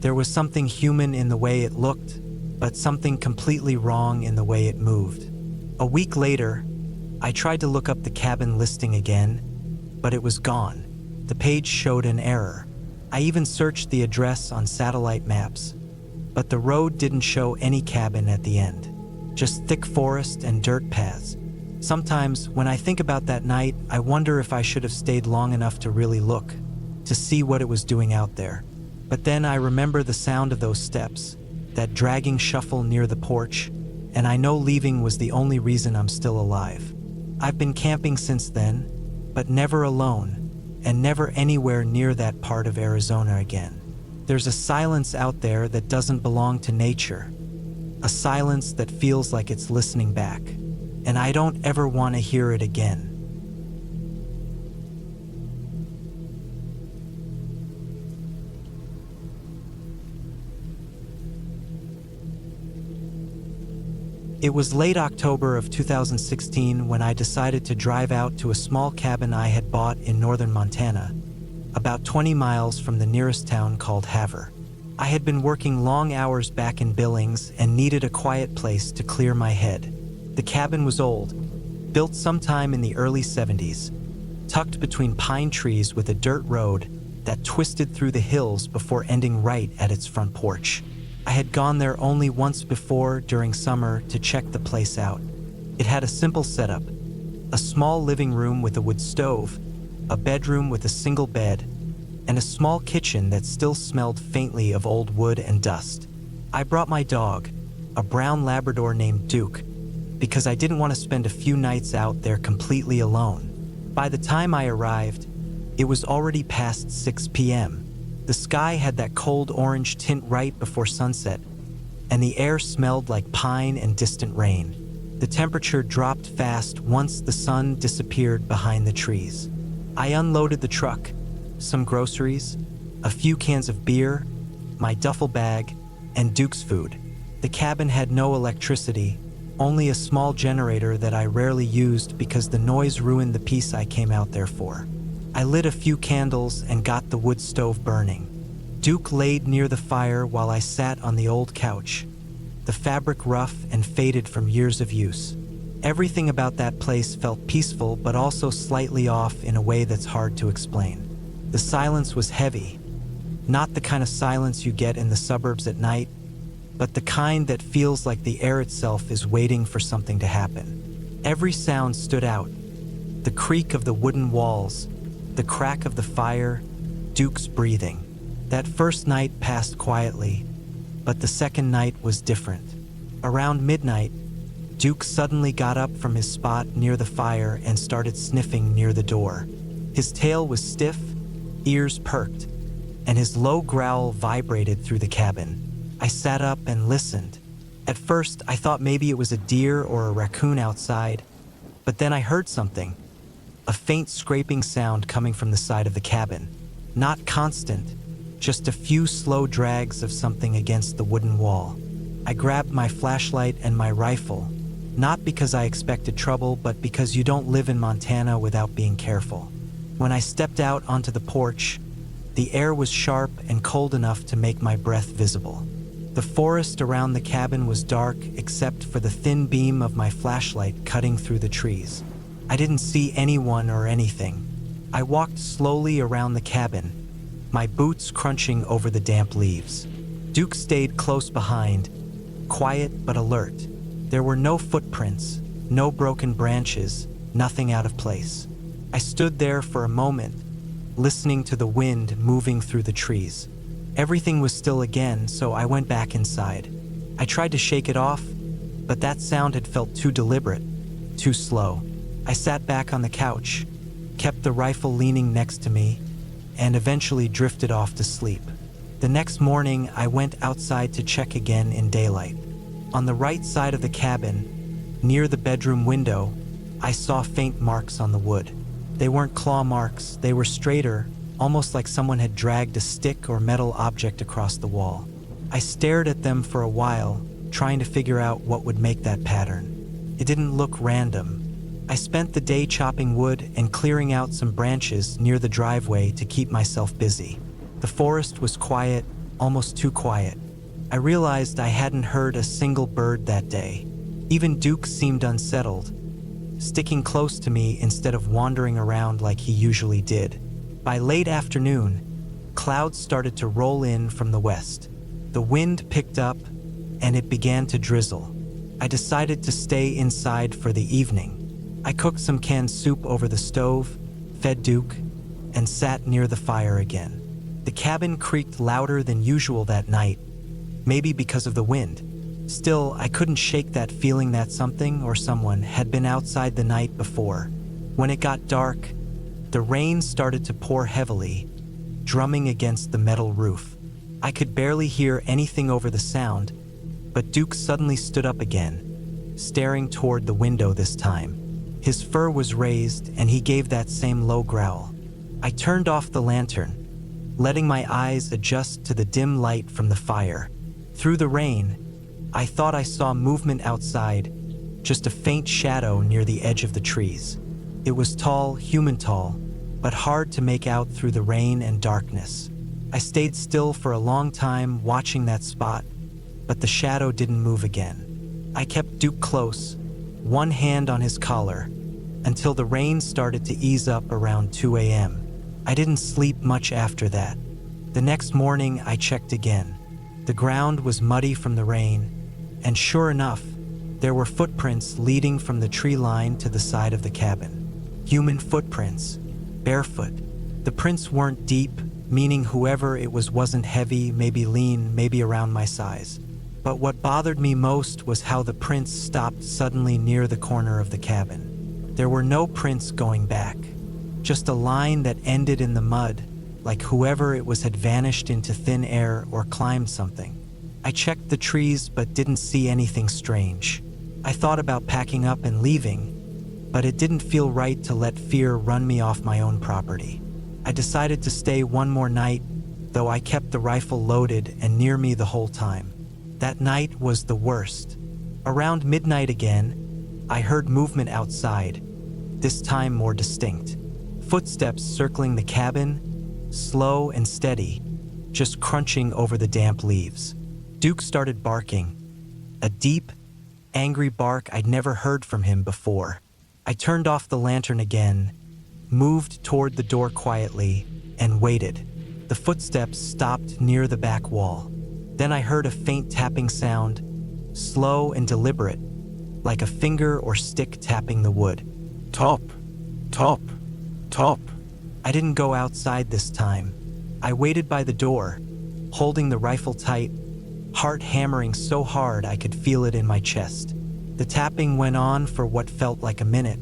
There was something human in the way it looked, but something completely wrong in the way it moved. A week later, I tried to look up the cabin listing again, but it was gone. The page showed an error. I even searched the address on satellite maps, but the road didn't show any cabin at the end, just thick forest and dirt paths. Sometimes, when I think about that night, I wonder if I should have stayed long enough to really look, to see what it was doing out there. But then I remember the sound of those steps, that dragging shuffle near the porch, and I know leaving was the only reason I'm still alive. I've been camping since then, but never alone, and never anywhere near that part of Arizona again. There's a silence out there that doesn't belong to nature, a silence that feels like it's listening back, and I don't ever want to hear it again. It was late October of 2016 when I decided to drive out to a small cabin I had bought in northern Montana, about 20 miles from the nearest town called Havre. I had been working long hours back in Billings and needed a quiet place to clear my head. The cabin was old, built sometime in the early 70s, tucked between pine trees with a dirt road that twisted through the hills before ending right at its front porch. I had gone there only once before during summer to check the place out. It had a simple setup: a small living room with a wood stove, a bedroom with a single bed, and a small kitchen that still smelled faintly of old wood and dust. I brought my dog, a brown Labrador named Duke, because I didn't want to spend a few nights out there completely alone. By the time I arrived, it was already past 6 p.m. The sky had that cold orange tint right before sunset, and the air smelled like pine and distant rain. The temperature dropped fast once the sun disappeared behind the trees. I unloaded the truck, some groceries, a few cans of beer, my duffel bag, and Duke's food. The cabin had no electricity, only a small generator that I rarely used because the noise ruined the peace I came out there for. I lit a few candles and got the wood stove burning. Duke laid near the fire while I sat on the old couch, the fabric rough and faded from years of use. Everything about that place felt peaceful but also slightly off in a way that's hard to explain. The silence was heavy, not the kind of silence you get in the suburbs at night, but the kind that feels like the air itself is waiting for something to happen. Every sound stood out: the creak of the wooden walls, the crack of the fire, Duke's breathing. That first night passed quietly, but the second night was different. Around midnight, Duke suddenly got up from his spot near the fire and started sniffing near the door. His tail was stiff, ears perked, and his low growl vibrated through the cabin. I sat up and listened. At first, I thought maybe it was a deer or a raccoon outside, but then I heard something. A faint scraping sound coming from the side of the cabin. Not constant, just a few slow drags of something against the wooden wall. I grabbed my flashlight and my rifle, not because I expected trouble, but because you don't live in Montana without being careful. When I stepped out onto the porch, the air was sharp and cold enough to make my breath visible. The forest around the cabin was dark except for the thin beam of my flashlight cutting through the trees. I didn't see anyone or anything. I walked slowly around the cabin, my boots crunching over the damp leaves. Duke stayed close behind, quiet but alert. There were no footprints, no broken branches, nothing out of place. I stood there for a moment, listening to the wind moving through the trees. Everything was still again, so I went back inside. I tried to shake it off, but that sound had felt too deliberate, too slow. I sat back on the couch, kept the rifle leaning next to me, and eventually drifted off to sleep. The next morning, I went outside to check again in daylight. On the right side of the cabin, near the bedroom window, I saw faint marks on the wood. They weren't claw marks, they were straighter, almost like someone had dragged a stick or metal object across the wall. I stared at them for a while, trying to figure out what would make that pattern. It didn't look random. I spent the day chopping wood and clearing out some branches near the driveway to keep myself busy. The forest was quiet, almost too quiet. I realized I hadn't heard a single bird that day. Even Duke seemed unsettled, sticking close to me instead of wandering around like he usually did. By late afternoon, clouds started to roll in from the west. The wind picked up, and it began to drizzle. I decided to stay inside for the evening. I cooked some canned soup over the stove, fed Duke, and sat near the fire again. The cabin creaked louder than usual that night, maybe because of the wind. Still, I couldn't shake that feeling that something or someone had been outside the night before. When it got dark, the rain started to pour heavily, drumming against the metal roof. I could barely hear anything over the sound, but Duke suddenly stood up again, staring toward the window this time. His fur was raised, and he gave that same low growl. I turned off the lantern, letting my eyes adjust to the dim light from the fire. Through the rain, I thought I saw movement outside, just a faint shadow near the edge of the trees. It was tall, human tall, but hard to make out through the rain and darkness. I stayed still for a long time watching that spot, but the shadow didn't move again. I kept Duke close, one hand on his collar, until the rain started to ease up around 2 a.m. I didn't sleep much after that. The next morning, I checked again. The ground was muddy from the rain, and sure enough, there were footprints leading from the tree line to the side of the cabin. Human footprints, barefoot. The prints weren't deep, meaning whoever it was wasn't heavy, maybe lean, maybe around my size. But what bothered me most was how the prints stopped suddenly near the corner of the cabin. There were no prints going back, just a line that ended in the mud, like whoever it was had vanished into thin air or climbed something. I checked the trees but didn't see anything strange. I thought about packing up and leaving, but it didn't feel right to let fear run me off my own property. I decided to stay one more night, though I kept the rifle loaded and near me the whole time. That night was the worst. Around midnight again, I heard movement outside, this time more distinct. Footsteps circling the cabin, slow and steady, just crunching over the damp leaves. Duke started barking, a deep, angry bark I'd never heard from him before. I turned off the lantern again, moved toward the door quietly, and waited. The footsteps stopped near the back wall. Then I heard a faint tapping sound, slow and deliberate, like a finger or stick tapping the wood. Top, top, top. I didn't go outside this time. I waited by the door, holding the rifle tight, heart hammering so hard I could feel it in my chest. The tapping went on for what felt like a minute,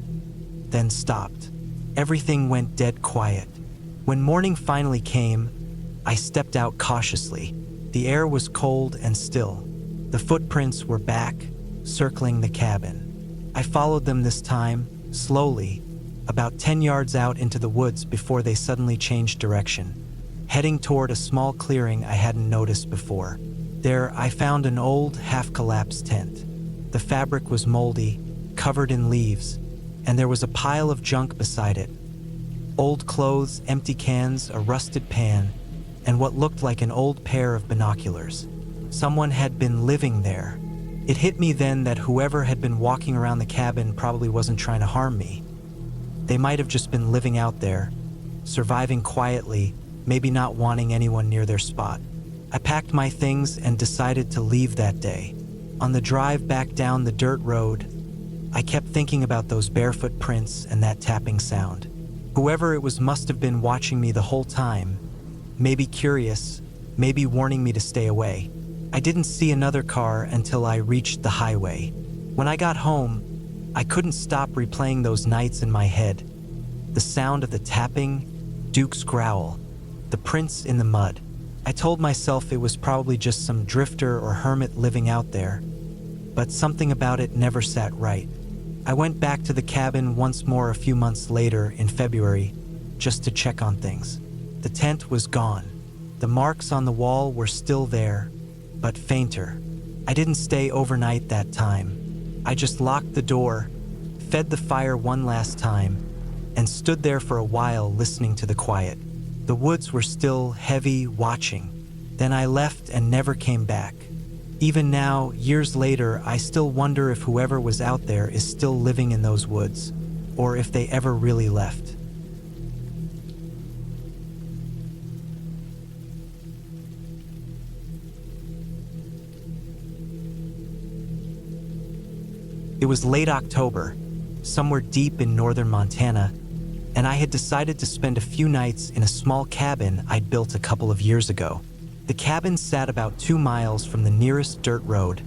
then stopped. Everything went dead quiet. When morning finally came, I stepped out cautiously. The air was cold and still. The footprints were back, circling the cabin. I followed them this time, slowly, about 10 yards out into the woods before they suddenly changed direction, heading toward a small clearing I hadn't noticed before. There, I found an old, half-collapsed tent. The fabric was moldy, covered in leaves, and there was a pile of junk beside it. Old clothes, empty cans, a rusted pan, and what looked like an old pair of binoculars. Someone had been living there. It hit me then that whoever had been walking around the cabin probably wasn't trying to harm me. They might have just been living out there, surviving quietly, maybe not wanting anyone near their spot. I packed my things and decided to leave that day. On the drive back down the dirt road, I kept thinking about those barefoot prints and that tapping sound. Whoever it was must have been watching me the whole time, maybe curious, maybe warning me to stay away. I didn't see another car until I reached the highway. When I got home, I couldn't stop replaying those nights in my head. The sound of the tapping, Duke's growl, the prints in the mud. I told myself it was probably just some drifter or hermit living out there, but something about it never sat right. I went back to the cabin once more a few months later in February, just to check on things. The tent was gone. The marks on the wall were still there, but fainter. I didn't stay overnight that time. I just locked the door, fed the fire one last time, and stood there for a while listening to the quiet. The woods were still heavy, watching. Then I left and never came back. Even now, years later, I still wonder if whoever was out there is still living in those woods, or if they ever really left. It was late October, somewhere deep in northern Montana, and I had decided to spend a few nights in a small cabin I'd built a couple of years ago. The cabin sat about 2 miles from the nearest dirt road,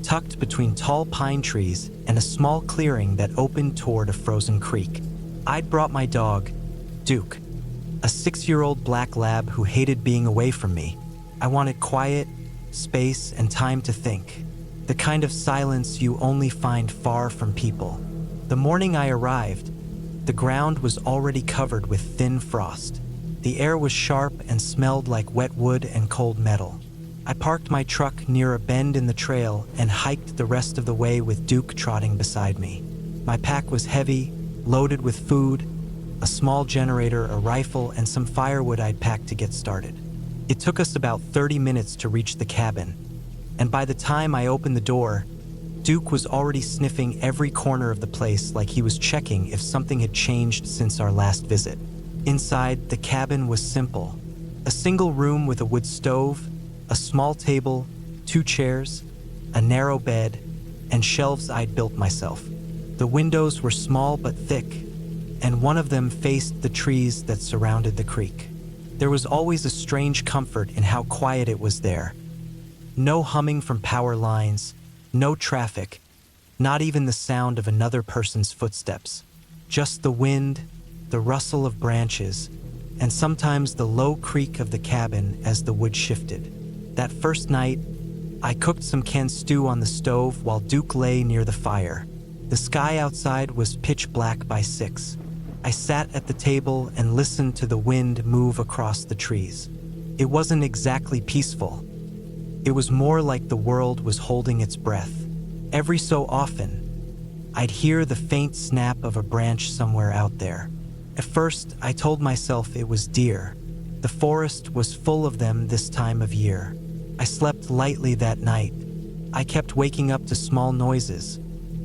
tucked between tall pine trees and a small clearing that opened toward a frozen creek. I'd brought my dog, Duke, a 6-year-old black lab who hated being away from me. I wanted quiet, space, and time to think. The kind of silence you only find far from people. The morning I arrived, the ground was already covered with thin frost. The air was sharp and smelled like wet wood and cold metal. I parked my truck near a bend in the trail and hiked the rest of the way with Duke trotting beside me. My pack was heavy, loaded with food, a small generator, a rifle, and some firewood I'd packed to get started. It took us about 30 minutes to reach the cabin, and by the time I opened the door, Duke was already sniffing every corner of the place like he was checking if something had changed since our last visit. Inside, the cabin was simple. A single room with a wood stove, a small table, 2 chairs, a narrow bed, and shelves I'd built myself. The windows were small but thick, and one of them faced the trees that surrounded the creek. There was always a strange comfort in how quiet it was there. No humming from power lines, no traffic, not even the sound of another person's footsteps. Just the wind, the rustle of branches, and sometimes the low creak of the cabin as the wood shifted. That first night, I cooked some canned stew on the stove while Duke lay near the fire. The sky outside was pitch black by 6. I sat at the table and listened to the wind move across the trees. It wasn't exactly peaceful. It was more like the world was holding its breath. Every so often, I'd hear the faint snap of a branch somewhere out there. At first, I told myself it was deer. The forest was full of them this time of year. I slept lightly that night. I kept waking up to small noises,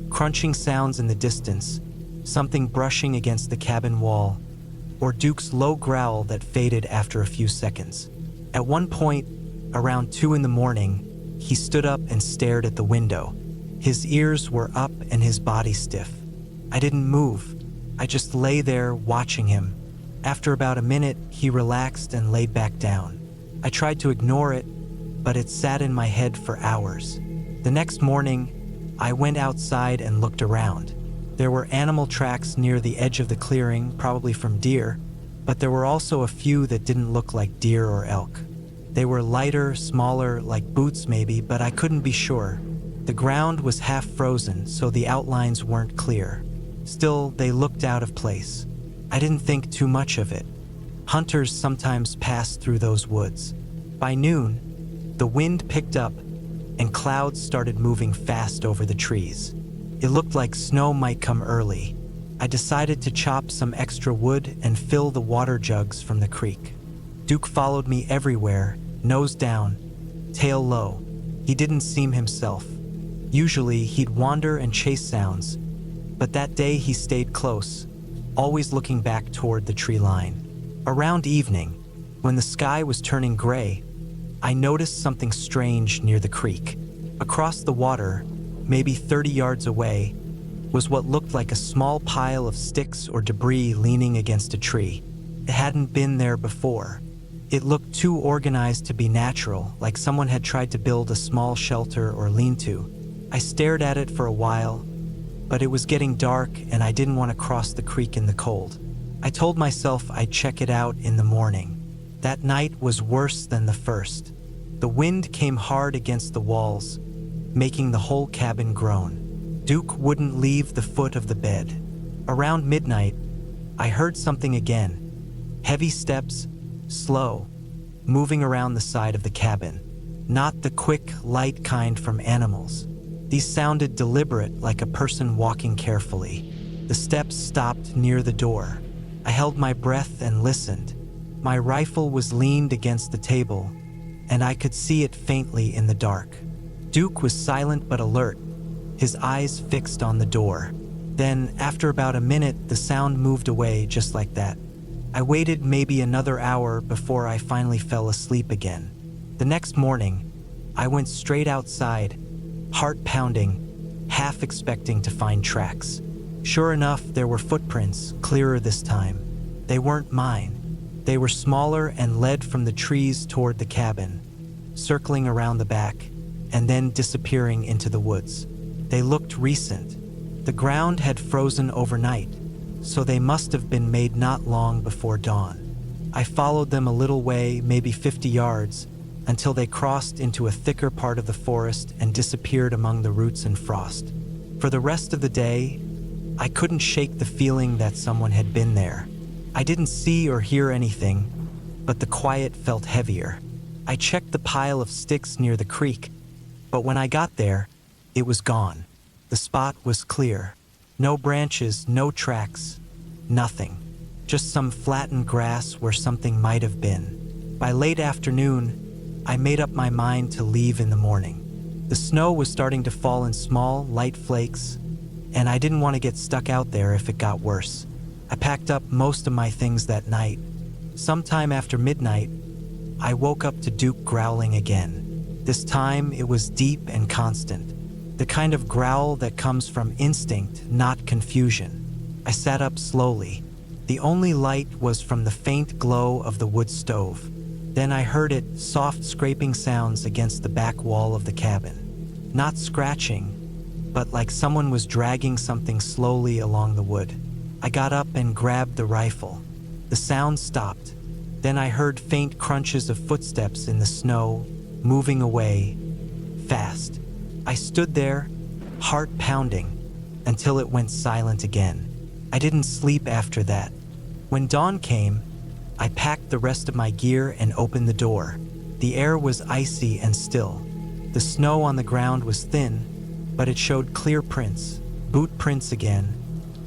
crunching sounds in the distance, something brushing against the cabin wall, or Duke's low growl that faded after a few seconds. At one point, around 2 in the morning, he stood up and stared at the window. His ears were up and his body stiff. I didn't move. I just lay there watching him. After about a minute, he relaxed and laid back down. I tried to ignore it, but it sat in my head for hours. The next morning, I went outside and looked around. There were animal tracks near the edge of the clearing, probably from deer, but there were also a few that didn't look like deer or elk. They were lighter, smaller, like boots maybe, but I couldn't be sure. The ground was half frozen, so the outlines weren't clear. Still, they looked out of place. I didn't think too much of it. Hunters sometimes passed through those woods. By noon, the wind picked up and clouds started moving fast over the trees. It looked like snow might come early. I decided to chop some extra wood and fill the water jugs from the creek. Duke followed me everywhere, nose down, tail low. He didn't seem himself. Usually, he'd wander and chase sounds, but that day he stayed close, always looking back toward the tree line. Around evening, when the sky was turning gray, I noticed something strange near the creek. Across the water, maybe 30 yards away, was what looked like a small pile of sticks or debris leaning against a tree. It hadn't been there before. It looked too organized to be natural, like someone had tried to build a small shelter or lean-to. I stared at it for a while, but it was getting dark and I didn't want to cross the creek in the cold. I told myself I'd check it out in the morning. That night was worse than the first. The wind came hard against the walls, making the whole cabin groan. Duke wouldn't leave the foot of the bed. Around midnight, I heard something again. Heavy steps, slow, moving around the side of the cabin. Not the quick, light kind from animals. These sounded deliberate, like a person walking carefully. The steps stopped near the door. I held my breath and listened. My rifle was leaned against the table, and I could see it faintly in the dark. Duke was silent but alert, his eyes fixed on the door. Then, after about a minute, the sound moved away just like that. I waited maybe another hour before I finally fell asleep again. The next morning, I went straight outside, heart pounding, half expecting to find tracks. Sure enough, there were footprints, clearer this time. They weren't mine. They were smaller and led from the trees toward the cabin, circling around the back, and then disappearing into the woods. They looked recent. The ground had frozen overnight, so they must have been made not long before dawn. I followed them a little way, maybe 50 yards, until they crossed into a thicker part of the forest and disappeared among the roots and frost. For the rest of the day, I couldn't shake the feeling that someone had been there. I didn't see or hear anything, but the quiet felt heavier. I checked the pile of sticks near the creek, but when I got there, it was gone. The spot was clear. No branches, no tracks, nothing. Just some flattened grass where something might have been. By late afternoon, I made up my mind to leave in the morning. The snow was starting to fall in small, light flakes, and I didn't want to get stuck out there if it got worse. I packed up most of my things that night. Sometime after midnight, I woke up to Duke growling again. This time, it was deep and constant. The kind of growl that comes from instinct, not confusion. I sat up slowly. The only light was from the faint glow of the wood stove. Then I heard it, soft scraping sounds against the back wall of the cabin. Not scratching, but like someone was dragging something slowly along the wood. I got up and grabbed the rifle. The sound stopped. Then I heard faint crunches of footsteps in the snow, moving away, fast. I stood there, heart pounding, until it went silent again. I didn't sleep after that. When dawn came, I packed the rest of my gear and opened the door. The air was icy and still. The snow on the ground was thin, but it showed clear prints, boot prints again,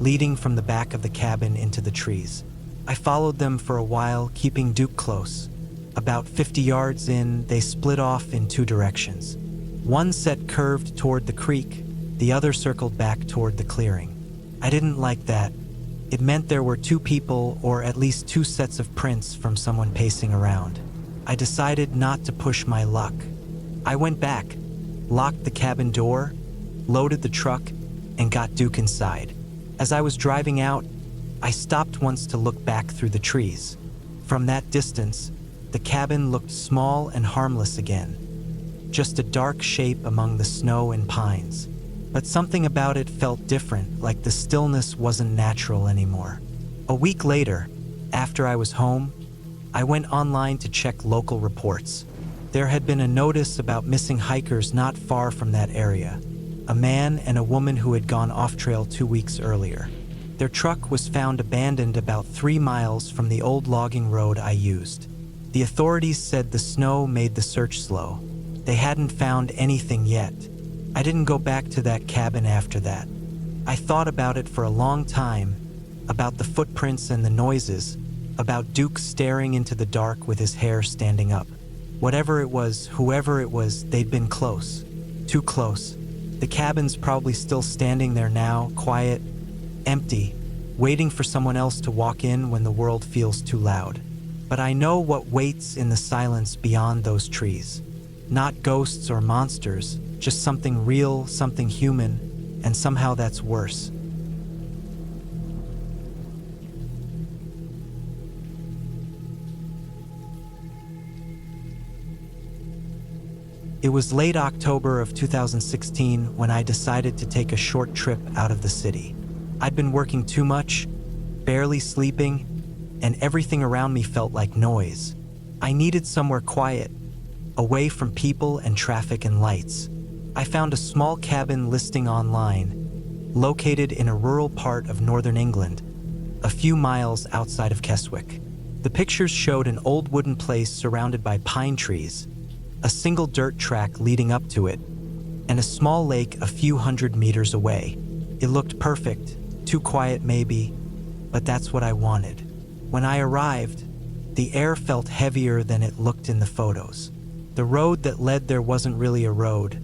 leading from the back of the cabin into the trees. I followed them for a while, keeping Duke close. About 50 yards in, they split off in two directions. One set curved toward the creek, the other circled back toward the clearing. I didn't like that. It meant there were two people, or at least two sets of prints from someone pacing around. I decided not to push my luck. I went back, locked the cabin door, loaded the truck, and got Duke inside. As I was driving out, I stopped once to look back through the trees. From that distance, the cabin looked small and harmless again, just a dark shape among the snow and pines. But something about it felt different, like the stillness wasn't natural anymore. A week later, after I was home, I went online to check local reports. There had been a notice about missing hikers not far from that area, a man and a woman who had gone off-trail 2 weeks earlier. Their truck was found abandoned about 3 miles from the old logging road I used. The authorities said the snow made the search slow. They hadn't found anything yet. I didn't go back to that cabin after that. I thought about it for a long time, about the footprints and the noises, about Duke staring into the dark with his hair standing up. Whatever it was, whoever it was, they'd been close. Too close. The cabin's probably still standing there now, quiet, empty, waiting for someone else to walk in when the world feels too loud. But I know what waits in the silence beyond those trees. Not ghosts or monsters, just something real, something human, and somehow that's worse. It was late October of 2016 when I decided to take a short trip out of the city. I'd been working too much, barely sleeping, and everything around me felt like noise. I needed somewhere quiet, away from people and traffic and lights. I found a small cabin listing online, located in a rural part of northern England, a few miles outside of Keswick. The pictures showed an old wooden place surrounded by pine trees, a single dirt track leading up to it, and a small lake a few hundred meters away. It looked perfect, too quiet maybe, but that's what I wanted. When I arrived, the air felt heavier than it looked in the photos. The road that led there wasn't really a road,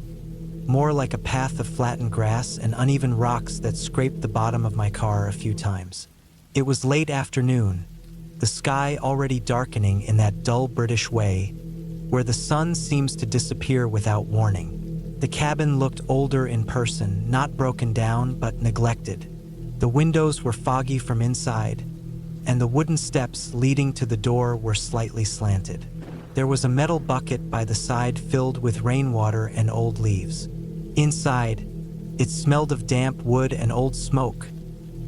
more like a path of flattened grass and uneven rocks that scraped the bottom of my car a few times. It was late afternoon, the sky already darkening in that dull British way, where the sun seems to disappear without warning. The cabin looked older in person, not broken down, but neglected. The windows were foggy from inside, and the wooden steps leading to the door were slightly slanted. There was a metal bucket by the side filled with rainwater and old leaves. Inside, it smelled of damp wood and old smoke,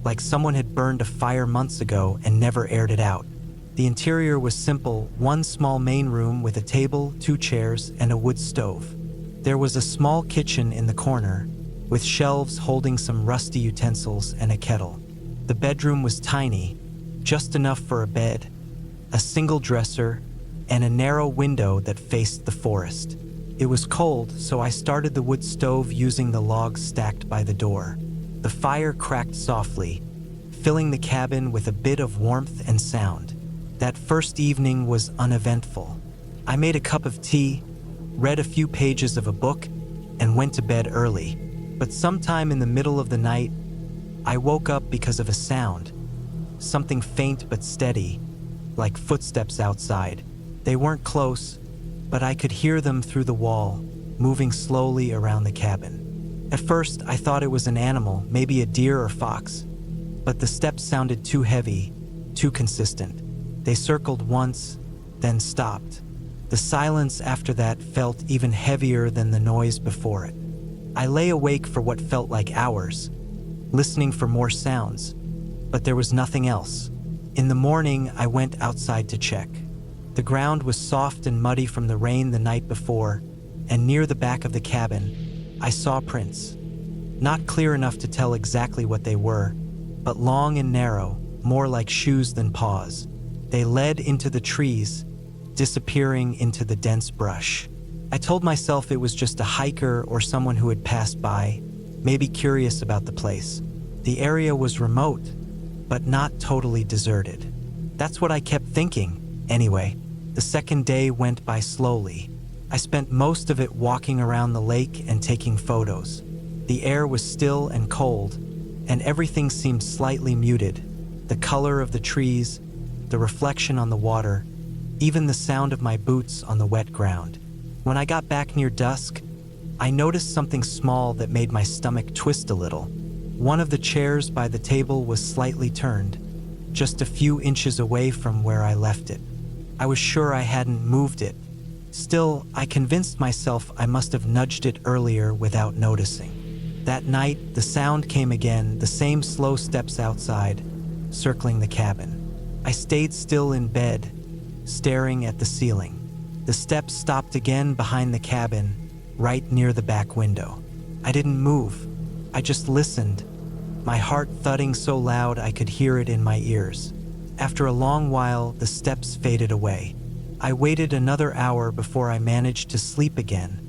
like someone had burned a fire months ago and never aired it out. The interior was simple, one small main room with a table, 2 chairs, and a wood stove. There was a small kitchen in the corner, with shelves holding some rusty utensils and a kettle. The bedroom was tiny, just enough for a bed, a single dresser, and a narrow window that faced the forest. It was cold, so I started the wood stove using the logs stacked by the door. The fire cracked softly, filling the cabin with a bit of warmth and sound. That first evening was uneventful. I made a cup of tea, read a few pages of a book, and went to bed early. But sometime in the middle of the night, I woke up because of a sound. Something faint but steady, like footsteps outside. They weren't close, but I could hear them through the wall, moving slowly around the cabin. At first, I thought it was an animal, maybe a deer or fox, but the steps sounded too heavy, too consistent. They circled once, then stopped. The silence after that felt even heavier than the noise before it. I lay awake for what felt like hours, listening for more sounds, but there was nothing else. In the morning, I went outside to check. The ground was soft and muddy from the rain the night before, and near the back of the cabin, I saw prints. Not clear enough to tell exactly what they were, but long and narrow, more like shoes than paws. They led into the trees, disappearing into the dense brush. I told myself it was just a hiker or someone who had passed by, maybe curious about the place. The area was remote, but not totally deserted. That's what I kept thinking. Anyway, the second day went by slowly. I spent most of it walking around the lake and taking photos. The air was still and cold, and everything seemed slightly muted. The color of the trees, the reflection on the water, even the sound of my boots on the wet ground. When I got back near dusk, I noticed something small that made my stomach twist a little. One of the chairs by the table was slightly turned, just a few inches away from where I left it. I was sure I hadn't moved it. Still, I convinced myself I must have nudged it earlier without noticing. That night, the sound came again, the same slow steps outside, circling the cabin. I stayed still in bed, staring at the ceiling. The steps stopped again behind the cabin, right near the back window. I didn't move. I just listened, my heart thudding so loud I could hear it in my ears. After a long while, the steps faded away. I waited another hour before I managed to sleep again,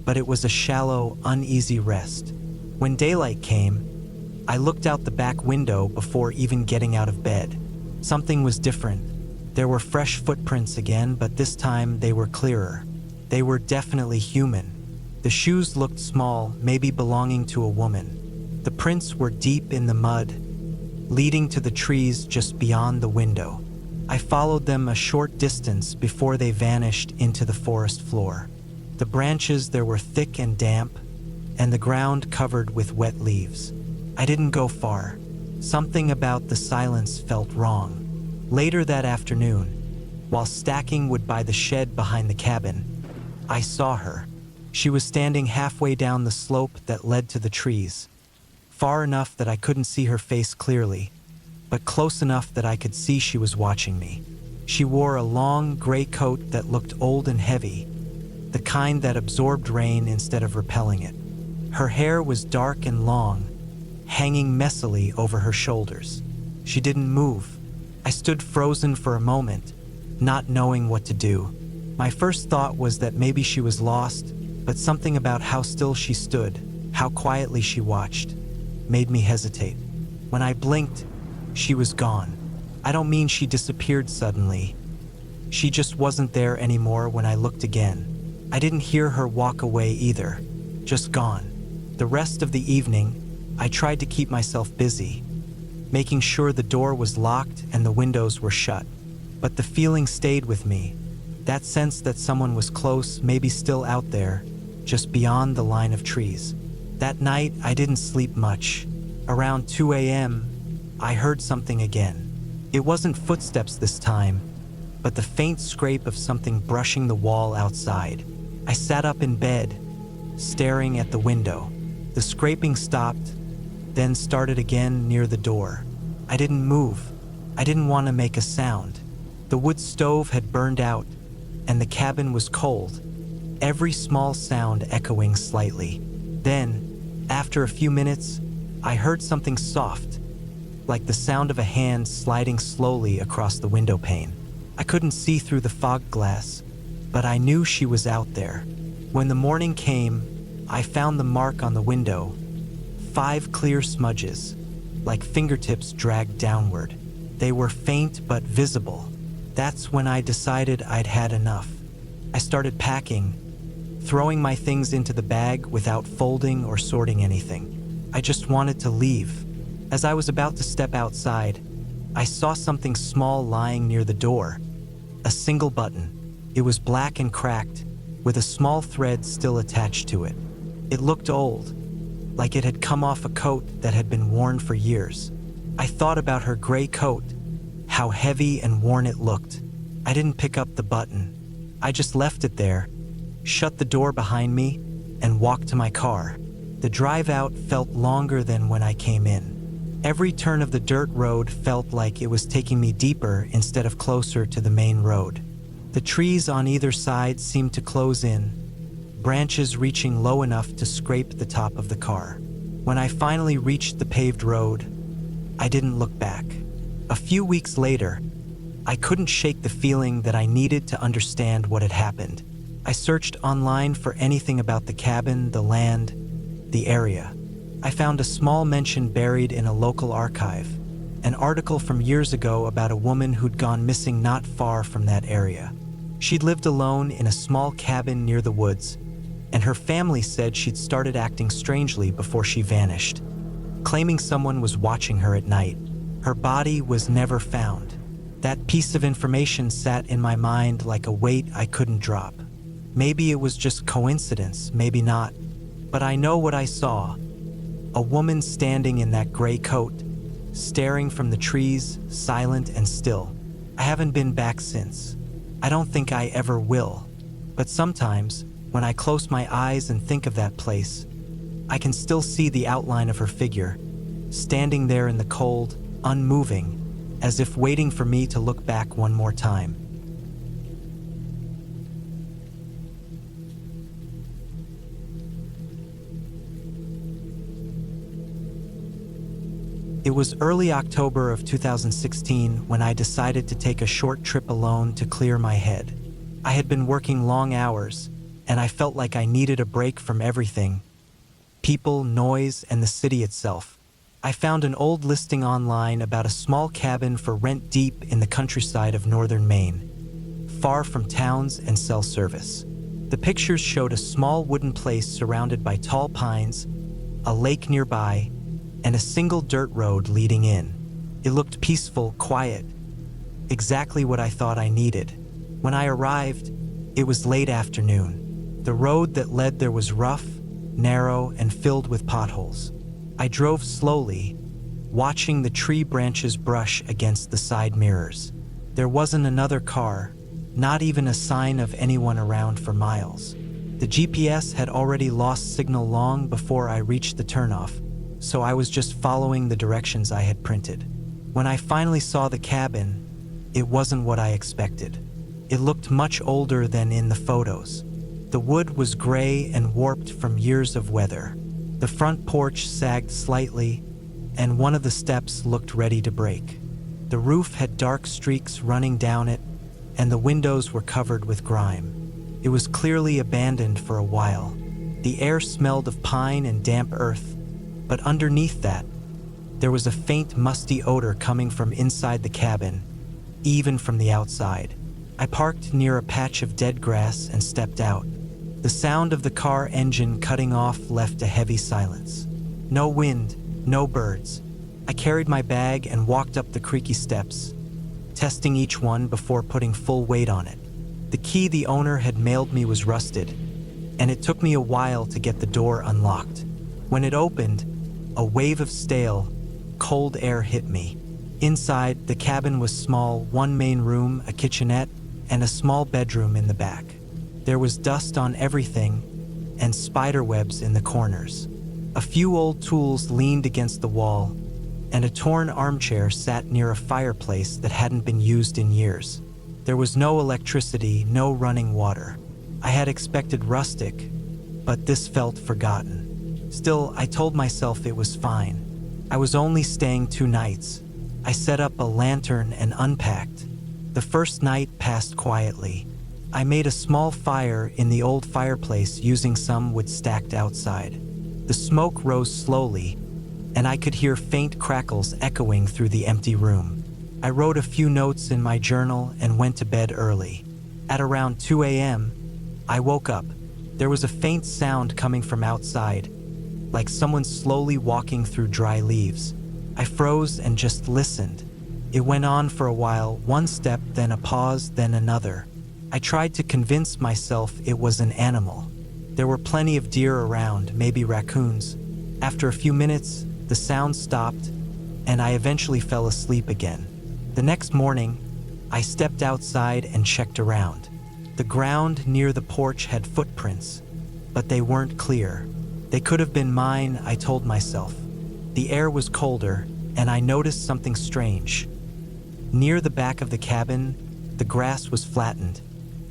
but it was a shallow, uneasy rest. When daylight came, I looked out the back window before even getting out of bed. Something was different. There were fresh footprints again, but this time they were clearer. They were definitely human. The shoes looked small, maybe belonging to a woman. The prints were deep in the mud, leading to the trees just beyond the window. I followed them a short distance before they vanished into the forest floor. The branches there were thick and damp, and the ground covered with wet leaves. I didn't go far. Something about the silence felt wrong. Later that afternoon, while stacking wood by the shed behind the cabin, I saw her. She was standing halfway down the slope that led to the trees, far enough that I couldn't see her face clearly, but close enough that I could see she was watching me. She wore a long gray coat that looked old and heavy, the kind that absorbed rain instead of repelling it. Her hair was dark and long, hanging messily over her shoulders. She didn't move. I stood frozen for a moment, not knowing what to do. My first thought was that maybe she was lost, but something about how still she stood, how quietly she watched, made me hesitate. When I blinked, she was gone. I don't mean she disappeared suddenly. She just wasn't there anymore when I looked again. I didn't hear her walk away either, just gone. The rest of the evening, I tried to keep myself busy, making sure the door was locked and the windows were shut. But the feeling stayed with me, that sense that someone was close, maybe still out there, just beyond the line of trees. That night, I didn't sleep much. Around 2 a.m., I heard something again. It wasn't footsteps this time, but the faint scrape of something brushing the wall outside. I sat up in bed, staring at the window. The scraping stopped, then started again near the door. I didn't move. I didn't want to make a sound. The wood stove had burned out, and the cabin was cold, every small sound echoing slightly. Then, after a few minutes, I heard something soft, like the sound of a hand sliding slowly across the window pane. I couldn't see through the fog glass, but I knew she was out there. When the morning came, I found the mark on the window, 5 clear smudges, like fingertips dragged downward. They were faint but visible. That's when I decided I'd had enough. I started packing, throwing my things into the bag without folding or sorting anything. I just wanted to leave. As I was about to step outside, I saw something small lying near the door. A single button. It was black and cracked, with a small thread still attached to it. It looked old, like it had come off a coat that had been worn for years. I thought about her gray coat, how heavy and worn it looked. I didn't pick up the button. I just left it there, shut the door behind me, and walked to my car. The drive out felt longer than when I came in. Every turn of the dirt road felt like it was taking me deeper instead of closer to the main road. The trees on either side seemed to close in, branches reaching low enough to scrape the top of the car. When I finally reached the paved road, I didn't look back. A few weeks later, I couldn't shake the feeling that I needed to understand what had happened. I searched online for anything about the cabin, the land, the area. I found a small mention buried in a local archive, an article from years ago about a woman who'd gone missing not far from that area. She'd lived alone in a small cabin near the woods, and her family said she'd started acting strangely before she vanished, claiming someone was watching her at night. Her body was never found. That piece of information sat in my mind like a weight I couldn't drop. Maybe it was just coincidence, maybe not, but I know what I saw. A woman standing in that gray coat, staring from the trees, silent and still. I haven't been back since. I don't think I ever will. But sometimes, when I close my eyes and think of that place, I can still see the outline of her figure, standing there in the cold, unmoving, as if waiting for me to look back one more time. It was early October of 2016 when I decided to take a short trip alone to clear my head. I had been working long hours, and I felt like I needed a break from everything: people, noise, and the city itself. I found an old listing online about a small cabin for rent deep in the countryside of northern Maine, far from towns and cell service. The pictures showed a small wooden place surrounded by tall pines, a lake nearby, and a single dirt road leading in. It looked peaceful, quiet, exactly what I thought I needed. When I arrived, it was late afternoon. The road that led there was rough, narrow, and filled with potholes. I drove slowly, watching the tree branches brush against the side mirrors. There wasn't another car, not even a sign of anyone around for miles. The GPS had already lost signal long before I reached the turnoff, so I was just following the directions I had printed. When I finally saw the cabin, it wasn't what I expected. It looked much older than in the photos. The wood was gray and warped from years of weather. The front porch sagged slightly, and one of the steps looked ready to break. The roof had dark streaks running down it, and the windows were covered with grime. It was clearly abandoned for a while. The air smelled of pine and damp earth, but underneath that, there was a faint musty odor coming from inside the cabin, even from the outside. I parked near a patch of dead grass and stepped out. The sound of the car engine cutting off left a heavy silence. No wind, no birds. I carried my bag and walked up the creaky steps, testing each one before putting full weight on it. The key the owner had mailed me was rusted, and it took me a while to get the door unlocked. When it opened, a wave of stale, cold air hit me. Inside, the cabin was small: one main room, a kitchenette, and a small bedroom in the back. There was dust on everything and spider webs in the corners. A few old tools leaned against the wall, and a torn armchair sat near a fireplace that hadn't been used in years. There was no electricity, no running water. I had expected rustic, but this felt forgotten. Still, I told myself it was fine. I was only staying 2 nights. I set up a lantern and unpacked. The first night passed quietly. I made a small fire in the old fireplace using some wood stacked outside. The smoke rose slowly, and I could hear faint crackles echoing through the empty room. I wrote a few notes in my journal and went to bed early. At around 2 a.m., I woke up, There was a faint sound coming from outside, like someone slowly walking through dry leaves. I froze and just listened. It went on for a while, one step, then a pause, then another. I tried to convince myself it was an animal. There were plenty of deer around, maybe raccoons. After a few minutes, the sound stopped, and I eventually fell asleep again. The next morning, I stepped outside and checked around. The ground near the porch had footprints, but they weren't clear. They could have been mine, I told myself. The air was colder, and I noticed something strange. Near the back of the cabin, the grass was flattened,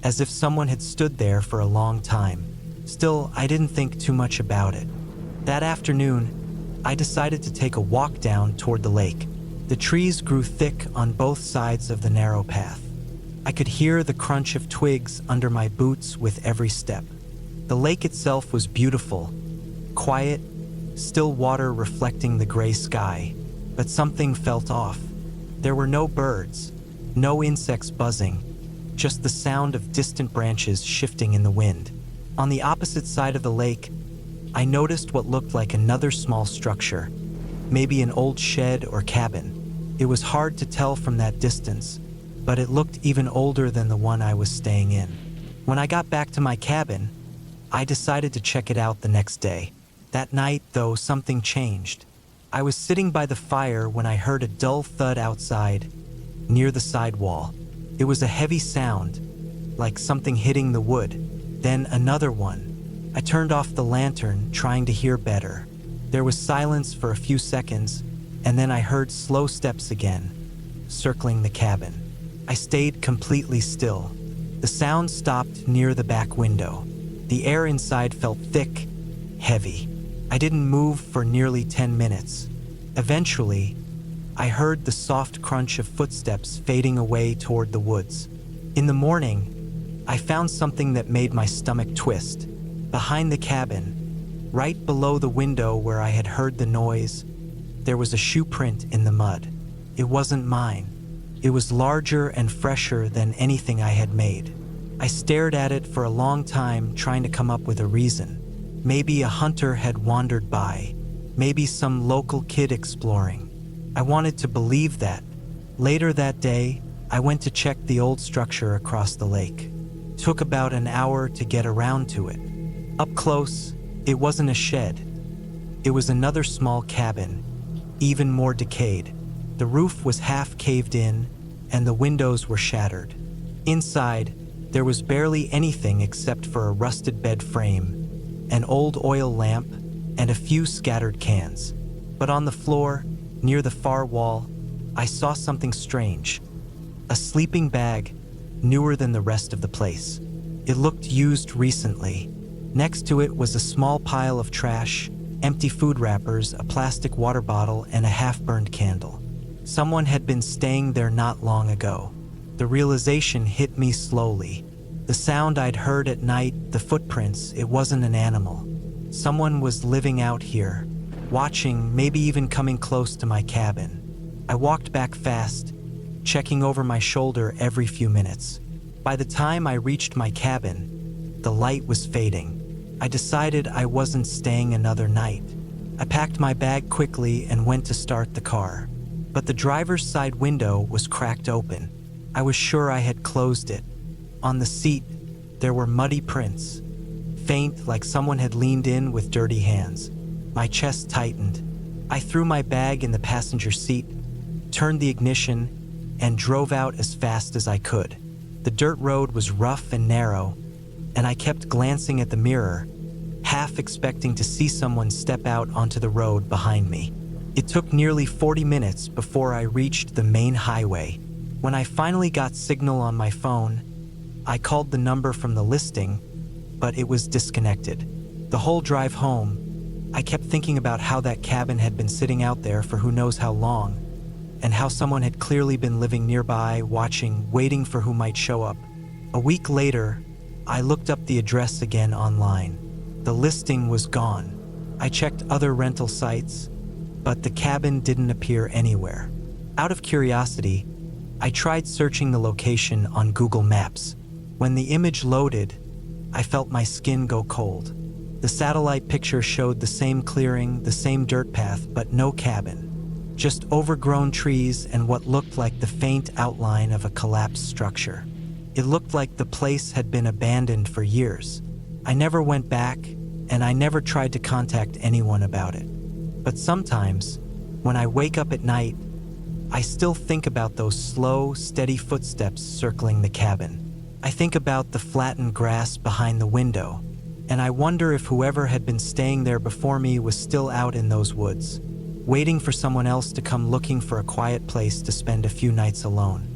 as if someone had stood there for a long time. Still, I didn't think too much about it. That afternoon, I decided to take a walk down toward the lake. The trees grew thick on both sides of the narrow path. I could hear the crunch of twigs under my boots with every step. The lake itself was beautiful, quiet, still water reflecting the gray sky, but something felt off. There were no birds, no insects buzzing, just the sound of distant branches shifting in the wind. On the opposite side of the lake, I noticed what looked like another small structure, maybe an old shed or cabin. It was hard to tell from that distance, but it looked even older than the one I was staying in. When I got back to my cabin, I decided to check it out the next day. That night, though, something changed. I was sitting by the fire when I heard a dull thud outside, near the side wall. It was a heavy sound, like something hitting the wood. Then another one. I turned off the lantern, trying to hear better. There was silence for a few seconds, and then I heard slow steps again, circling the cabin. I stayed completely still. The sound stopped near the back window. The air inside felt thick, heavy. I didn't move for nearly 10 minutes. Eventually, I heard the soft crunch of footsteps fading away toward the woods. In the morning, I found something that made my stomach twist. Behind the cabin, right below the window where I had heard the noise, there was a shoe print in the mud. It wasn't mine. It was larger and fresher than anything I had made. I stared at it for a long time, trying to come up with a reason. Maybe a hunter had wandered by. Maybe some local kid exploring. I wanted to believe that. Later that day, I went to check the old structure across the lake. Took about an hour to get around to it. Up close, it wasn't a shed. It was another small cabin, even more decayed. The roof was half caved in, and the windows were shattered. Inside, there was barely anything except for a rusted bed frame, an old oil lamp, and a few scattered cans. But on the floor, near the far wall, I saw something strange. A sleeping bag, newer than the rest of the place. It looked used recently. Next to it was a small pile of trash, empty food wrappers, a plastic water bottle, and a half-burned candle. Someone had been staying there not long ago. The realization hit me slowly. The sound I'd heard at night, the footprints, it wasn't an animal. Someone was living out here, watching, maybe even coming close to my cabin. I walked back fast, checking over my shoulder every few minutes. By the time I reached my cabin, the light was fading. I decided I wasn't staying another night. I packed my bag quickly and went to start the car. But the driver's side window was cracked open. I was sure I had closed it. On the seat, there were muddy prints, faint like someone had leaned in with dirty hands. My chest tightened. I threw my bag in the passenger seat, turned the ignition, and drove out as fast as I could. The dirt road was rough and narrow, and I kept glancing at the mirror, half expecting to see someone step out onto the road behind me. It took nearly 40 minutes before I reached the main highway. When I finally got signal on my phone, I called the number from the listing, but it was disconnected. The whole drive home, I kept thinking about how that cabin had been sitting out there for who knows how long, and how someone had clearly been living nearby, watching, waiting for who might show up. A week later, I looked up the address again online. The listing was gone. I checked other rental sites, but the cabin didn't appear anywhere. Out of curiosity, I tried searching the location on Google Maps. When the image loaded, I felt my skin go cold. The satellite picture showed the same clearing, the same dirt path, but no cabin. Just overgrown trees and what looked like the faint outline of a collapsed structure. It looked like the place had been abandoned for years. I never went back, and I never tried to contact anyone about it. But sometimes, when I wake up at night, I still think about those slow, steady footsteps circling the cabin. I think about the flattened grass behind the window, and I wonder if whoever had been staying there before me was still out in those woods, waiting for someone else to come looking for a quiet place to spend a few nights alone.